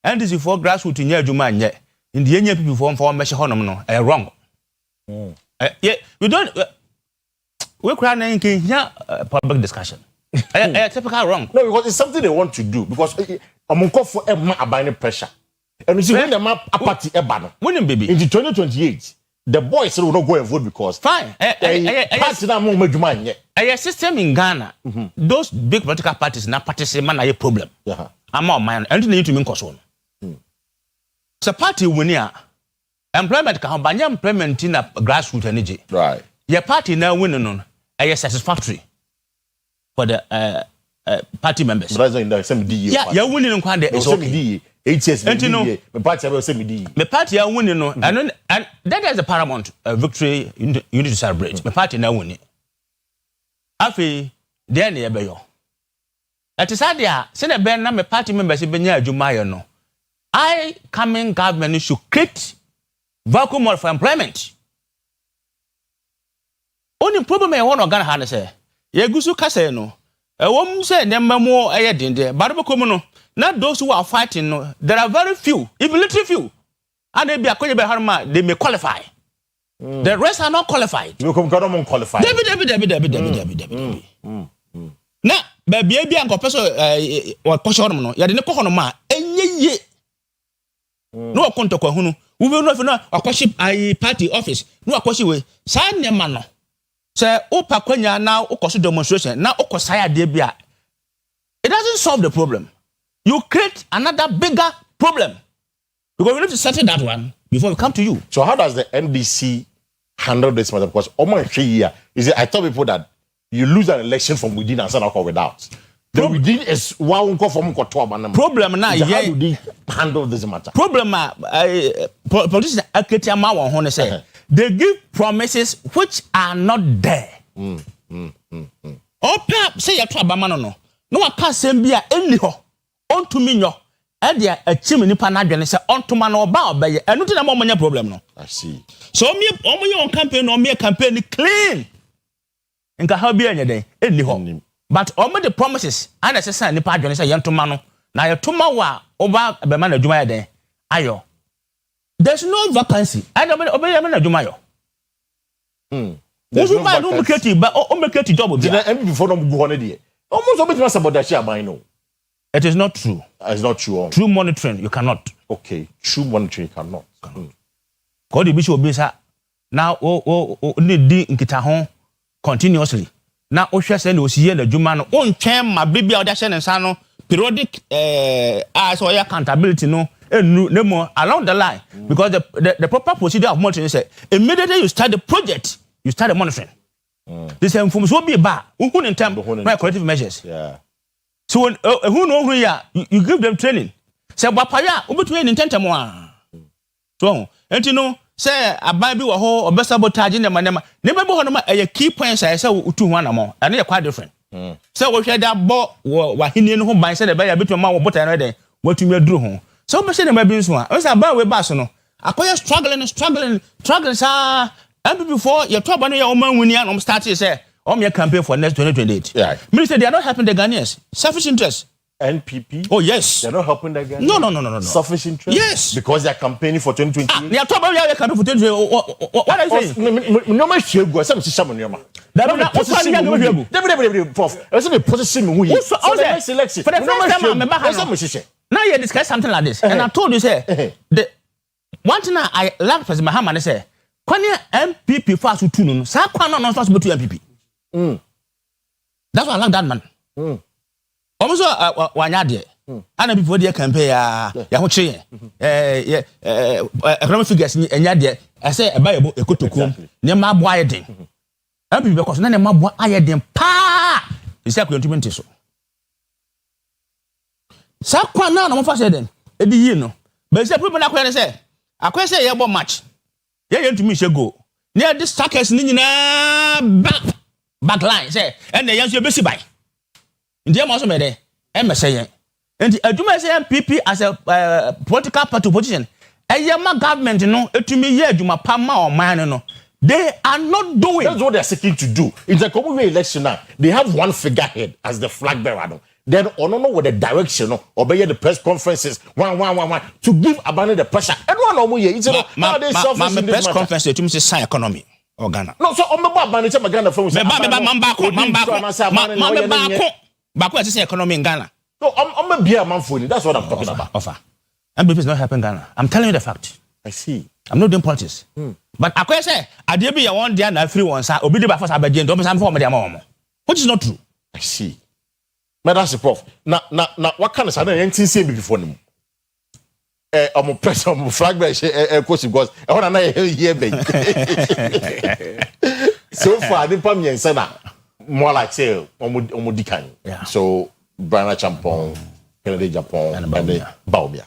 and this for grassroots nya adwuma nya. In the NPP for measure ho no no wrong. Yeah, we don't. We're crying in public discussion. Typical wrong. No, because it's something they want to do. Because I'm going for a pressure. And you see, when the map a party a banner, winning baby in 2028, the boys will not go and vote because fine. A system in Ghana, those big political parties now participate a problem. I'm on mine. And you need to mean cause one. So party winner. Employment can have employment in a grassroots energy. Right. Your party now winning on a satisfactory for the party members. But in the same DE. Yeah, you're winning on Kwande. It's okay. 8 years. And you know, the party will same DE. The party are winning on, and that is a paramount victory you need to celebrate. The party now winning. Afi, then you be yo. At is idea, send a band number party members in Benya Jumaya no. I coming government should create vacuum for employment. Only problem I want to Ghana Hana say. Yegusu kase no. Wom say number more ayedinde. But no. Not those who are fighting no. There are very few, even little few. And they be akoye be harma, they may qualify. The rest are not qualified. You come God qualified. David. Na baby anko peso wa kosho no. Ya de ne koho no ma enye ye. No akonto kwa hunu. We will not know a worship party office. No a question way. Sign your man. Say, Opa Quenya now, Okosu demonstration. Now, Okosaya debia. It doesn't solve the problem. You create another bigger problem. Because we need to settle that one before we come to you. So, how does the NDC handle this matter? Because almost 3 years, I tell people that you lose an election from within and send without. The within is one from problem now. How do they handle this matter? Problem politicians say they give promises which are not there. Opa say you trouble man no. No aka sem bia eni ho. Onto me nyo. E dia achim nipa na adwene say onto man oba obeye. Enu ti na mo manya problem no. I see. So me on campaign no me campaign clean. Nka how bia nya den eni ho. But all the promises and I say nipa adwene say yentoma no. Na yetoma wa oba be man adwuma ya den. Ayo. There's no vacancy. I don't obey man adwuma yo. There's no vacancy. But make it job. Before no go on there. Almost obey me about that share mine no. It is not true. It's not true. True monitoring you cannot. Okay, true monitoring you cannot. God the bishop be say now need di nkita ho continuously. Na ohwe say na osiye na adwuma no ontwen ma bibia oda hye ne nsa no periodic so accountability no nemo along the line because the proper procedure of monitoring is immediately you start the project you start the monitoring. This information will be bad in terms of corrective measures. Yeah. So who know who you give them training. Say bapaya obetu ni ntenta mo a. So enti no say aban bi wo ho obesabotage ne manema ne be ho no ma key points say utu ho anamo and they quite different. Say wo hwe da bo wa hini no ho ban say the be ya betu ma wo botan no den watumi aduru ho. So be say ne ma bi nso a o say aban we ba so no akoya struggling sa and before your trouble no your man wini and start say your campaign for next 2028. Yeah. Minister, they are not helping the Ghanaians. Selfish interest. NPP? Oh, yes. They're not helping the Ghanaians? No. Selfish interest? Yes. Because they're campaigning for 2028? They are talking about campaigning for 2028. What are you saying? No, my shego. Some system on your man. Next election. For the first time, now you discuss something like this. And I told you, say, one thing I love President Mahama say, when MPP fast to no, sa kwan no fast to MPP. That's why I like that man. Almost wanya de. Ana before the campaign ya ho kye. Economic figures enya de. I say e ba yebo ekotokum. Ne ma bo ayeden. MPP because na ne ma bo ayeden pa. You say akwentumenti so. Sa kwan na mo fast den. E di yi no. But say people na kwan say akwa say ye bo match. Ye ntumi she go. Near this stackers ni nyina back line say and the yanso be si bai. Ndi am also me dey. E say yen. And aduma say MPP as a political party position. Eyema government no etumi ye aduma pa ma o man no. They are not doing. That's what they are seeking to do. In the common election now, they have one figurehead as the flag bearer. No? Then on no with the direction or by the press conferences one to give abandon the pressure. Everyone know here. It's my press conference to say sign economy or Ghana. No, so on the manage my Ghana from back say economy in Ghana. No, I'm a beer man for that's what I'm talking about. Offer. MPP is not helping Ghana. I'm telling you the fact. I see. I'm not doing politics. But Akwa say I dey be one day na free one sir. Obi dey by force abaje ndo me for me dey am. Which is not true. I see. But that's the prof. Now, what kind of something anything say before him? I'm a press, I'm a flag bearer, Kwesi because I want to hear me. So far, I didn't put me in Sana. More like say, Omudikan. Yeah. So, Brian Champon, Kennedy Japan, and Baumia.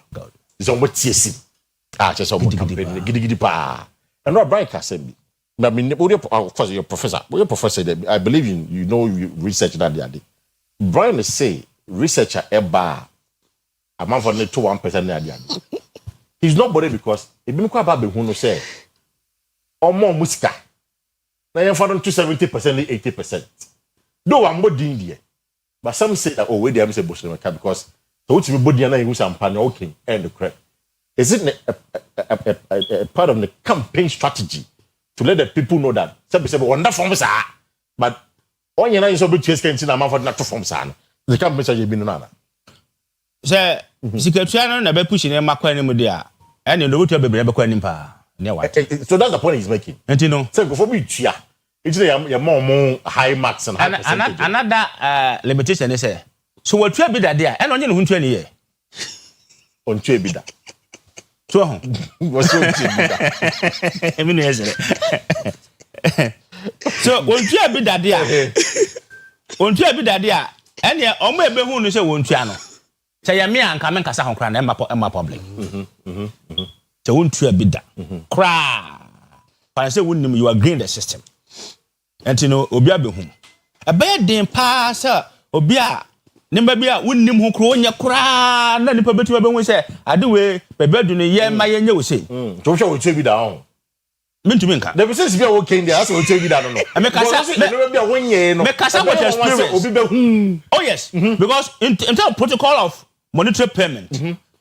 It's on what TSC. Just on campaign, giddy pa. And what Brian can say me. I mean, you're professor. You're professor. I believe you know you research that the other day. Brian say researcher eba a man for 1% he's not bothered because if you about be who no say or more musika na you for 70% 80%. Though I'm not doing there, but some say that wait there say because so what you body na you some pan okay and the crap. Is it a part of the campaign strategy to let the people know that some say wonderful but on your nine so big chase can see a man for not to form son. The campaign say you been nana. Say, Secretary na be pushing him makwa mu dia. And you know to be makwa nim pa. So that's the point he's making. And you know, say go for me tua. It's your more high marks and high percentage. Another limitation is say. So what tua be that there? And on you who 20 year. On tua be that. So what's so tua be that? I mean so won tua be that there. Won tua be that there. And ya omo ebe hu no say won tua no. Say ya me anka men kasa ho kra na emma public. So won tua be that. Kra. Pan say won you agree in the system. And you know obi abehu. Ebe den pa say obi a nimba bi a wonnim ho kro onya kra na nipa betu abehu say ade we bebedu no ye ma ye nya wo say. So hwe wo tua bi da ho. Mentumi nka. The business be okay there as we tell you that no. Me kasa be a wonye no. Me kasa what experience. Obi be Oh yes, because in terms of protocol of monetary payment.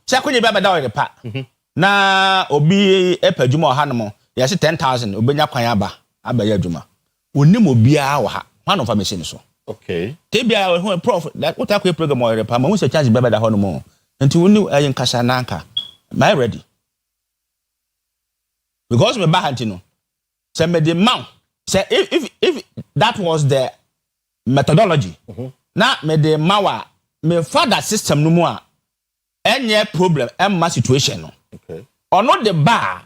Say akonye be abada Oyerepa. Na obi epadwuma o hanom. Ya se 10,000 obenya kwan aba abaya adwuma. Onim obi a wo ha. One of machine so. Okay. Tebia who prof that what akwe program Oyerepa ma won se charge be abada honom. Enti woni ayin kasa na anka. My ready. Because me back no say me the man say if that was the methodology na me the mawa me father system no mu a any problem emma situation no okay or not the bar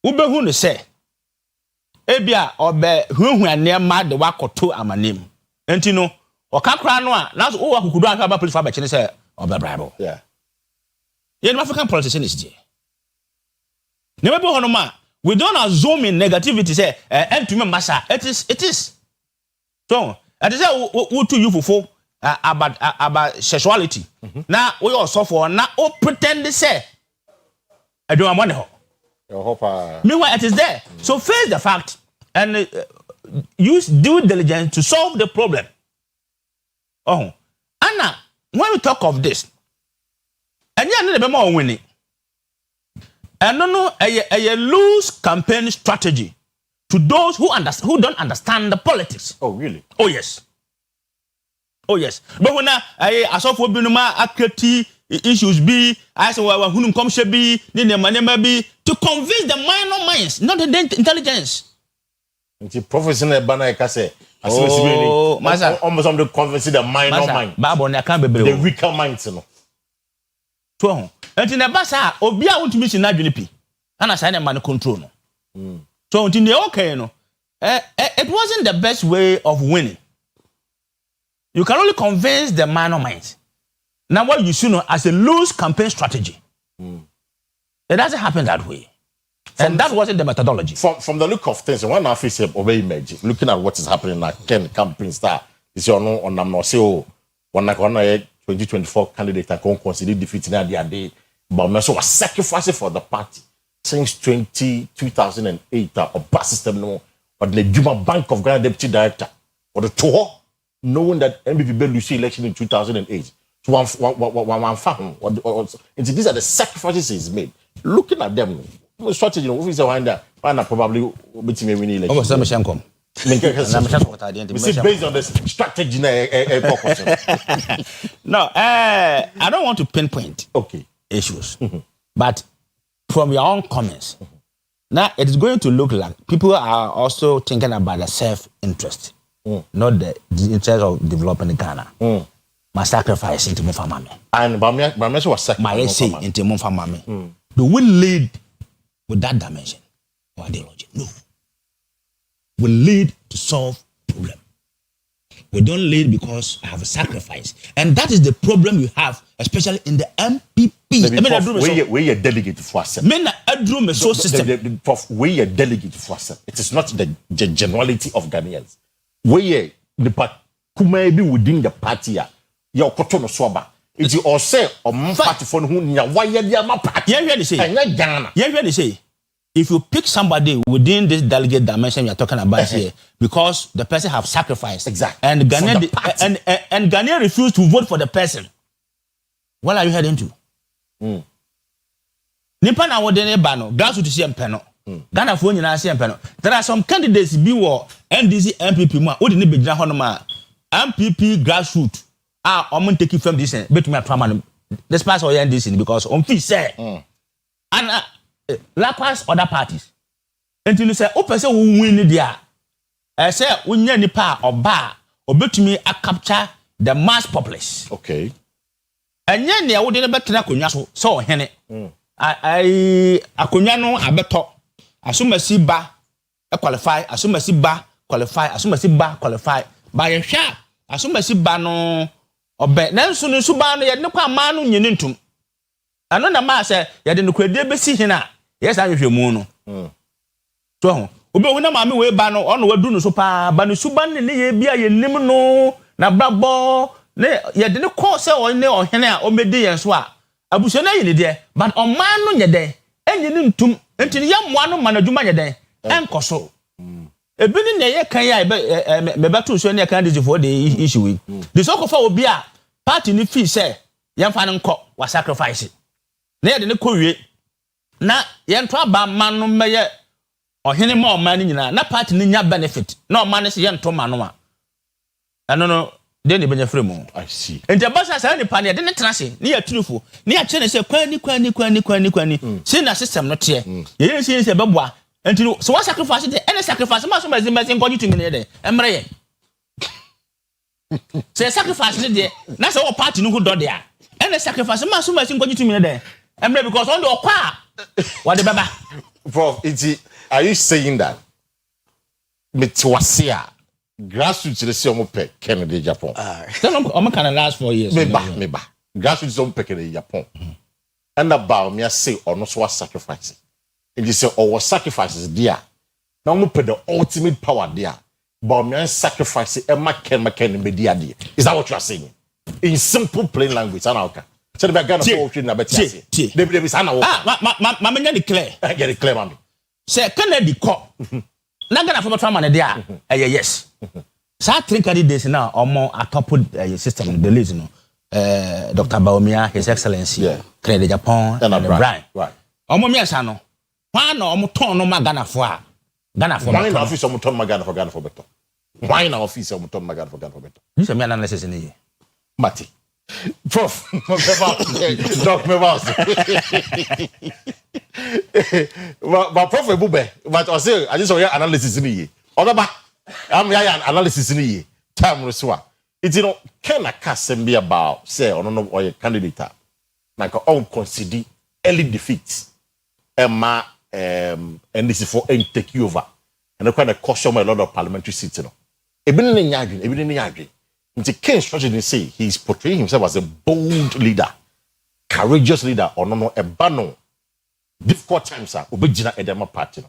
wo be hu no say ebia obe huhu anema de wakoto amanem enti no okakra no a na so wo akukudu aka ba police fa ba kene say obe bribe yeah you know African politician is there. Never be honoma. We don't assume in negativity. Say, and to me, massa. It is. So, I say, what to you for about sexuality. Now we also for now. Oh, pretend to say, I don't want to. Meanwhile, it is there. So face the fact and use due diligence to solve the problem. Oh, Anna, when we talk of this, and you need to be more winning. And no, a loose campaign strategy to those who don't understand the politics. Oh, really? Oh, yes. Oh, yes. But when I saw for Binuma, Akati, issues be, I say, well, who come should be, then the money be, to convince the minor minds, not the intelligence. The professional banner, I say, almost on the convince the minor mind. The weaker minds, you know. And in the basa, Obia want to miss in Najunipi, and I sign a man control. So, in the okay, no, it wasn't the best way of winning. You can only convince the minor minds. Now, what you see as a loose campaign strategy, it doesn't happen that way. And that wasn't the methodology. From the look of things, one officer of image, looking at what is happening now, Ken campaign star, is your no on them no say, oh, one 2024 candidate I can consider defeating at the day, but also was sacrificing for the party since 2008 or bus system no, or the Juma Bank of Ghana Deputy Director, or the tour, knowing that MPP Bell Lucy election in 2008. So one found, these are the sacrifices he's made. Looking at them, strategy, if it's a winder, probably beating me winning election. Almost some based on the strategy. No, I don't want to pinpoint issues, but from your own comments, now it is going to look like people are also thinking about the self-interest, not the interest of developing Ghana. My sacrifice into Mufamame. And Bamia was sacrificed into Mufamame. Do we lead with that dimension or ideology? No. We lead to solve problem. We don't lead because I have a sacrifice. And that is the problem you have, especially in the MPP. We are delegated for us. System. We are delegated for us. It is not the generality of Ghanaians. We are the party within the party. Your cotton swabber. It's you all say or party for whom you are party. Say, if you pick somebody within this delegate dimension you are talking about here, because the person have sacrificed, exactly, and Ghanaian and Ghanaian refused to vote for the person, what are you heading to? Nipa na wodene ba no, grassroots to see empeno. Ghana for nyina see empeno. There are some candidates be wo NDC MPP mu a wodi ne begyina ho no ma MPP grassroots I'm taking from this bet me atama despite all NDC because on fee say and likewise other parties until you say open say we win dia say we nya nipa oba obetumi a capture the mass populace. Okay. Anya ne wo de betena konwa so hene akonwa no abeto asomasi ba qualify asomasi ba qualify asomasi ba qualify ba ye hwa asomasi ba no obe nanso no suba no ye ne kwa ma no nyene ntum ano na ma se ye de no kwade besi hina yes ahwehwemu no to ho obe hu na ma me we ba no ono wadu no so pa ba no suba ne ye bia ye nim no na brabo ne ye de ne ko se o ne o hene a o medi yen so a abuso na yini de but o ma no nye de enyini ntum enti ye moa no ma na dwuma nye de enkoso ebini ne ye kan ya me beto so ne kan dey for the issue we the so kofa obi a party ni fee say ye fa ne nko wa sacrifice na ye de ne kowie na ye nto aba ma no meye ohene ma o ma ni nyina na party ni nya benefit na o ma ne se ye nto ma no a ano no de ne benya free mu I see enti abasa sa ne pa ne de ne trase ne ya tunufo ne ya chene se kwani se na system no te ye se beboa enti so what sacrifice de any sacrifice ma so mazimazim go jitu ngene de emre ye se sacrifice ne de na se wo party no ho do de a any sacrifice ma so mazim go jitu ngene de emre because on the okwa what the baba Prof, are you saying that metwasia grassroots the same pe Kennedy Japan I'm can last 4 years me ba grassroots don't pe Kennedy Japan and about me say or no so sacrifice and you say our sacrifices there now we put the ultimate power there but me sacrifice e maken me there is that what you are saying in simple plain language and okay so the Ghana for na betia say they be say na wo ma me declare get it clear mami say Kennedy ko na Ghana for betra man there yes sa three candidates now omo atop system the list no Dr. Baumia, His Excellency, Kennedy Japan, and Brian. Right. Omo miasa no. Why no omo ton no Ghana for why na office omo ton Ghana for better. Why na office omo ton Ghana for better. This is my analysis in here. Mati. Prof, Doc Mebas. But Prof Ebube, but I say I just saw your analysis in here. Other I'm here analysis in here. Time reswa. It's can a cast be about say or no or your candidate like on consider early defeats. And this is for take you over. And they kind of cost a lot of parliamentary seats. Even in Yadrin. The King strategy say he's portraying himself as a bold leader, courageous leader, or no a banner. Difficult times are Obejina Edema party.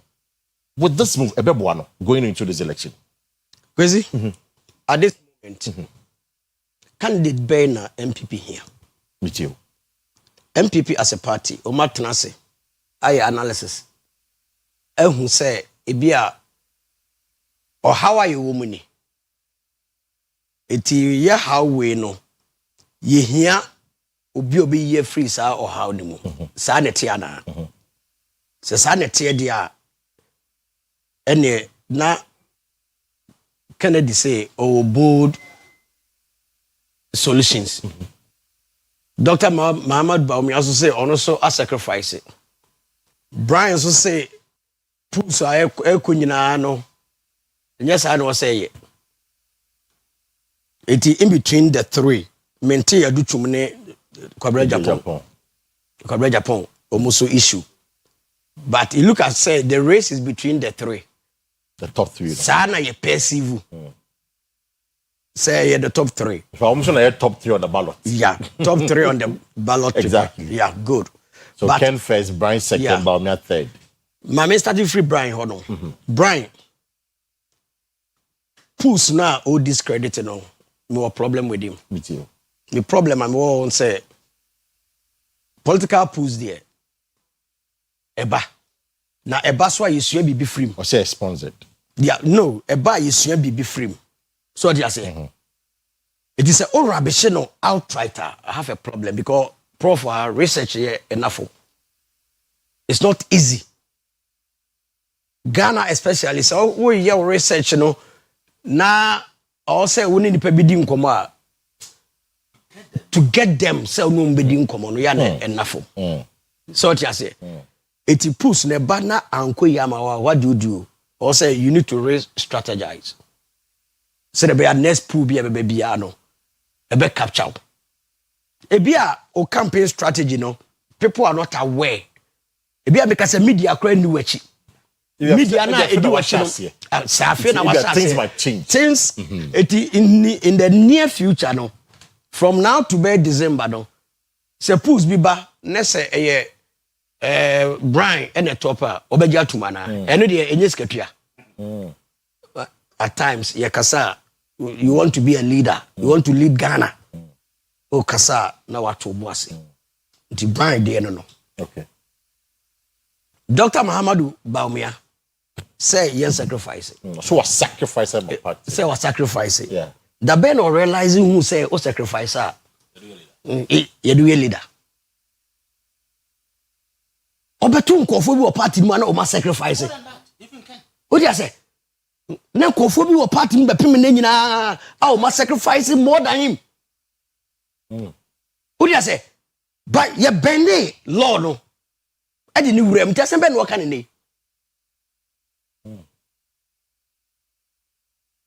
With this move, Ebebuano going into this election. Kwesi, at this moment, candidate Bena MPP here. Me too. MPP as a party, Omar Tanase, I analysis. Who say, Ebia, or how are you, woman? Eti ya how we no ye hia obi ye free sa or how ni mu sa neti ana se sa neti dia ene na Kennedy say bold solutions. Dr. Muhammad Baumi also say ono so a sacrifice it. Brian so say put so nyina no yes I know say it. It in between the three. Maintain a dutumne Kwabra Japan almost issue. But you look at say the race is between the three. The top three. Sana ye perceive. Say the top three. If I'm saying top three on the ballot. Yeah, top three on the ballot. Exactly. Yeah, good. So but, Ken first, Brian second, yeah. Baumia third. My starting free Brian, hold on. Brian. Pulse now all discredited now. No problem with him. Me too. The problem I'm all say political pools there. Eba. Now Eba so you should be free. Or say sponsored. Yeah, no, Eba you should be free. So what do you say? It is a all rubbish no outright. I have a problem because prof research here enough. It's not easy. Ghana especially so we your research no na also we need to be doing to get them so no be doing no ya enough. So what you say? It puts ne bana anko yama what do you do? Also you need to strategize. So the be next pool be a baby no. A be capture. Ebia o campaign strategy no people are not aware. Ebia because the media crowd new wachi. Media na edu wachi no. Safe na wasa. Things might change. Things in the near future no. From now to by December no. Suppose be ba na say Brian and the topper obeja tumana. Eno de enye skatua. At times yakasa you want to be a leader. You want to lead Ghana. O kasa na watu obuase. Nti Brian de no. Okay. Dr. Muhammadu Baumia say yes sacrifice. So what sacrifice my party? Say what sacrifice. Yeah. The ben or realizing who say o sacrifice ah. You do a leader. Obetu nkofo bi o party mu na o ma sacrifice. What do you say? Na nkofo bi o party mu be pem na nyina o ma sacrifice more than him. What do you say? But ye bende law no. I didn't know just ben work an ni.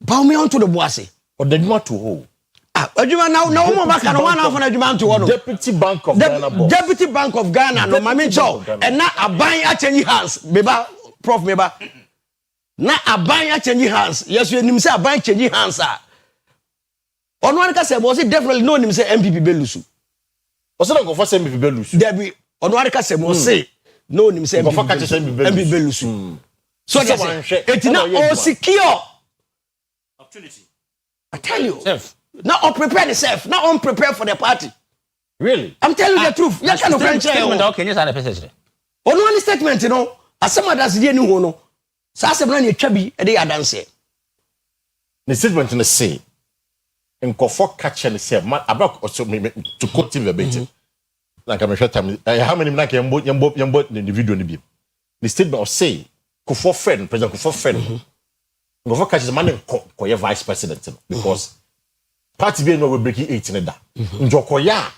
Bow me on to the boise. Or the not to hold. Adwuma now more back and one half on adwuma to one. Deputy Bank of Ghana boss. Deputy Bank of Ghana no mami chow. And na aban a change hands. Beba prof meba. Na aban a change hands. Yes you nim say aban change hands ah. On one ka say was it definitely no nim say MPP belusu. Also don't go for say MPP belusu. There be on one ka say mo say no nim say MPP belusu. So it's not all secure opportunity. I tell you. Not unprepared itself, not unprepared for the party. Really? I'm telling you the truth. You can't go statement okay, you say the message. On one statement, you know, as some others dey no no. Sa asem na ye twa bi e dey adanse. The statement in the say nkofo catch and say man about to quote him verbatim. Like I'm sure time how many like yambo the video ni bi. The statement of say Kofo friend president Kofo friend. Kofo catch the man ko vice president because party be no we break 18 da njokoya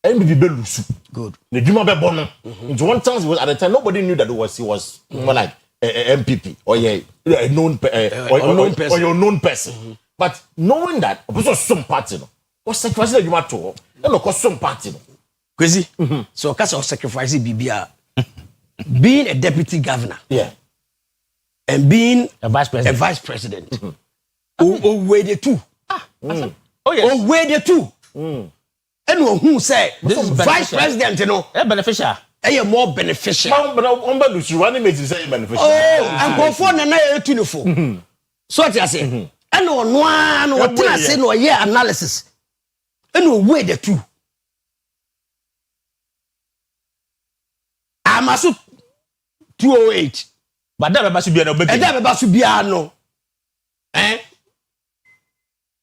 MPP be lusu good the juma be bono into one time was at the time nobody knew that he was more like a MPP or a known person or your known person but knowing that also some party no was sacrifice the juma to and of course some party no Kwesi so case of sacrifice bibia being a deputy governor and being a vice president weigh the two oh yes weigh the two and who say this vice president beneficial more beneficial beneficial and go for na etunifo so what I say and no what I say no year analysis and weigh the two amaso 208 but that be bia no be bia no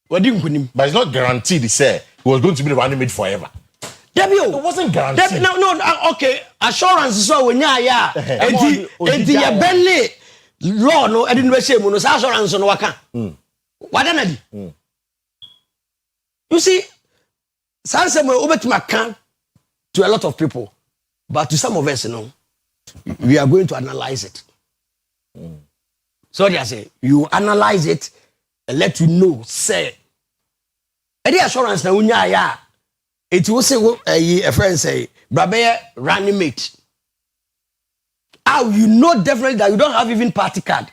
wadi nkunim but it's not guaranteed he said he was going to be the running mate forever. It wasn't guaranteed. No, okay. Assurance so when ya enti ya benle law no edi no shame no assurance no waka. Wada na di. You see, sansem obetima kan to a lot of people, but to some of us, we are going to analyze it. So they say you analyze it and let you know say any assurance na unya ya it will say a friend say brabe running mate. How you know definitely that you don't have even party card.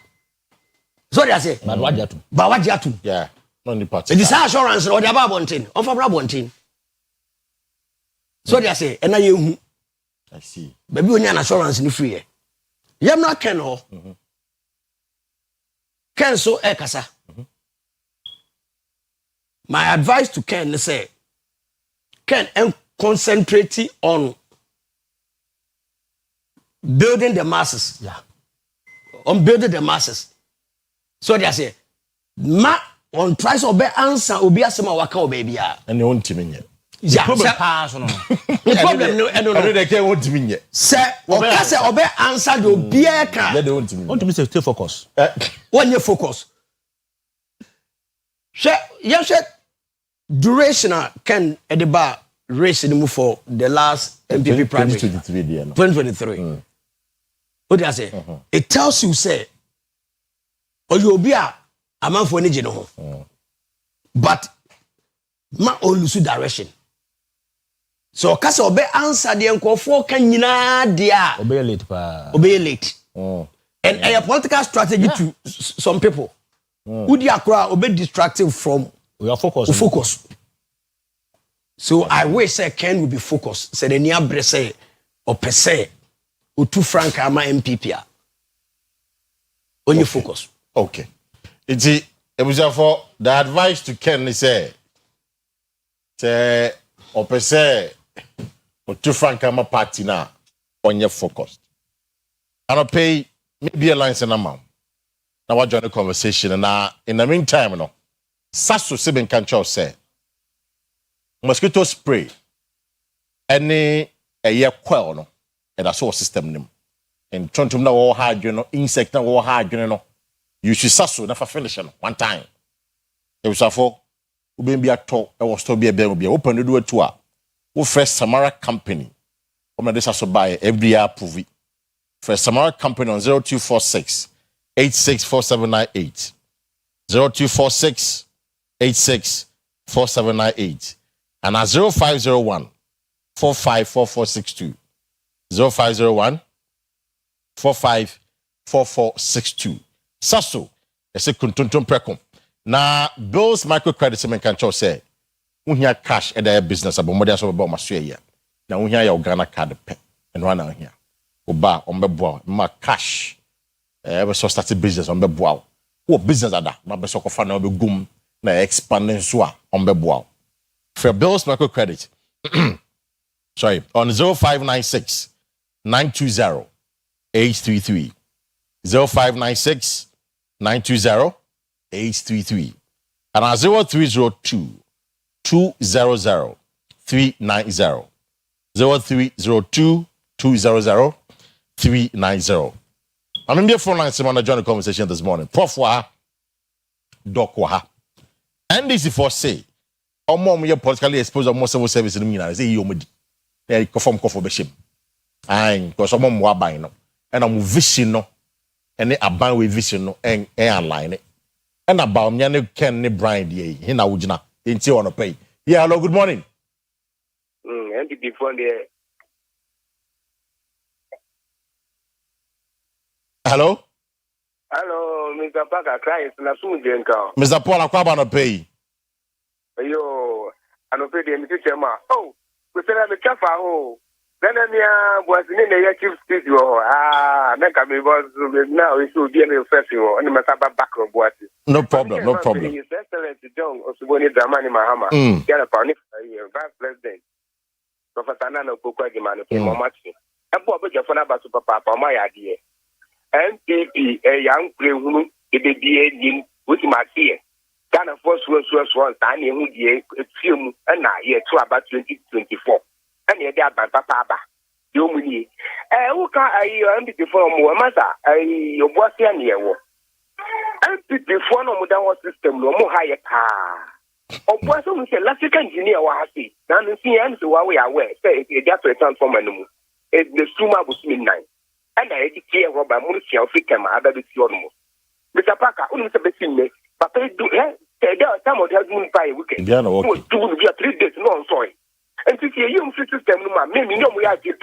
So they say but what you yeah not the party it is assurance or the about bontin on for bontin. So they say and you I see baby unya assurance ni free yam na ken ho ken so kasa. My advice to Ken is say, Ken, concentrating on building the masses. Yeah. On building the masses. So they say, ma on tries to be answer obi asema waka obaby a. And you won't mean it. Yeah, problem pass no. The problem no, I don't know. They can't want me yet. Say, okay, say obi answer the obi eka. They don't mean. Want to stay focus. When you focus. Yes, duration can at the bar race in move for the last MPP primary 2023. What do I say? It tells you say, or you'll be a man for any but ma on lose direction. So kasa obe answer the nkofo kan nyina dia obey late pa obey late. And a political strategy to some people. Udi akra obe distracting from we are focused. So I wish say Ken will be focused. Say the near brese or per se or too frank ama MPP. Only focus. Okay. It was for the advice to Ken is say or per se or too frank ama party na on your focused. And I'll pay maybe a line in amount. Now we'll join the conversation and in the meantime, Sasso Sibin Kancho say mosquito spray any a year quell no and that's all system name. And Trontum na all hard insect na all hard you should Sasso never finish one time. It was a for who be a talk I was to be a be open to do a tour. Who first Samara company. Come this also buy every year prove it. First Samara company on 0246 864798 0246 864798 and at 0501 454462 0501 454462 Sasso ese kuntuntum prekom na bills microcredit men kan say unhia cash e da business abomode so be maso ya na unhia ya Ghana card pe eno na unhia oba ombeboa ma cash we so start business ombeboa wo business ada na be so kofa na be gum na expanding so a ombeboa for bills microcredit sorry on 0596 920 833 0596 920 833 and 0302 200 390 0302 200 390. I'm in the phone line to join the conversation this morning. Prof Waha, Doc Waha. NDC for say omo ye politically exposed omo civil service no nyina say yomodi e conform for beshim ai because omo mo aban no and omo vision no ene aban we vision no en align and about me ne Ken ne Brian dey he na wugina enti ono pay. Yeah, hello, good morning. NDP for the hello, Mr. Parker crying na soon jenka. Mr. Paul Akwa no pay. Yo, I no pay the MTC ma. Oh, we say na me kafa ho. Then me was in the chief studio. Make me was now we should be in the festival. And me saba back on board. No problem, no problem. His Excellency John Osuboni Dramani Mahama. Yana Panic, Vice President. Professor Nana Pokwa Gimano, Momachi. And Bob Jafana Basupa Papa, my idea. NPP, a young play who did the with my fear. Ghana first one, tiny who the film, and I year to about 2024. And yet, by Papa. You mean, who can I NPP for more matter? Your boss and your NPP for no modern system, no more higher car. Or person say last engineer was happy. Now the CMs who we are aware, say it's just a transformer. It's the Suma was midnight. And I declare Robert Munich of Ficam, other with your almost. Mr. Parker, only Mr. Bessin, Papa do some of the moon by weekend. Yeah, no, okay. 3 days, no, I'm sorry. And to see a young system, maybe no, we are Mr.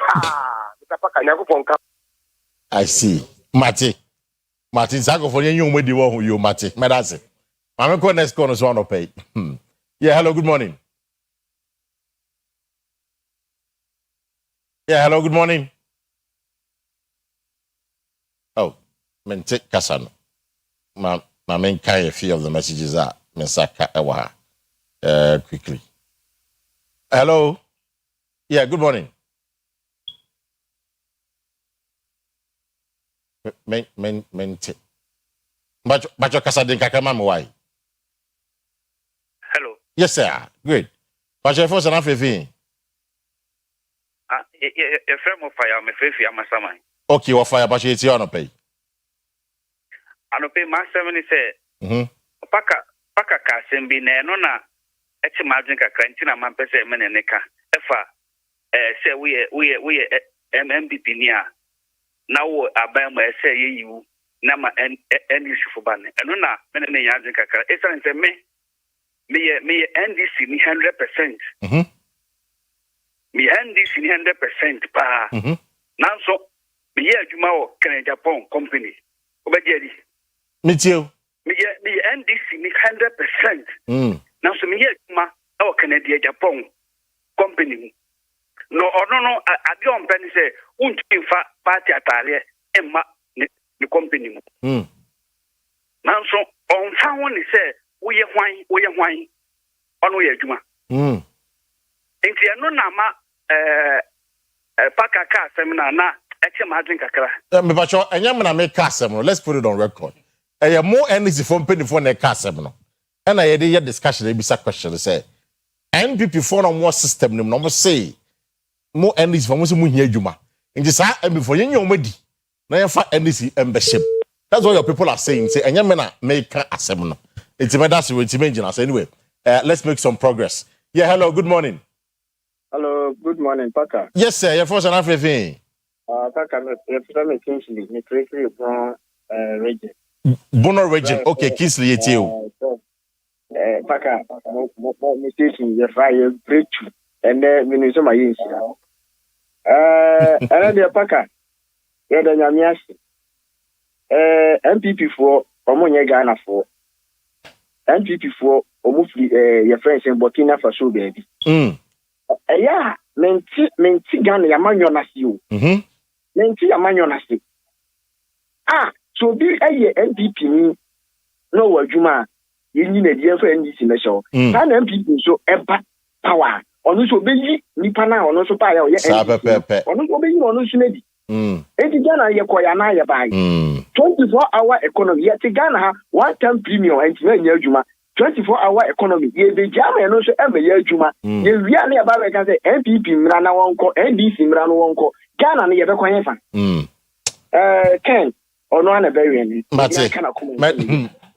Parker, never phone. I see. Martin Zago for you with the one who you, Martin. Madase. I'm going next corner, so I'll pay. Yeah, hello, good morning. Yeah, hello, good morning. Oh, Mente Kasano. My main kind of few of the messages are Mensaka Ewaha. Quickly. Hello. Yeah, good morning. Mente. But your Casa de Kakamam, why? Hello. Yes, sir. Good. But your first and half a thing. A frame of fire, my faith, I'm a saman. Okay, what fire, but it's your pay. I don't pay my 70 say. Paka Cassim be no na. It's a magic crantina man per se meneka. Efa, say we MMBP near. Now I buy my say you. Nama and NDC for ban. And no na, many yazin kaka. It's an me NDC me 100%. Me NDC 100% pa. Now so me ye Jumao can Japan company. Obejedi. Me too. Me NDC me 100%. Now so me ye Juma our Canadian Japan company. No, I don't penny say unti fa party atale emma the company. Now so on someone say we wine on we Juma. Inti no na ma Paka car seminar na eche margin kakra. Me bacho enyam na make car seminar. Let's put it on record. More energy from penny for na car seminar. And I had a discussion e bisa question say NPP for no more system no say more energy from mo hia adwuma. Nti sa MPP for yenye omadi. Na yefa energy membership. That's what your people are saying. Say enyam na make car seminar. It's that's what you say anyway. Let's make some progress. Yeah, hello, good morning. Hello, good morning, Parker. Yes, sir. Your first and everything. Parker, me Kingsley, me Kingsley from region. Bono region. Okay, Kingsley, it's you. Parker, me station, you fire breakthrough, and then we need some of you. And then Parker, you're the Yamiasi. MPP for Omonia Ghana for MPP for Omufli, your friends in Burkina Faso, baby. Yeah, menti Ghana yamanyo nasi yo. Menti yamanyo nasi. So be a NPP ni no wajuma yini na die for NDC na show. Tan NPP so eba power. Onu so be yi nipa na onu so pa ya ye NDC. Onu so be yi onu so na di. Enti Ghana ye koya na ye bai. 24-hour economy ye Ghana ha one time premium enti na nya adwuma. 24-hour economy. Ye be jam e no so e me ye adwuma. Ye wia na ye ba be kan say NPP mra na wonko, NDC mra no wonko. Ghana na ye be kwan fa. Ken ono na be wen.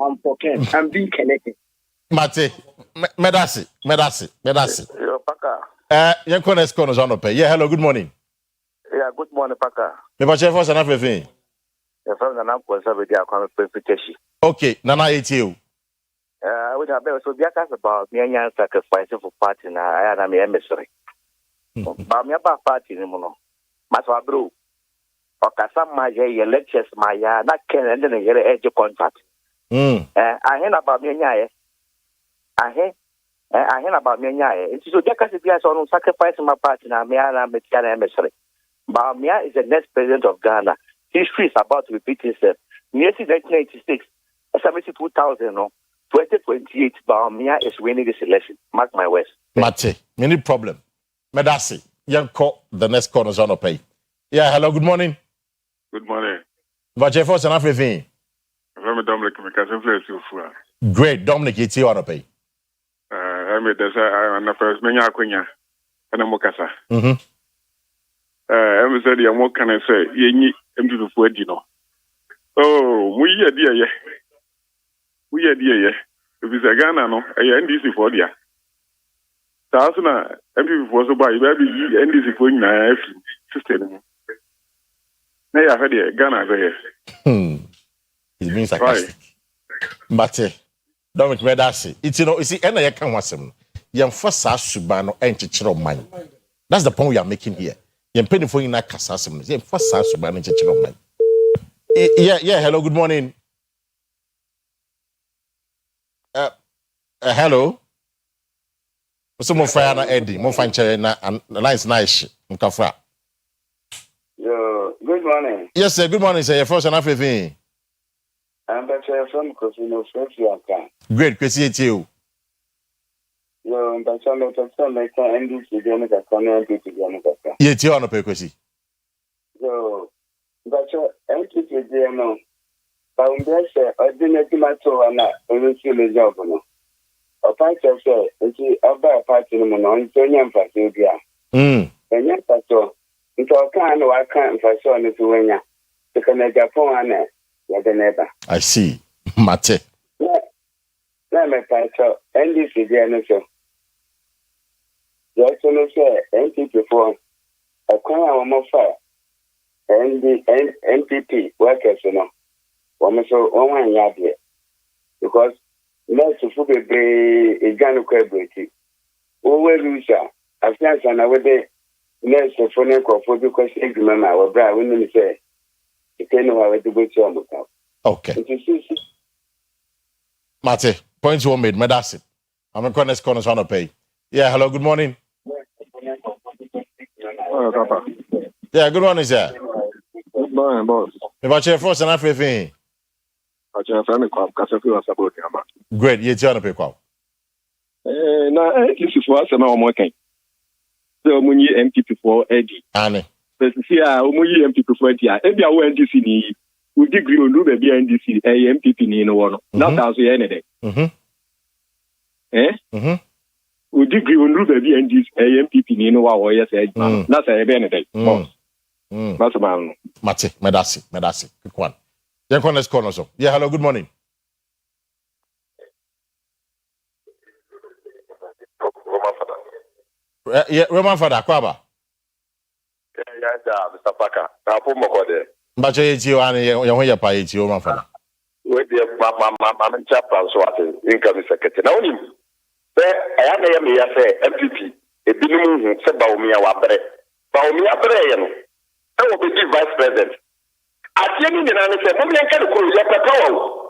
I'm for Ken. I'm being connected. Mate, medasi. Yo, Paka. You can next corner on pay. Yeah, hello, good morning. Yeah, good morning, Paka. Me ba chef na fefe. Yeah, from the Nampo Saturday, I come to Keshi. Okay, Nana ATU. We have so be about me and sacrifice for party na I am a mystery. But me about party ni mono. Maswa bro. Okasa maje ye lectures maya na ken and then here edge contract. I hear about me nyae. I hear about me nyae. It's so just as be so sacrifice my party na me and me tiana mystery. Baumia is the next president of Ghana. History is about to repeat itself. Near 1986, 2000, 2028, Baumia is winning this election. Mark my words. Mate, any problem? Medasi, young call the next corner on pay. Yeah, hello, good morning. Good morning. Vache for San African. I'm Dominic McCasin. Great, Dominic, it's you on pay. I'm the first Menya Quenya and a Mokasa. I'm said, what can I say? Ye empty for dinner. Oh, we are dear. We are dear. If it's a Ghana, no, I NDC for dear. Thousand empty for so by baby NDC for my system. Now I heard it, Ghana there. It means sarcastic. But Dominic Medasi, it's you see, and I can't watch him. Young first Subano and Chichiro mine. That's the point we are making here. You're paying for in that Cassassim. You're first Subano and Chichiro mine. Yeah, hello, good morning. Hello. Some more fire na Eddie, more fine na and nice. Mkafra. Yo, good morning. Yes, sir. Good morning, sir. Your first and everything. I'm back from Kosino Fresh. Great, Kwesi to you. Yo, I'm back from the NDC, the community. Yeah, you on the Kwesi. Yo, but NDC, no. But I'm there, I didn't get my toe and I will see the job. A party of say, about a party no more, it's a young party. And young pastor, it's all kind of I can't for sure to win ya. The Canadian phone and the neighbor. I see. Mate. Let me pastor, NDC, the you also say, NPP for a corner of fire. And the NPP workers, you know, one so one yard here. Because let's for a gun credibility. Over Lucia, I think I would let's for because remember our brother when say, you can't know how to go to okay. Mate, points you made, Medasi. I'm a next corner on pay. Yeah, hello, good morning. Yeah, good morning, sir. Good morning, boss. If I share first and everything. Great, you're trying to pick up. Now, this is for us and our working. So, when you MPP for Eddie. Annie. But see, when you MPP for Eddie, if you are NDC, we degree on do baby NDC, MPP in one. Not as we any day. We degree on do baby NDC, MPP in one, or yes, not a any day. That's a man. Mate, Medasi, quick one. Let's call us. Yeah, hello, good morning. Yeah, Roman Father, Kwaba. Yeah, Mr. Paka. Now, put my code. But you and your pay, Roman Father. With the Mamma Chapel, so I think income secretary. Now, I am a MPP. A billion said Baumia Wabre. Baumia Bre, I will be vice president. At the end of the night, I'm going to call you a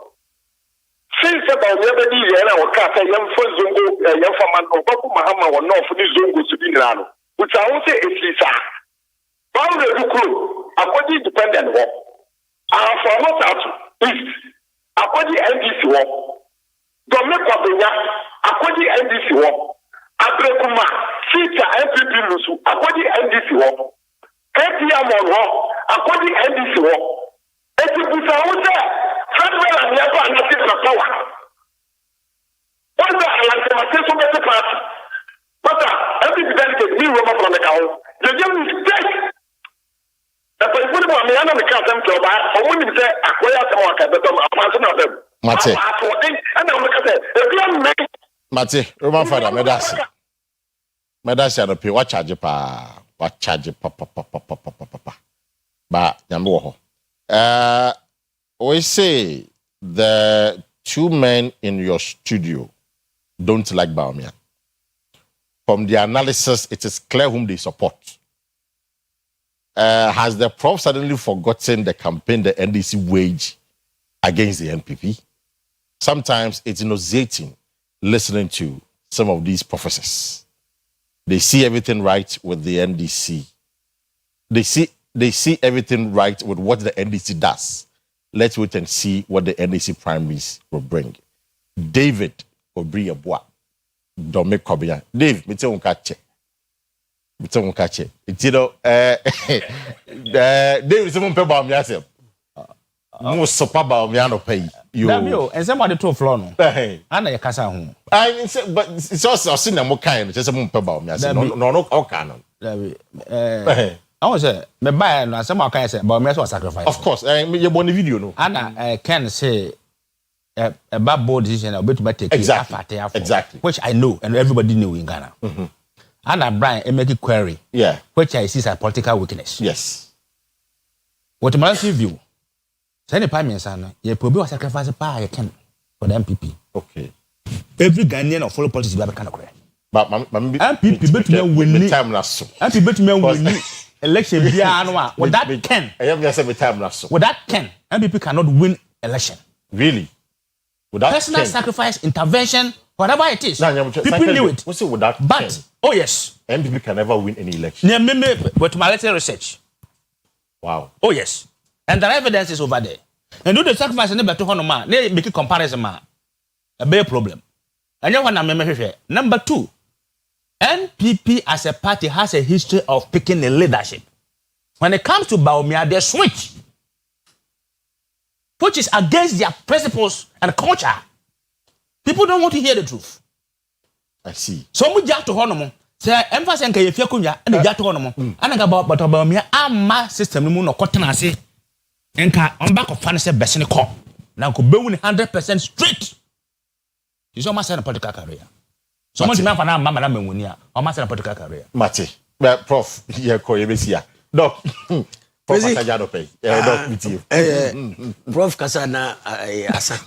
since about the other day, and our cat, a young first Zungo, a young man of Babu Mahama, or not for the Zungo to be around, which I will say is Lisa. Found a crew, a body dependent war. Our former out east, a body NDC war. Dominic Wabina, a body NDC war. Abrekuma, Sita MPP Lusu, a body NDC war. KTM on war, a body NDC war. It's a Busa. Federal and never announced the power. What is the party? But every delegate will remember from the cow. The young mistake. The people who are the council to buy, or when you say, acquire some work at the top of them. Mate. And I'm like, Mate, Roman father, Medasi no pay what charge pa. What charge pa. Ba nyambo ho. We say the two men in your studio don't like Baumia. From the analysis, it is clear whom they support. Has the prof suddenly forgotten the campaign the NDC waged against the NPP? Sometimes it's nauseating listening to some of these professors. They see everything right with the NDC. They see everything right with what the NDC does. Let's wait and see what the NDC primaries will bring. David Oyerepa, Dome Kobia. Dave, me tell you catch. You know, David, someone pay about me yourself. Mo sopa ba me no pay. You. Damio, and somebody to floor no. Ana ya kasa ho. I say but it's also seen am kind, just mo pay ba me yourself. No okay no. David. I was say me buy no some can say but me so sacrifice. Of course, you born the video no. Ana can say a bad bold decision about to take exactly. Which I know and everybody knew in Ghana. And Brian make a query. Yeah. Which I see as a political weakness. Yes. What my view? Send prime minister, you probably sacrifice a power you can for the MPP. Okay. Every Ghanaian or follow politics will have a kind of career. But MPP bet me win time na so. MPP bet me win election bia with that can. I have just every time na so. With that can, MPP cannot win election. Really? Without personal can. Sacrifice, intervention, whatever it is. People knew it. What's it without but can? Oh yes. MPP can never win any election. Yeah, me with my latest research. Wow. Oh yes. And the evidence is over there. And do the sacrifice and never to honor they make a comparison a big problem. And you want to number 2. NPP as a party has a history of picking a leadership. When it comes to Baumia, they switch, which is against their principles and culture. People don't want to hear the truth. I see. So we just to honor say emphasis and kay fia kunya and just to honor and about but Baumia ama system no cotton ase enka on back of fan say besene call. Now could be 100% straight. You so much in a political career. So much man for now, Mama Namunia, or master a political career. Mate, Prof, yeah, call you here. Doc, Prof, pay. Doc, with you. Prof Kasana, Asa.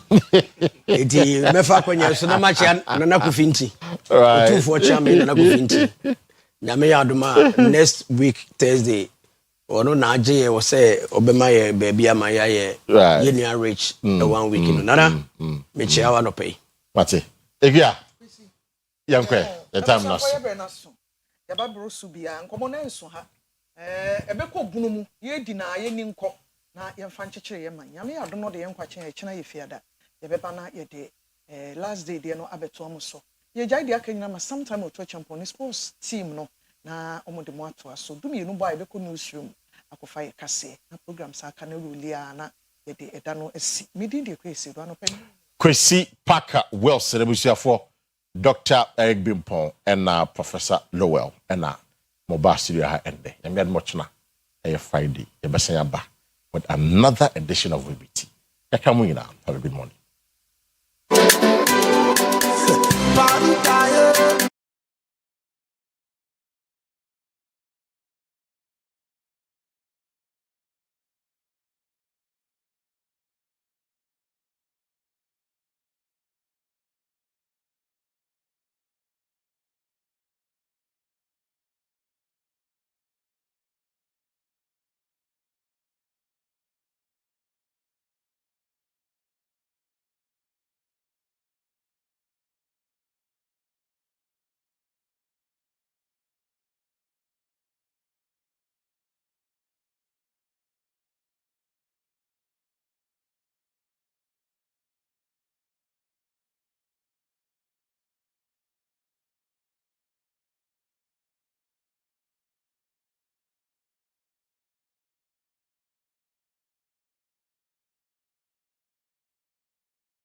Iti mefa kwenye suna machi anana kufinti. Right. 2 for chairman anana kufinti. Nyame ya aduma next week Thursday. Ono na aje wo say obema ye baby ama ya ye yenia rich 1 week no nana me chia wa no pay. Mate. Evia. Yankwe, the time na so. Ya ba bro su bia nkomo na nso ha. Ebekọ bunu mu ye di na ye ni nkọ na ye mfa nkyekere ye man. Nyame ya dono de ye nkwache ye kyena ye fiada. Ye beba na ye de last day de no abeto am so. Ye jai de akanyina ma sometime o to champion sports team no na omo de mo ato aso. Dumi no boy ebekọ newsroom akofa ye kase. Na program sa aka na rulia na ye de eda no esi. Midi de Kwesi do anopen. Kwesi Parker Wells rebusiafo Dr. Eric Bimpon and Professor Lowell and Mobile Studio Ende. And we had much now. Friday, with another edition of VBT. Come in now. Have a good morning.